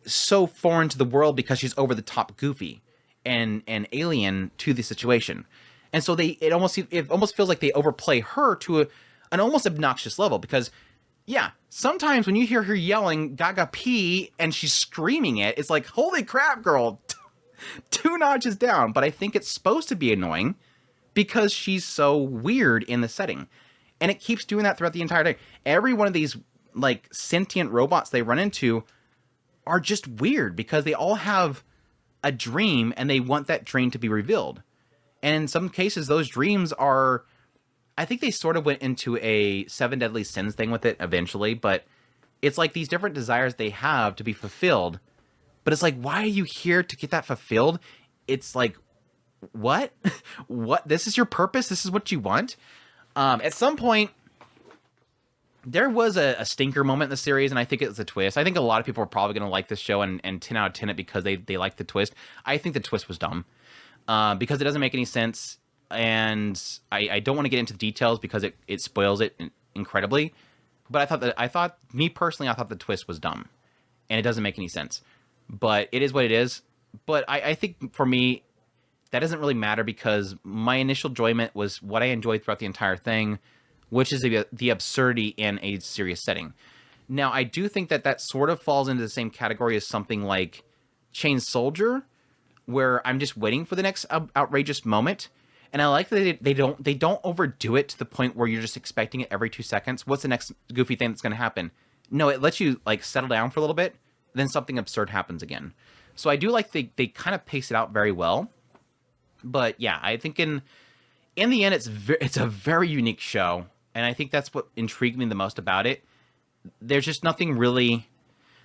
so foreign to the world because she's over-the-top goofy and alien to the situation. And so it almost feels like they overplay her to an almost obnoxious level, because yeah, sometimes when you hear her yelling Gaga P and she's screaming it's like, holy crap, girl, 2 notches down. But I think it's supposed to be annoying because she's so weird in the setting. And it keeps doing that throughout the entire day. Every one of these like sentient robots they run into are just weird because they all have a dream and they want that dream to be revealed. And in some cases, those dreams are, I think they sort of went into a 7 Deadly Sins thing with it eventually, but it's like these different desires they have to be fulfilled. But it's like, why are you here to get that fulfilled? It's like, what? What? This is your purpose? This is what you want? At some point, there was a stinker moment in the series, and I think it was a twist. I think a lot of people are probably going to like this show and 10 out of 10 it because they like the twist. I think the twist was dumb because it doesn't make any sense. And I don't want to get into the details because it spoils it incredibly. But I thought me personally, I thought the twist was dumb, and it doesn't make any sense. but it is what it is. But I think for me, that doesn't really matter because my initial enjoyment was what I enjoyed throughout the entire thing, which is the absurdity in a serious setting. Now, I do think that sort of falls into the same category as something like Chain Soldier, where I'm just waiting for the next outrageous moment. And I like that they don't overdo it to the point where you're just expecting it every 2 seconds. What's the next goofy thing that's going to happen? No, it lets you like settle down for a little bit, then something absurd happens again. So I do like they kind of pace it out very well. But yeah, I think in the end, it's a very unique show, and I think that's what intrigued me the most about it. There's just nothing really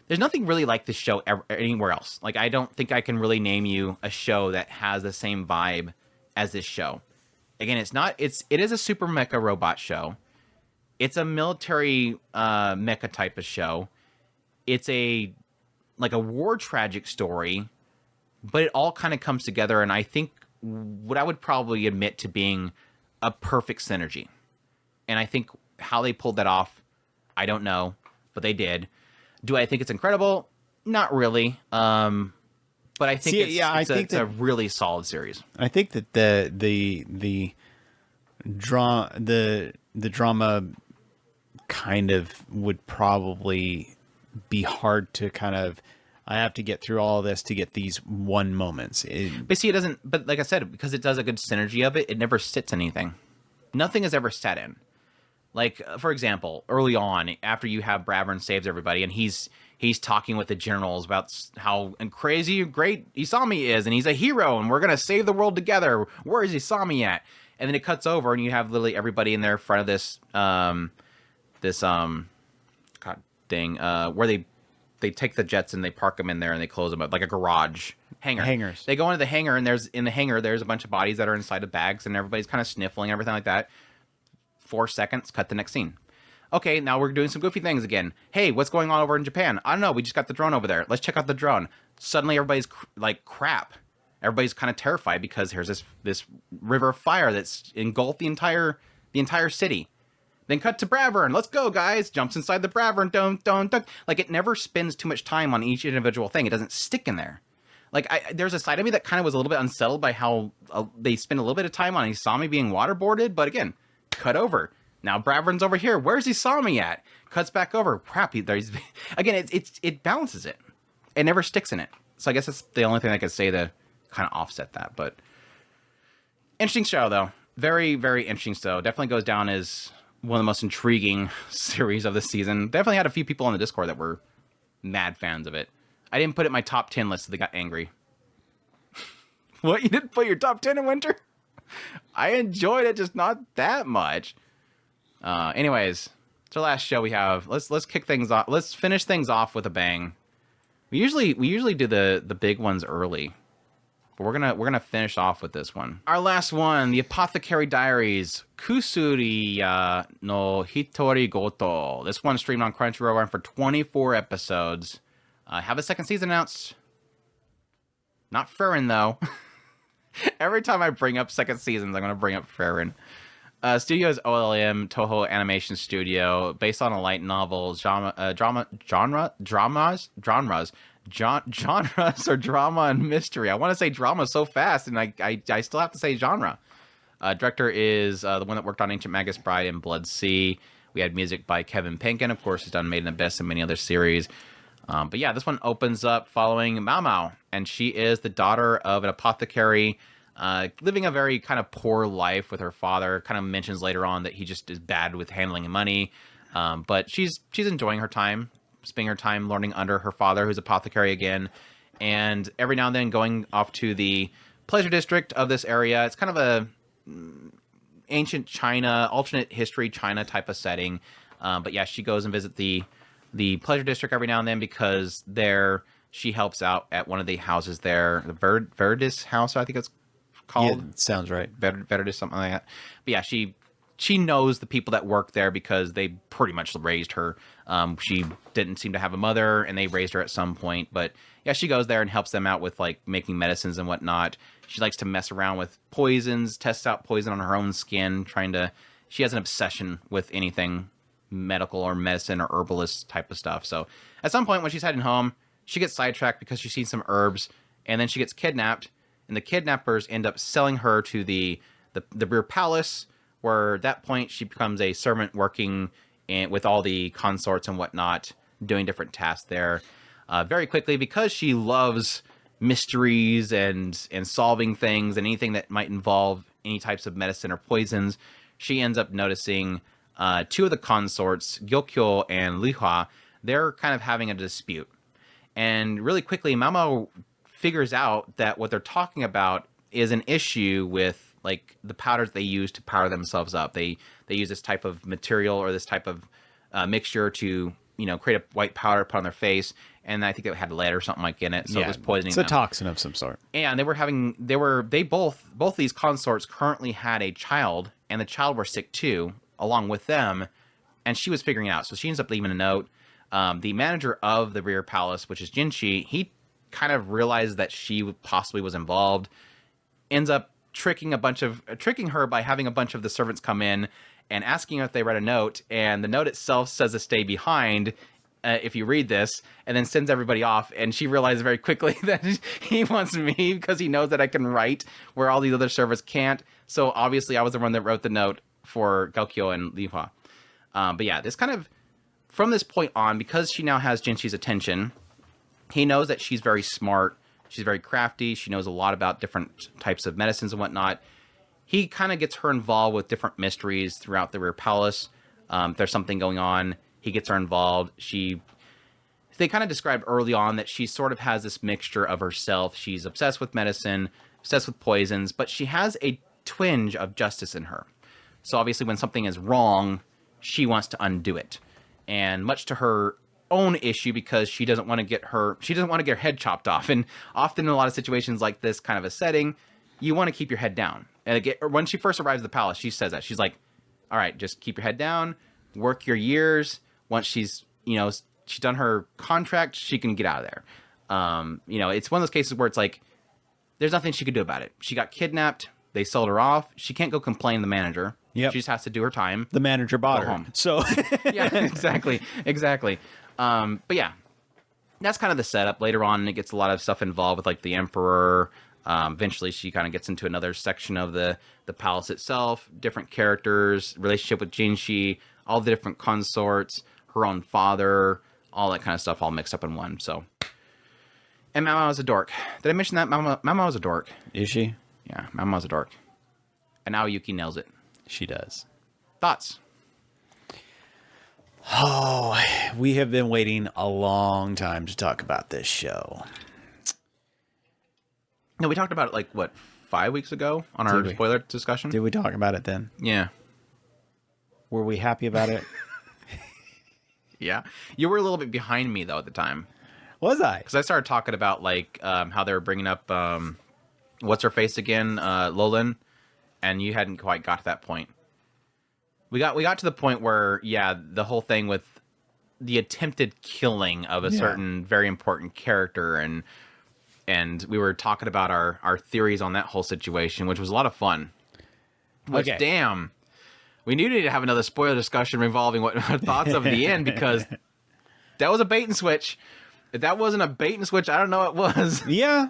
like this show anywhere else. Like, I don't think I can really name you a show that has the same vibe as this show. Again, it is a super mecha robot show. It's a military mecha type of show. It's a war tragic story, but it all kind of comes together, and I think what I would probably admit to being a perfect synergy. And I think how they pulled that off, I don't know, but they did. Do I think it's incredible? Not really. But I think it's a really solid series. I think that the drama kind of would probably be hard to kind of. I have to get through all of this to get these one moments. But see, it doesn't. But like I said, because it does a good synergy of it, it never sits anything. Nothing is ever set in. Like, for example, early on, after you have Bravern saves everybody, and he's talking with the generals about how crazy great Isami is, and he's a hero, and we're gonna save the world together. Where is Isami at? And then it cuts over, and you have literally everybody in there in front of this thing where they take the jets and they park them in there and they close them up like a garage hangar. Hangars. They go into the hangar, and there's a bunch of bodies that are inside of bags, and everybody's kind of sniffling, everything like that. 4 seconds, cut the next scene. Okay, now we're doing some goofy things again. Hey, what's going on over in Japan? I don't know. We just got the drone over there. Let's check out the drone. Suddenly, everybody's like, crap. Everybody's kind of terrified because there's this river of fire that's engulfed the entire city. Then cut to Bravern. Let's go, guys. Jumps inside the Bravern. Don't. Like, it never spends too much time on each individual thing. It doesn't stick in there. Like, there's a side of me that kind of was a little bit unsettled by how they spend a little bit of time on Isami being waterboarded. But again, cut over. Now Bravern's over here. Where's Isami at? Cuts back over. Crap. Again, it balances it. It never sticks in it. So I guess that's the only thing I could say to kind of offset that. But interesting show, though. Very, very interesting show. Definitely goes down as one of the most intriguing series of the season. Definitely had a few people on the Discord that were mad fans of it. I didn't put it in my top 10 list, so they got angry. What? You didn't put your top 10 in winter? I enjoyed it, just not that much. Anyways, it's our last show we have. Let's kick things off. Let's finish things off with a bang. We usually do the big ones early. But we're gonna finish off with this one. Our last one, the Apothecary Diaries, Kusuri no Hitori Goto. This one streamed on Crunchyroll, ran for 24 episodes. Have a second season announced. Not Bravern though. Every time I bring up second seasons, I'm gonna bring up Bravern. Studio is OLM Toho Animation Studio, based on a light novel, genres or drama and mystery. I want to say drama so fast, and I still have to say genre. Director is the one that worked on Ancient Magus Bride and Blood Sea. We had music by Kevin Penkin, of course, who's done Made in Abyss and many other series. But yeah, this one opens up following Mao Mao, and she is the daughter of an apothecary, living a very kind of poor life with her father. Kind of mentions later on that he just is bad with handling money, but she's enjoying her time, spending her time learning under her father, who's apothecary again, and every now and then going off to the pleasure district of this area. It's kind of a ancient China, alternate history China type of setting. But yeah, she goes and visits the pleasure district every now and then because there she helps out at one of the houses there, the Verdis house, I think it's called. Yeah, sounds right. Verdis, something like that. But yeah, she knows the people that work there because they pretty much raised her. She didn't seem to have a mother, and they raised her at some point. But yeah, she goes there and helps them out with like making medicines and whatnot. She likes to mess around with poisons, tests out poison on her own skin, she has an obsession with anything medical or medicine or herbalist type of stuff. So at some point when she's heading home, she gets sidetracked because she's seen some herbs, and then she gets kidnapped, and the kidnappers end up selling her to the rear palace, where at that point she becomes a servant working with all the consorts and whatnot, doing different tasks there. Very quickly, because she loves mysteries and solving things and anything that might involve any types of medicine or poisons, she ends up noticing two of the consorts, Gyokyo and Lihua, they're kind of having a dispute. And really quickly, Mamo figures out that what they're talking about is an issue with like the powders they use to power themselves up. They use this type of material or this type of mixture to, you know, create a white powder, put on their face, and I think it had lead or something like in it, so it was poisoning them. It's a toxin of some sort. And both these consorts currently had a child, and the child were sick too, along with them, and she was figuring it out. So she ends up leaving a note. The manager of the rear palace, which is Jinshi, he kind of realized that she possibly was involved, ends up tricking her by having a bunch of the servants come in and asking if they read a note, and the note itself says to stay behind if you read this, and then sends everybody off, and she realizes very quickly that he wants me because he knows that I can write where all these other servants can't. So obviously I was the one that wrote the note for Gyokyo and Lihua. But yeah, this kind of, from this point on, because she now has Jinshi's attention, he knows that she's very smart, she's very crafty, she knows a lot about different types of medicines and whatnot. He kind of gets her involved with different mysteries throughout the rear palace. If there's something going on, he gets her involved. They kind of described early on that she sort of has this mixture of herself. She's obsessed with medicine, obsessed with poisons, but she has a twinge of justice in her. So obviously when something is wrong, she wants to undo it. And much to her own issue, because she doesn't want to get her head chopped off. And often in a lot of situations like this kind of a setting, you want to keep your head down. And again, when she first arrives at the palace, she says that. She's like, all right, just keep your head down, work your years. Once she's done her contract, she can get out of there. It's one of those cases where it's like, there's nothing she could do about it. She got kidnapped. They sold her off. She can't go complain to the manager. Yep. She just has to do her time. The manager bought her. Home. So yeah, exactly. But yeah, that's kind of the setup. Later on, it gets a lot of stuff involved with like the emperor. Eventually, she kind of gets into another section of the palace itself. Different characters, relationship with Jinshi, all the different consorts, her own father, all that kind of stuff all mixed up in one. So, and Mama was a dork. Did I mention that? Mama was a dork. Is she? Yeah, Mama was a dork. And now Yuki nails it. She does. Thoughts? Oh, we have been waiting a long time to talk about this show. No, we talked about it 5 weeks ago on our spoiler discussion? Did we talk about it then? Yeah. Were we happy about it? Yeah. You were a little bit behind me, though, at the time. Was I? Because I started talking about, how they were bringing up, what's her face again? Lolin. And you hadn't quite got to that point. We got to the point where, yeah, the whole thing with the attempted killing of a certain very important character, and we were talking about our theories on that whole situation, which was a lot of fun. Which, damn, we needed to have another spoiler discussion revolving what our thoughts of the end, because that was a bait and switch. If that wasn't a bait and switch, I don't know what was. Yeah.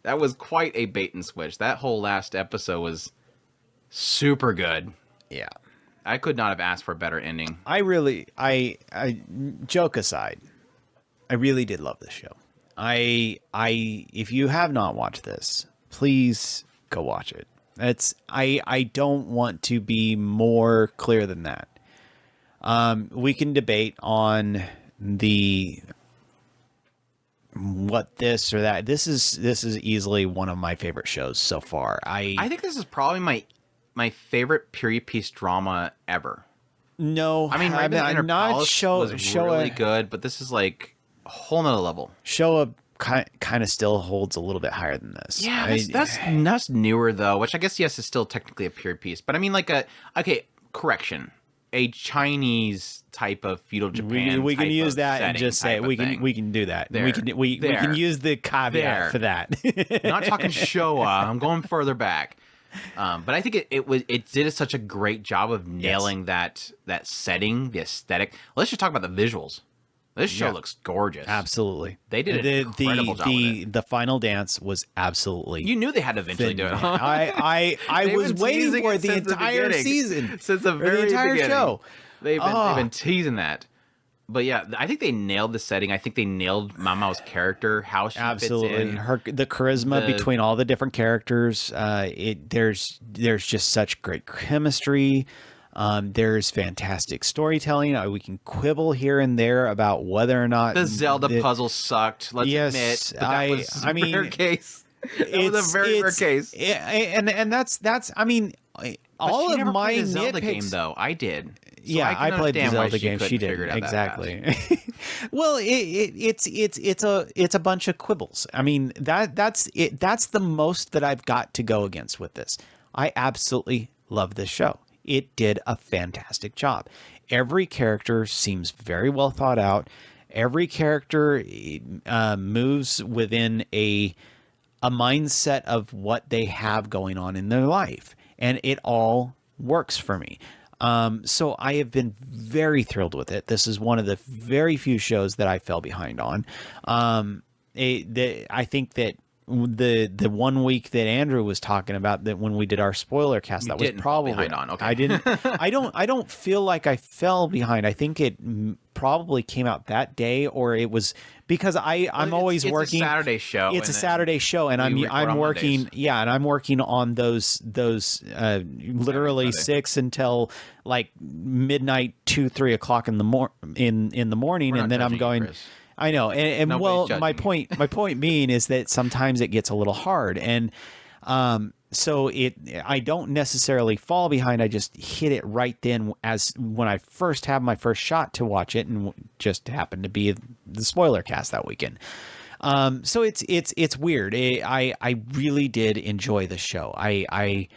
That was quite a bait and switch. That whole last episode was super good. Yeah. I could not have asked for a better ending. I joke aside, I really did love this show. If you have not watched this, please go watch it. I don't want to be more clear than that. We can debate on what this or that. This is easily one of my favorite shows so far. I think this is probably my favorite period piece drama ever. No, I mean, I'm not really good, but this is like a whole nother level. Showa kind of still holds a little bit higher than this. Yeah, that's newer though, which I guess yes is still technically a period piece, but I mean correction, a Chinese type of feudal Japan. We can use that and just say we can do that. There. We can use the caveat for that. I'm not talking Showa. I'm going further back. But I think it did such a great job of nailing that setting, the aesthetic. Let's just talk about the visuals. This show looks gorgeous. Absolutely. They did an incredible job with it. The final dance was absolutely. You knew they had to eventually do it. Huh? I was waiting for it the entire season, since the very entire beginning. Show. They've been teasing that. But yeah, I think they nailed the setting. I think they nailed Mamao's character, how she fits in. The charisma between all the different characters. There's just such great chemistry. There's fantastic storytelling. We can quibble here and there about whether or not the Zelda puzzle sucked. Let's admit, but that was a rare case. It was a very rare case. And that's. I mean, all of my Zelda game nitpicks. Though I did. So I played the Zelda game. She did exactly. Well, it's a bunch of quibbles. I mean that's it. That's the most that I've got to go against with this. I absolutely love this show. It did a fantastic job. Every character seems very well thought out. Every character moves within a mindset of what they have going on in their life, and it all works for me. So I have been very thrilled with it. This is one of the very few shows that I fell behind on. I think that the 1 week that Andrew was talking about, that when we did our spoiler cast, that was probably behind on. Okay. I didn't. I don't feel like I fell behind. I think it probably came out that day, or it was because I'm always working. It's a Saturday show. It's a Saturday show, and I'm working. Mondays. Yeah, and I'm working on those literally 6 until like midnight, 2-3 o'clock in the morning, and then I'm going. I know, and well, my point being is that sometimes it gets a little hard, and so I don't necessarily fall behind. I just hit it right then as when I first have my first shot to watch it, and just happened to be the spoiler cast that weekend. So it's weird. I really did enjoy the show. I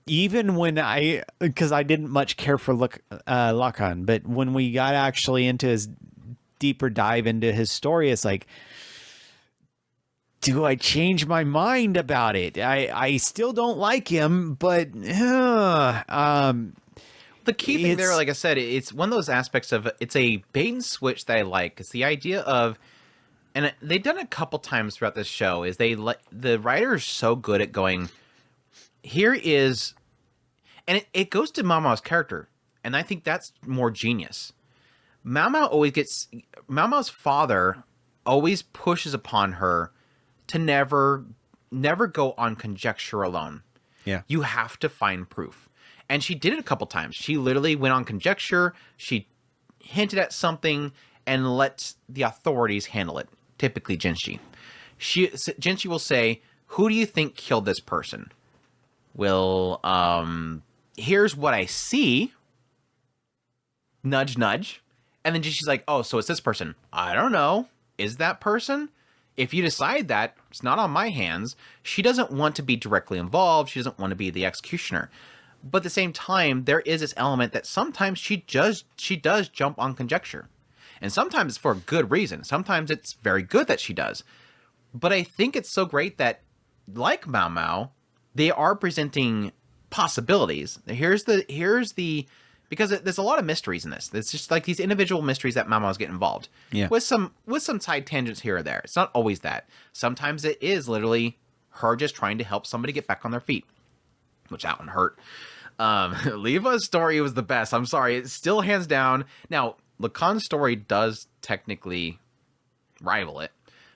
even when because I didn't much care for Lakan, but when we got actually into his deeper dive into his story, it's like, do I change my mind about it? I still don't like him, but the key thing there, like I said, it's one of those aspects of it's a bait and switch that I like. It's the idea of, and they've done it a couple times throughout this show, is the writer is so good at going, here is, and it goes to Mama's character, and I think that's more genius. Mama's father always pushes upon her to never go on conjecture alone. Yeah. You have to find proof. And she did it a couple times. She literally went on conjecture. She hinted at something and let the authorities handle it. Typically Jinshi. Jinshi will say, who do you think killed this person? Well, here's what I see. Nudge, nudge. And then she's like, oh, so it's this person. I don't know. Is that person? If you decide that, it's not on my hands. She doesn't want to be directly involved. She doesn't want to be the executioner. But at the same time, there is this element that sometimes she does jump on conjecture. And sometimes it's for a good reason. Sometimes it's very good that she does. But I think it's so great that, like Mao Mao, they are presenting possibilities. Here's the because there's a lot of mysteries in this. It's just like these individual mysteries that Mama's get involved. Yeah. With some side tangents here or there. It's not always that. Sometimes it is literally her just trying to help somebody get back on their feet, which that one hurt. Leva's story was the best. I'm sorry. It's still hands down. Now, Lacan's story does technically rival it,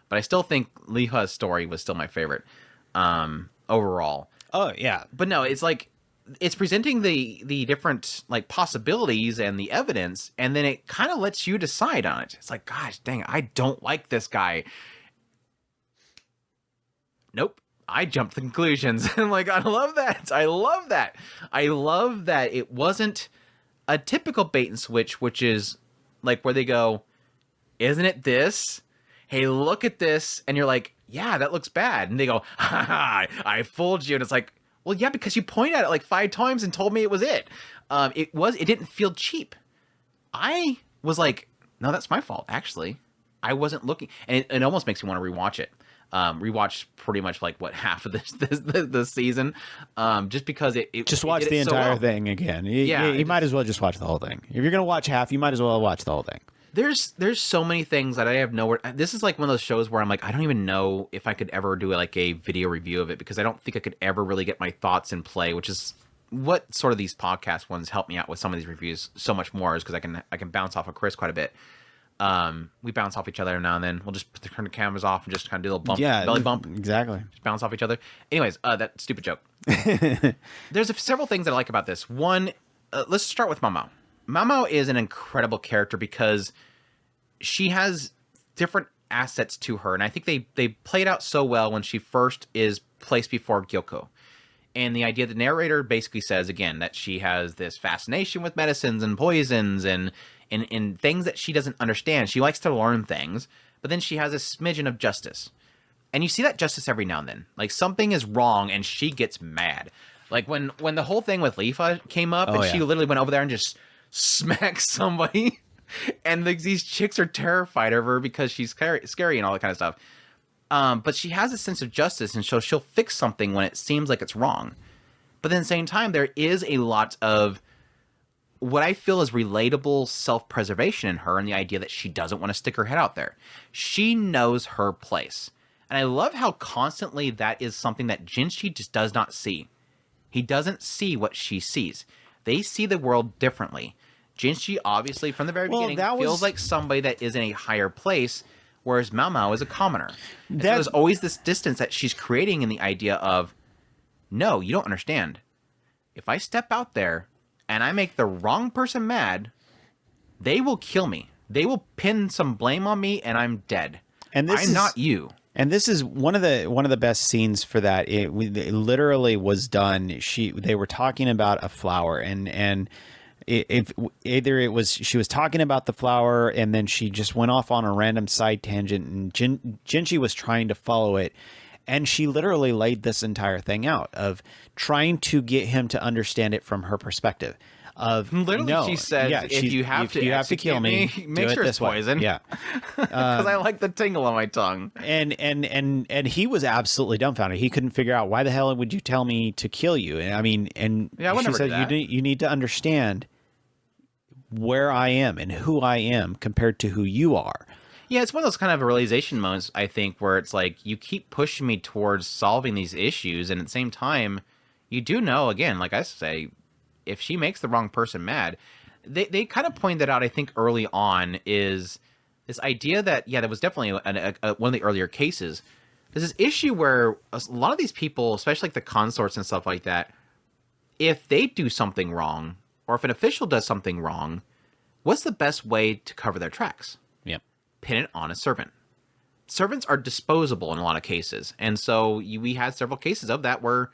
but I still think Leva's story was still my favorite overall. Oh, yeah. But no, it's like, it's presenting the different like possibilities and the evidence, and then it kind of lets you decide on it. It's like, gosh dang, I don't like this guy. Nope. I jumped to conclusions. And like, I love that. I love that it wasn't a typical bait and switch, which is like where they go, isn't it this? Hey, look at this. And you're like, yeah, that looks bad. And they go, ha ha, I fooled you. And it's like, well, yeah, because you pointed at it like 5 times and told me it was it. It didn't feel cheap. I was like, no, that's my fault, actually. I wasn't looking. And it almost makes me want to rewatch it. Rewatch pretty much like half of this season. Just because it just watch the entire thing again. You might as well just watch the whole thing. If you're going to watch half, you might as well watch the whole thing. There's so many things that I have nowhere. This is like one of those shows where I'm like, I don't even know if I could ever do like a video review of it, because I don't think I could ever really get my thoughts in play, which is what sort of these podcast ones help me out with some of these reviews so much more, is because I can bounce off of Chris quite a bit. We bounce off each other every now and then. We'll just turn the cameras off and just kind of do a little bump, belly bump. Exactly. Just bounce off each other. Anyways, that stupid joke. There's several things that I like about this. One, let's start with Mamo. Mamo is an incredible character because she has different assets to her, and I think they played out so well when she first is placed before Gyoko. And the idea, the narrator basically says, again, that she has this fascination with medicines and poisons and things that she doesn't understand. She likes to learn things, but then she has a smidgen of justice. And you see that justice every now and then. Like, something is wrong, and she gets mad. Like, when the whole thing with Lifa came up, she literally went over there and just smacked somebody. And these chicks are terrified of her because she's scary and all that kind of stuff. But she has a sense of justice, and so she'll fix something when it seems like it's wrong. But then at the same time, there is a lot of what I feel is relatable self-preservation in her, and the idea that she doesn't want to stick her head out there. She knows her place. And I love how constantly that is something that Jinshi just does not see. He doesn't see what she sees. They see the world differently. Jinshi, obviously, from the very beginning, feels like somebody that is in a higher place, whereas Mao Mao is a commoner. So there's always this distance that she's creating in the idea of, no, you don't understand. If I step out there and I make the wrong person mad, they will kill me. They will pin some blame on me, and I'm dead. And I'm not you. And this is one of the best scenes for that. It literally was done. They were talking about a flower, and if either it was she was talking about the flower, and then she just went off on a random side tangent, and Jinshi was trying to follow it, and she literally laid this entire thing out of trying to get him to understand it from her perspective. Of literally, no, she said, if you have to kill me, make sure it's poison. Yeah, because I like the tingle on my tongue. And he was absolutely dumbfounded. He couldn't figure out, why the hell would you tell me to kill you? And I mean, she said, you need to understand where I am and who I am compared to who you are. Yeah, it's one of those kind of realization moments, I think, where it's like, you keep pushing me towards solving these issues, and at the same time, you do know, again, like I say, if she makes the wrong person mad, they kind of pointed that out, I think, early on, is this idea that, yeah, that was definitely one of the earlier cases. There's this issue where a lot of these people, especially like the consorts and stuff like that, if they do something wrong, or if an official does something wrong, what's the best way to cover their tracks? Yep. Pin it on a servant. Servants are disposable in a lot of cases. And so we had several cases of that where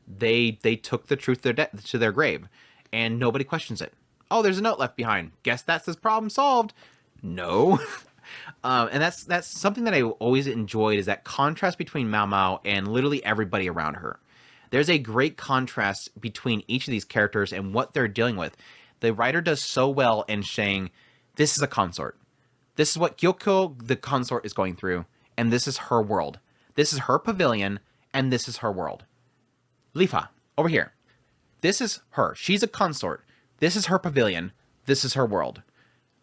they took the truth to their grave, and nobody questions it. Oh, there's a note left behind. Guess that's this problem solved. No. And that's something that I always enjoyed, is that contrast between Mao Mao and literally everybody around her. There's a great contrast between each of these characters and what they're dealing with. The writer does so well in saying, this is a consort. This is what Gyoko, the consort, is going through, and this is her world. This is her pavilion, and this is her world. Lifa, over here. This is her. She's a consort. This is her pavilion. This is her world.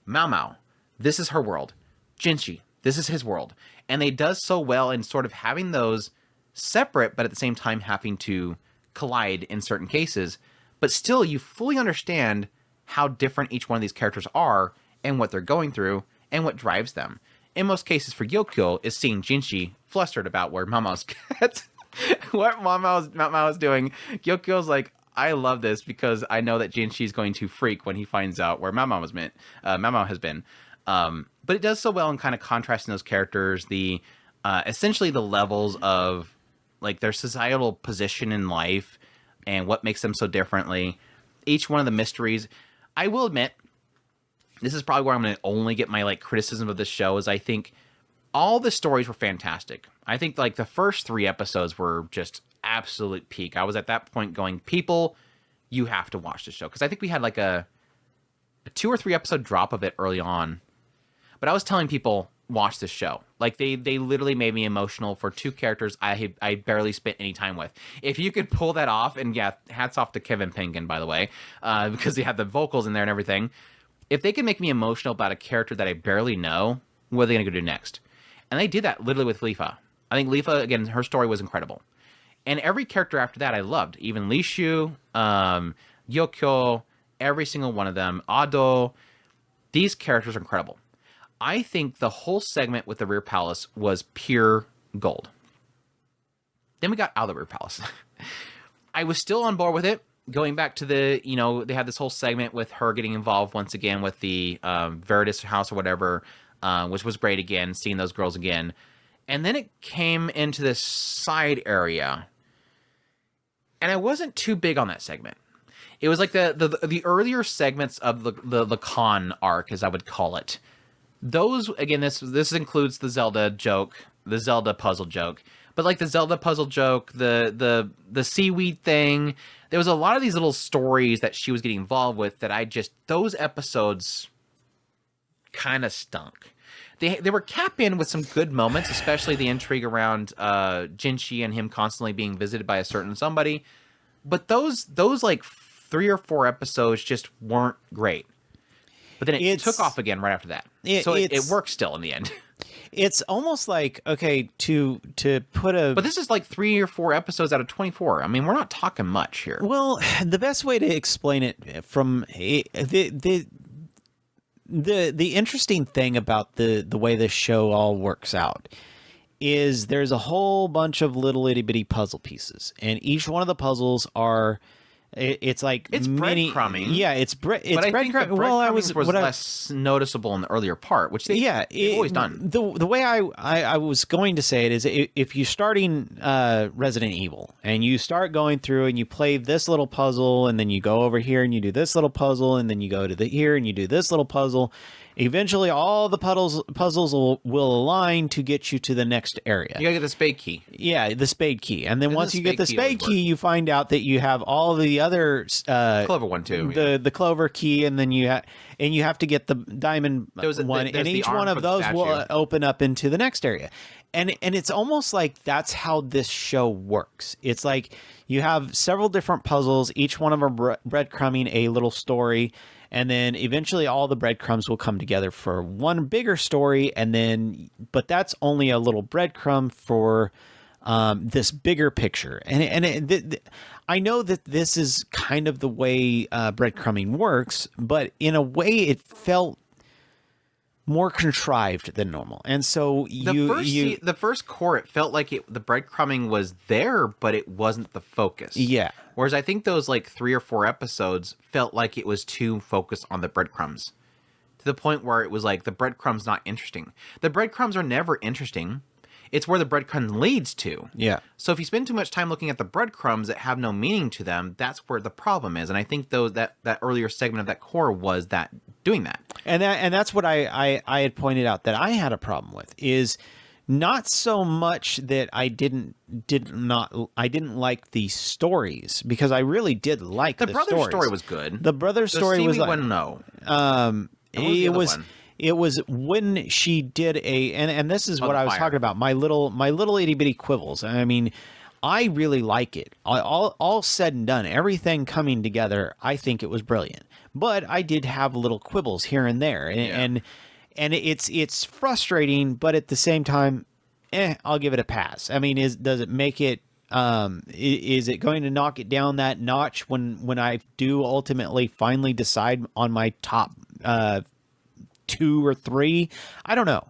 Mao Mao, this is her world. Jinshi, this is his world. And they does so well in sort of having those separate, but at the same time having to collide in certain cases. But still, you fully understand how different each one of these characters are, and what they're going through, and what drives them. In most cases for Gyokyo is seeing Jinshi flustered about where Mama's at. What Mama is doing. Gyokyo's like, I love this because I know that Jinshi's going to freak when he finds out where Mama has been. But it does so well in kind of contrasting those characters, the essentially the levels of like their societal position in life and what makes them so differently. Each one of the mysteries. I will admit, this is probably where I'm going to only get my like criticism of this show, is I think all the stories were fantastic. I think like the first 3 episodes were just absolute peak. I was at that point going, people, you have to watch this show. Because I think we had like a 2 or 3 episode drop of it early on. But I was telling people, watch this show. Like they literally made me emotional for 2 characters I barely spent any time with. If you could pull that off, and yeah, hats off to Kevin Penkin, by the way, because he had the vocals in there and everything. if they can make me emotional about a character that I barely know, what are they going to go do next? And they did that literally with Lifa. I think Lifa, again, her story was incredible. And every character after that I loved. Even Lishu, Yokyo, every single one of them. Ado. These characters are incredible. I think the whole segment with the Rear Palace was pure gold. Then we got out of the Rear Palace. I was still on board with it. Going back to the, they had this whole segment with her getting involved once again with the Veritas house or whatever, which was great again, seeing those girls again. And then it came into this side area. And I wasn't too big on that segment. It was like the earlier segments of the con arc, as I would call it. Those, again, this includes the Zelda joke, the Zelda puzzle joke. But like the Zelda puzzle joke, the seaweed thing, there was a lot of these little stories that she was getting involved with that those episodes kind of stunk. They were capped in with some good moments, especially the intrigue around Jinshi and him constantly being visited by a certain somebody. But those like 3 or 4 episodes just weren't great. But then it took off again right after that. It worked still in the end. It's almost like, okay, to put a... But this is like 3 or 4 episodes out of 24. I mean, we're not talking much here. Well, the best way to explain it from the interesting thing about the way this show all works out is there's a whole bunch of little itty bitty puzzle pieces, and each one of the puzzles are... It's like breadcrumbing. Yeah, it's breadcrumbing. Well, was less noticeable in the earlier part, which they've always done. The way I was going to say it is, if you're starting Resident Evil and you start going through and you play this little puzzle, and then you go over here and you do this little puzzle, and then you go to here and you do this little puzzle. Eventually, all the puzzles will align to get you to the next area. You gotta get the spade key. Yeah, the spade key, and then once you get the spade key, you find out that you have all the other clover one too. The clover key, and then you have to get the diamond one, and each one of those will open up into the next area. And it's almost like that's how this show works. It's like you have several different puzzles, each one of them breadcrumbing a little story. And then eventually all the breadcrumbs will come together for one bigger story. But that's only a little breadcrumb for this bigger picture. I know that this is kind of the way breadcrumbing works, but in a way it felt more contrived than normal. And so the first core, it felt like the breadcrumbing was there, but it wasn't the focus. Yeah. Whereas I think those like 3 or 4 episodes felt like it was too focused on the breadcrumbs, to the point where it was like the breadcrumbs not interesting. The breadcrumbs are never interesting. It's where the breadcrumb leads to. Yeah. So if you spend too much time looking at the breadcrumbs that have no meaning to them, that's where the problem is. And I think that earlier segment of that core was doing that. And that's what I had pointed out that I had a problem with, is not so much that I didn't like the stories, because I really did like the brother story was good. The brother story was like, no. It was when she did and this is what I was talking about, my little itty bitty quibbles. I mean, I really like it. All said and done, everything coming together, I think it was brilliant. But I did have little quibbles here and there, and it's frustrating, but at the same time, I'll give it a pass. I mean, does it make it? Is it going to knock it down that notch when I do ultimately finally decide on my top 2 or 3? I don't know.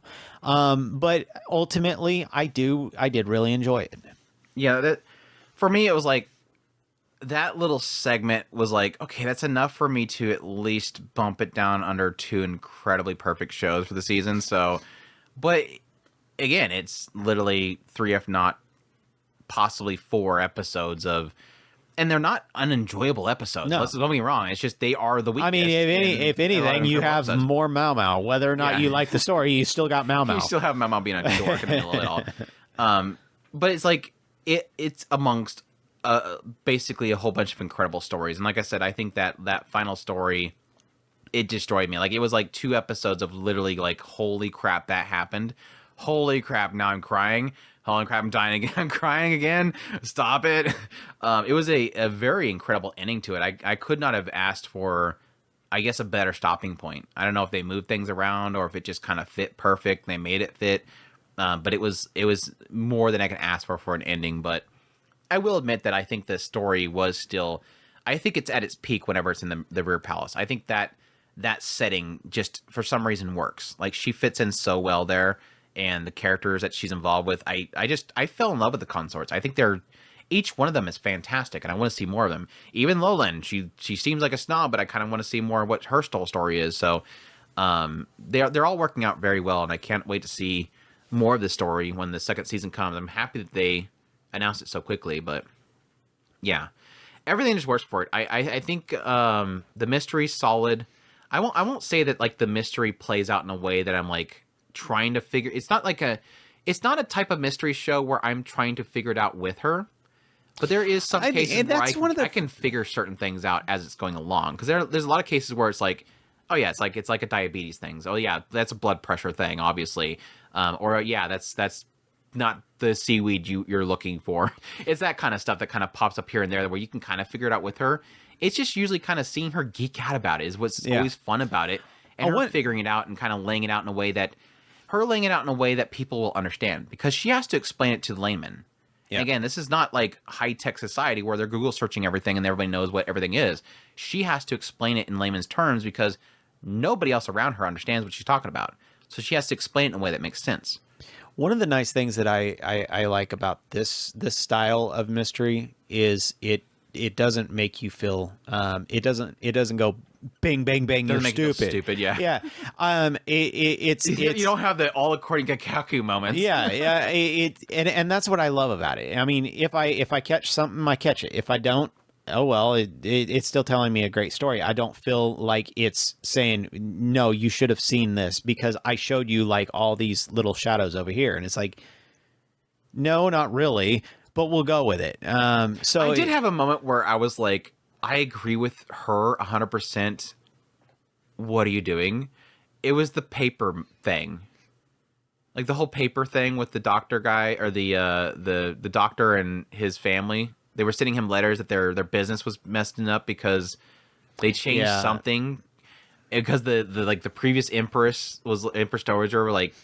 But ultimately, I did really enjoy it. Yeah, for me, it was like that little segment was like, okay, that's enough for me to at least bump it down under 2 incredibly perfect shows for the season. So, but again, it's literally 3, if not possibly 4 episodes of, and they're not unenjoyable episodes. No. Don't get me wrong. It's just they are the weakest. I mean, if anything, you have more Mao Mao. Whether or not you like the story, you still got Mao Mao. You still have Mao Mao being a dork in the middle of it all. But it's like it's amongst basically a whole bunch of incredible stories. And like I said, I think that final story, it destroyed me. Like, it was like 2 episodes of literally like, holy crap, that happened. Holy crap, now I'm crying. Holy crap, I'm dying again. I'm crying again. Stop it. It was a very incredible ending to it. I could not have asked for I guess, a better stopping point. I don't know if they moved things around or if it just kind of fit perfect. They made it fit, but it was more than I can ask for an ending. But I will admit that I think the story was still, I think it's at its peak whenever it's in the rear palace. I think that setting just for some reason works. Like, she fits in so well there, and the characters that she's involved with, I fell in love with the consorts. I think each one of them is fantastic, and I want to see more of them. Even Lolan, she seems like a snob, but I kind of want to see more of what her story is. So they're all working out very well, and I can't wait to see more of the story when the second season comes. I'm happy that they announced it so quickly, but yeah, everything just works for it. I think the mystery's solid. I won't say that like the mystery plays out in a way that I'm like trying to figure. It's not a type of mystery show where I'm trying to figure it out with her. But there is some cases where I can figure certain things out as it's going along. Because there's a lot of cases where it's like, oh yeah, it's like a diabetes thing. Oh yeah, that's a blood pressure thing, obviously. Or yeah, that's not the seaweed you're looking for. It's that kind of stuff that kind of pops up here and there where you can kind of figure it out with her. It's just usually kind of seeing her geek out about it is what's always fun about it. And her figuring it out and kind of laying it out in a way that people will understand. Because she has to explain it to the layman. Yeah. Again, this is not like high-tech society where they're Google searching everything and everybody knows what everything is. She has to explain it in layman's terms because nobody else around her understands what she's talking about. So she has to explain it in a way that makes sense. One of the nice things that I like about this style of mystery is it doesn't make you feel it doesn't go bang bang bang, you're stupid. Yeah. It's you don't have the all according to Kaku moments. And that's what I love about it. I mean, if I catch something, I catch it. If I don't, oh well, it's still telling me a great story. I don't feel like it's saying, no, you should have seen this because I showed you like all these little shadows over here. And it's like, no, not really, but we'll go with it. So I did have a moment where I was like, I agree with her 100%. What are you doing? It was the paper thing. Like the whole paper thing with the doctor guy or the doctor and his family. They were sending him letters that their business was messing up because they changed something. Because the previous Empress Dowager like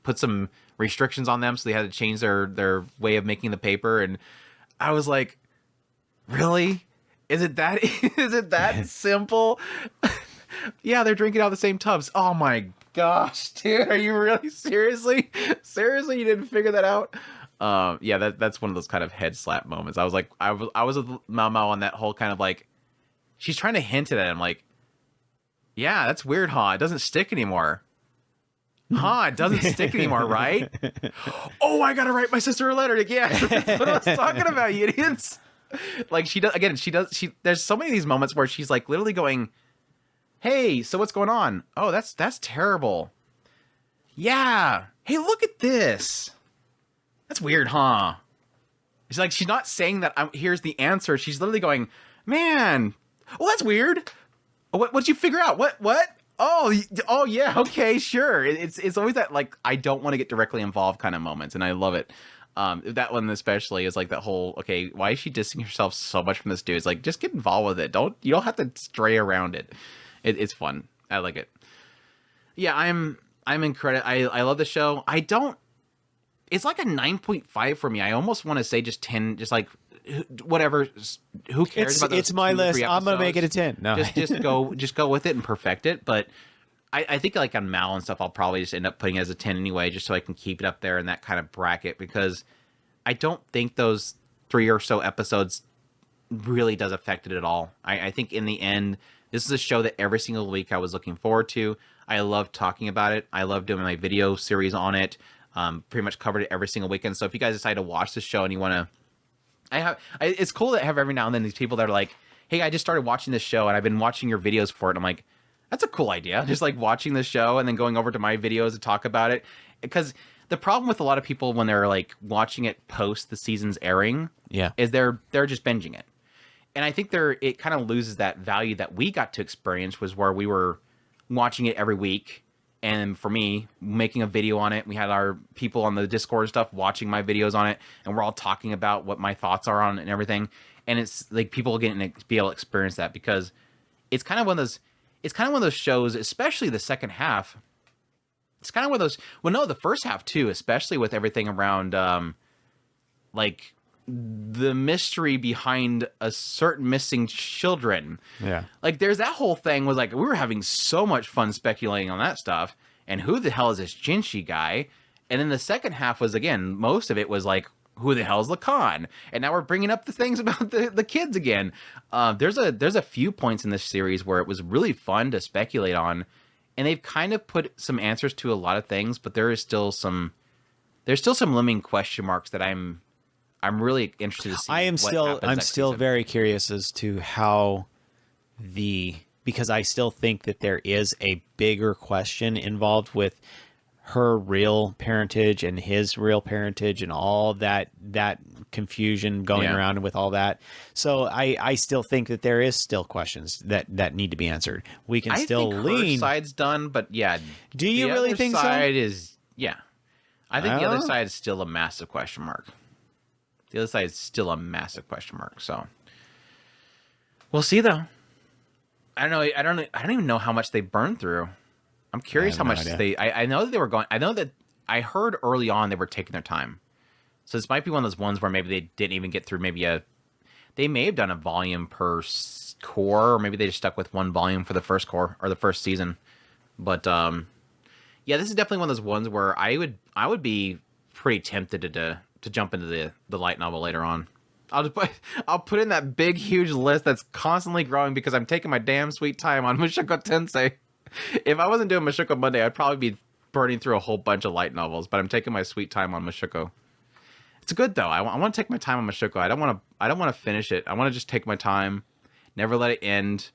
put some restrictions on them, so they had to change their way of making the paper. And I was like, really? Is it that simple? Yeah, they're drinking out of the same tubs. Oh my gosh, dude, are you really seriously you didn't figure that out? Yeah, that's one of those kind of head slap moments. I was like, I was with Mao Mao on that whole kind of like, she's trying to hint at it. I'm like, yeah, that's weird, huh? It doesn't stick anymore. Huh? It doesn't stick anymore, right? Oh, I gotta write my sister a letter again. That's what I was talking about, you idiots. Like she does. There's so many of these moments where she's like literally going, "Hey, so what's going on? Oh, that's terrible. Yeah. Hey, look at this. That's weird, huh?" It's like she's not saying that here's the answer. She's literally going, "Man, well, that's weird. What'd you figure out? What? Oh, yeah, okay, sure." It's always that like I don't want to get directly involved kind of moments, and I love it. That one especially is like that whole, okay, why is she distancing herself so much from this dude? It's like, just get involved with it. You don't have to stray around it. It's fun. I like it. Yeah, I'm in credit. I love the show. It's like a 9.5 for me. I almost want to say just 10, just like whatever. Who cares about those? It's my list. I'm gonna make it a 10. No, just go with it and perfect it. But I think like on Mal and stuff, I'll probably just end up putting it as a 10 anyway, just so I can keep it up there in that kind of bracket, because I don't think those 3 or so episodes really does affect it at all. I think in the end, this is a show that every single week I was looking forward to. I love talking about it. I love doing my video series on it. Pretty much covered it every single weekend. So if you guys decide to watch this show and you want to, it's cool to have every now and then these people that are like, "Hey, I just started watching this show and I've been watching your videos for it." And I'm like, that's a cool idea. Just like watching the show and then going over to my videos to talk about it. Because the problem with a lot of people when they're like watching it post the season's airing, is they're just binging it. And I think it kind of loses that value that we got to experience, was where we were watching it every week. And for me, making a video on it, we had our people on the Discord and stuff watching my videos on it, and we're all talking about what my thoughts are on it and everything. And it's like people getting to be able to experience that, because it's kind of one of those, it's kind of one of those shows, especially the second half. It's kind of one of those. Well, no, the first half too, especially with everything around, like the mystery behind a certain missing children. Yeah. Like there's that whole thing was like we were having so much fun speculating on that stuff. And who the hell is this Jinshi guy? And then the second half was, again, most of it was like, who the hell is Lacan? And now we're bringing up the things about the kids again. There's a few points in this series where it was really fun to speculate on, and they've kind of put some answers to a lot of things, but there's still some limiting question marks that I'm really interested to see. I'm still very curious as to how because I still think that there is a bigger question involved with her real parentage and his real parentage and all that confusion going around with all that. So I still think that there is still questions that need to be answered. We can still lean. Her side's done, but yeah. Do you really think so? I think the other side is still a massive question mark. The other side is still a massive question mark. So we'll see, though. I don't even know how much they burned through. I'm curious how much I know that they were going. I know that I heard early on they were taking their time. So this might be one of those ones where maybe they didn't even get through. They may have done a volume per core, or maybe they just stuck with one volume for the first core or the first season. But yeah, this is definitely one of those ones where I would be pretty tempted to jump into the light novel later on. I'll put in that big, huge list that's constantly growing because I'm taking my damn sweet time on Mushoku Tensei. If I wasn't doing Mushoku Monday, I'd probably be burning through a whole bunch of light novels, but I'm taking my sweet time on Mushoku. It's good, though. I want to take my time on Mushoku. I don't want to finish it. I want to just take my time, never let it end.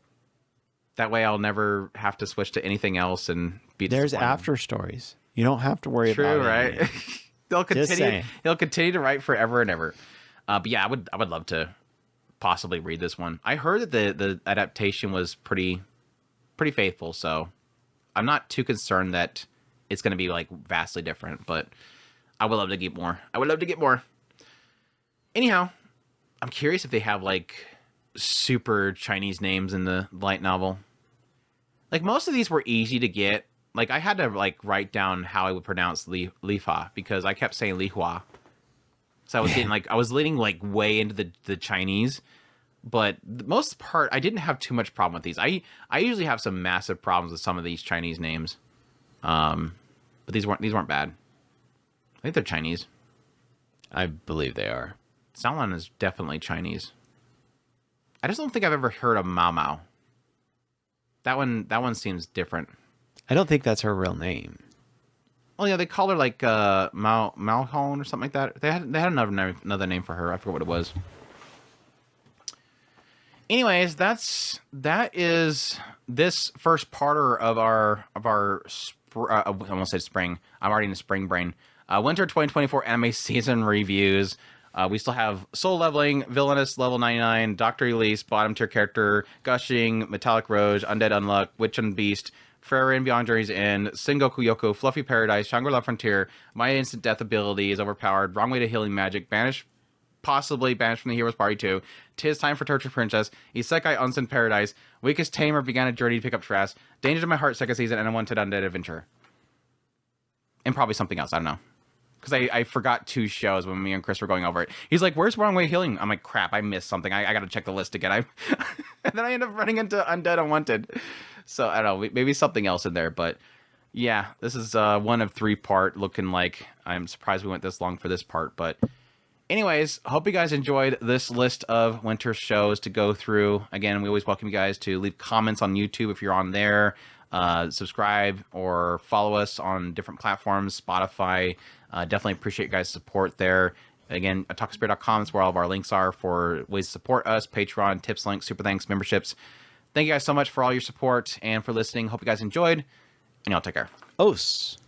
That way I'll never have to switch to anything else and be There's after stories. You don't have to worry about it. True, right? They'll continue to write forever and ever. But yeah, I would love to possibly read this one. I heard that the adaptation was pretty faithful, so I'm not too concerned that it's going to be like vastly different, but I would love to get more. Anyhow, I'm curious if they have like super Chinese names in the light novel. Like most of these were easy to get. Like I had to like write down how I would pronounce Li Fa because I kept saying Li Hua. So I was getting I was leaning like way into the Chinese, but the most part I didn't have too much problem with these. I usually have some massive problems with some of these Chinese names, but these weren't bad. I think they're Chinese. I believe they are. Xiaolan is definitely Chinese. I just don't think I've ever heard of Mao Mao. That one seems different. I don't think that's her real name. Oh yeah, they called her like Malhone or something like that. They had another name for her. I forget what it was. Anyways, that is this first parter of our I almost said spring. I'm already in the spring brain. Winter 2024 anime season reviews. We still have Soul Leveling, Villainous Level 99, Doctor Elise, Bottom Tier Character, Gushing, Metallic Rose, Undead Unluck, Witch and Beast, Fairy Beyond Journey's End, Sengoku Yoko, Fluffy Paradise, Shangri-La Frontier, My Instant Death ability is overpowered, Wrong Way to Healing Magic, possibly banished from the Heroes Party 2, Tis Time for Torture Princess, Isekai Onsen Paradise, Weakest Tamer began a journey to pick up trash, Danger to My Heart second season, and Unwanted Undead Adventure. And probably something else, I don't know. Because I forgot 2 shows when me and Chris were going over it. He's like, where's Wrong Way Healing? I'm like, crap, I missed something. I got to check the list again. And then I end up running into Undead Unwanted. So, I don't know, maybe something else in there. But, yeah, this is one of 3 part looking like. I'm surprised we went this long for this part. But, anyways, hope you guys enjoyed this list of winter shows to go through. Again, we always welcome you guys to leave comments on YouTube if you're on there. Subscribe or follow us on different platforms, Spotify. Definitely appreciate you guys' support there. Again, otakuspirit.com is where all of our links are for ways to support us, Patreon, tips, links, super thanks, memberships. Thank you guys so much for all your support and for listening. Hope you guys enjoyed, and y'all take care. Os.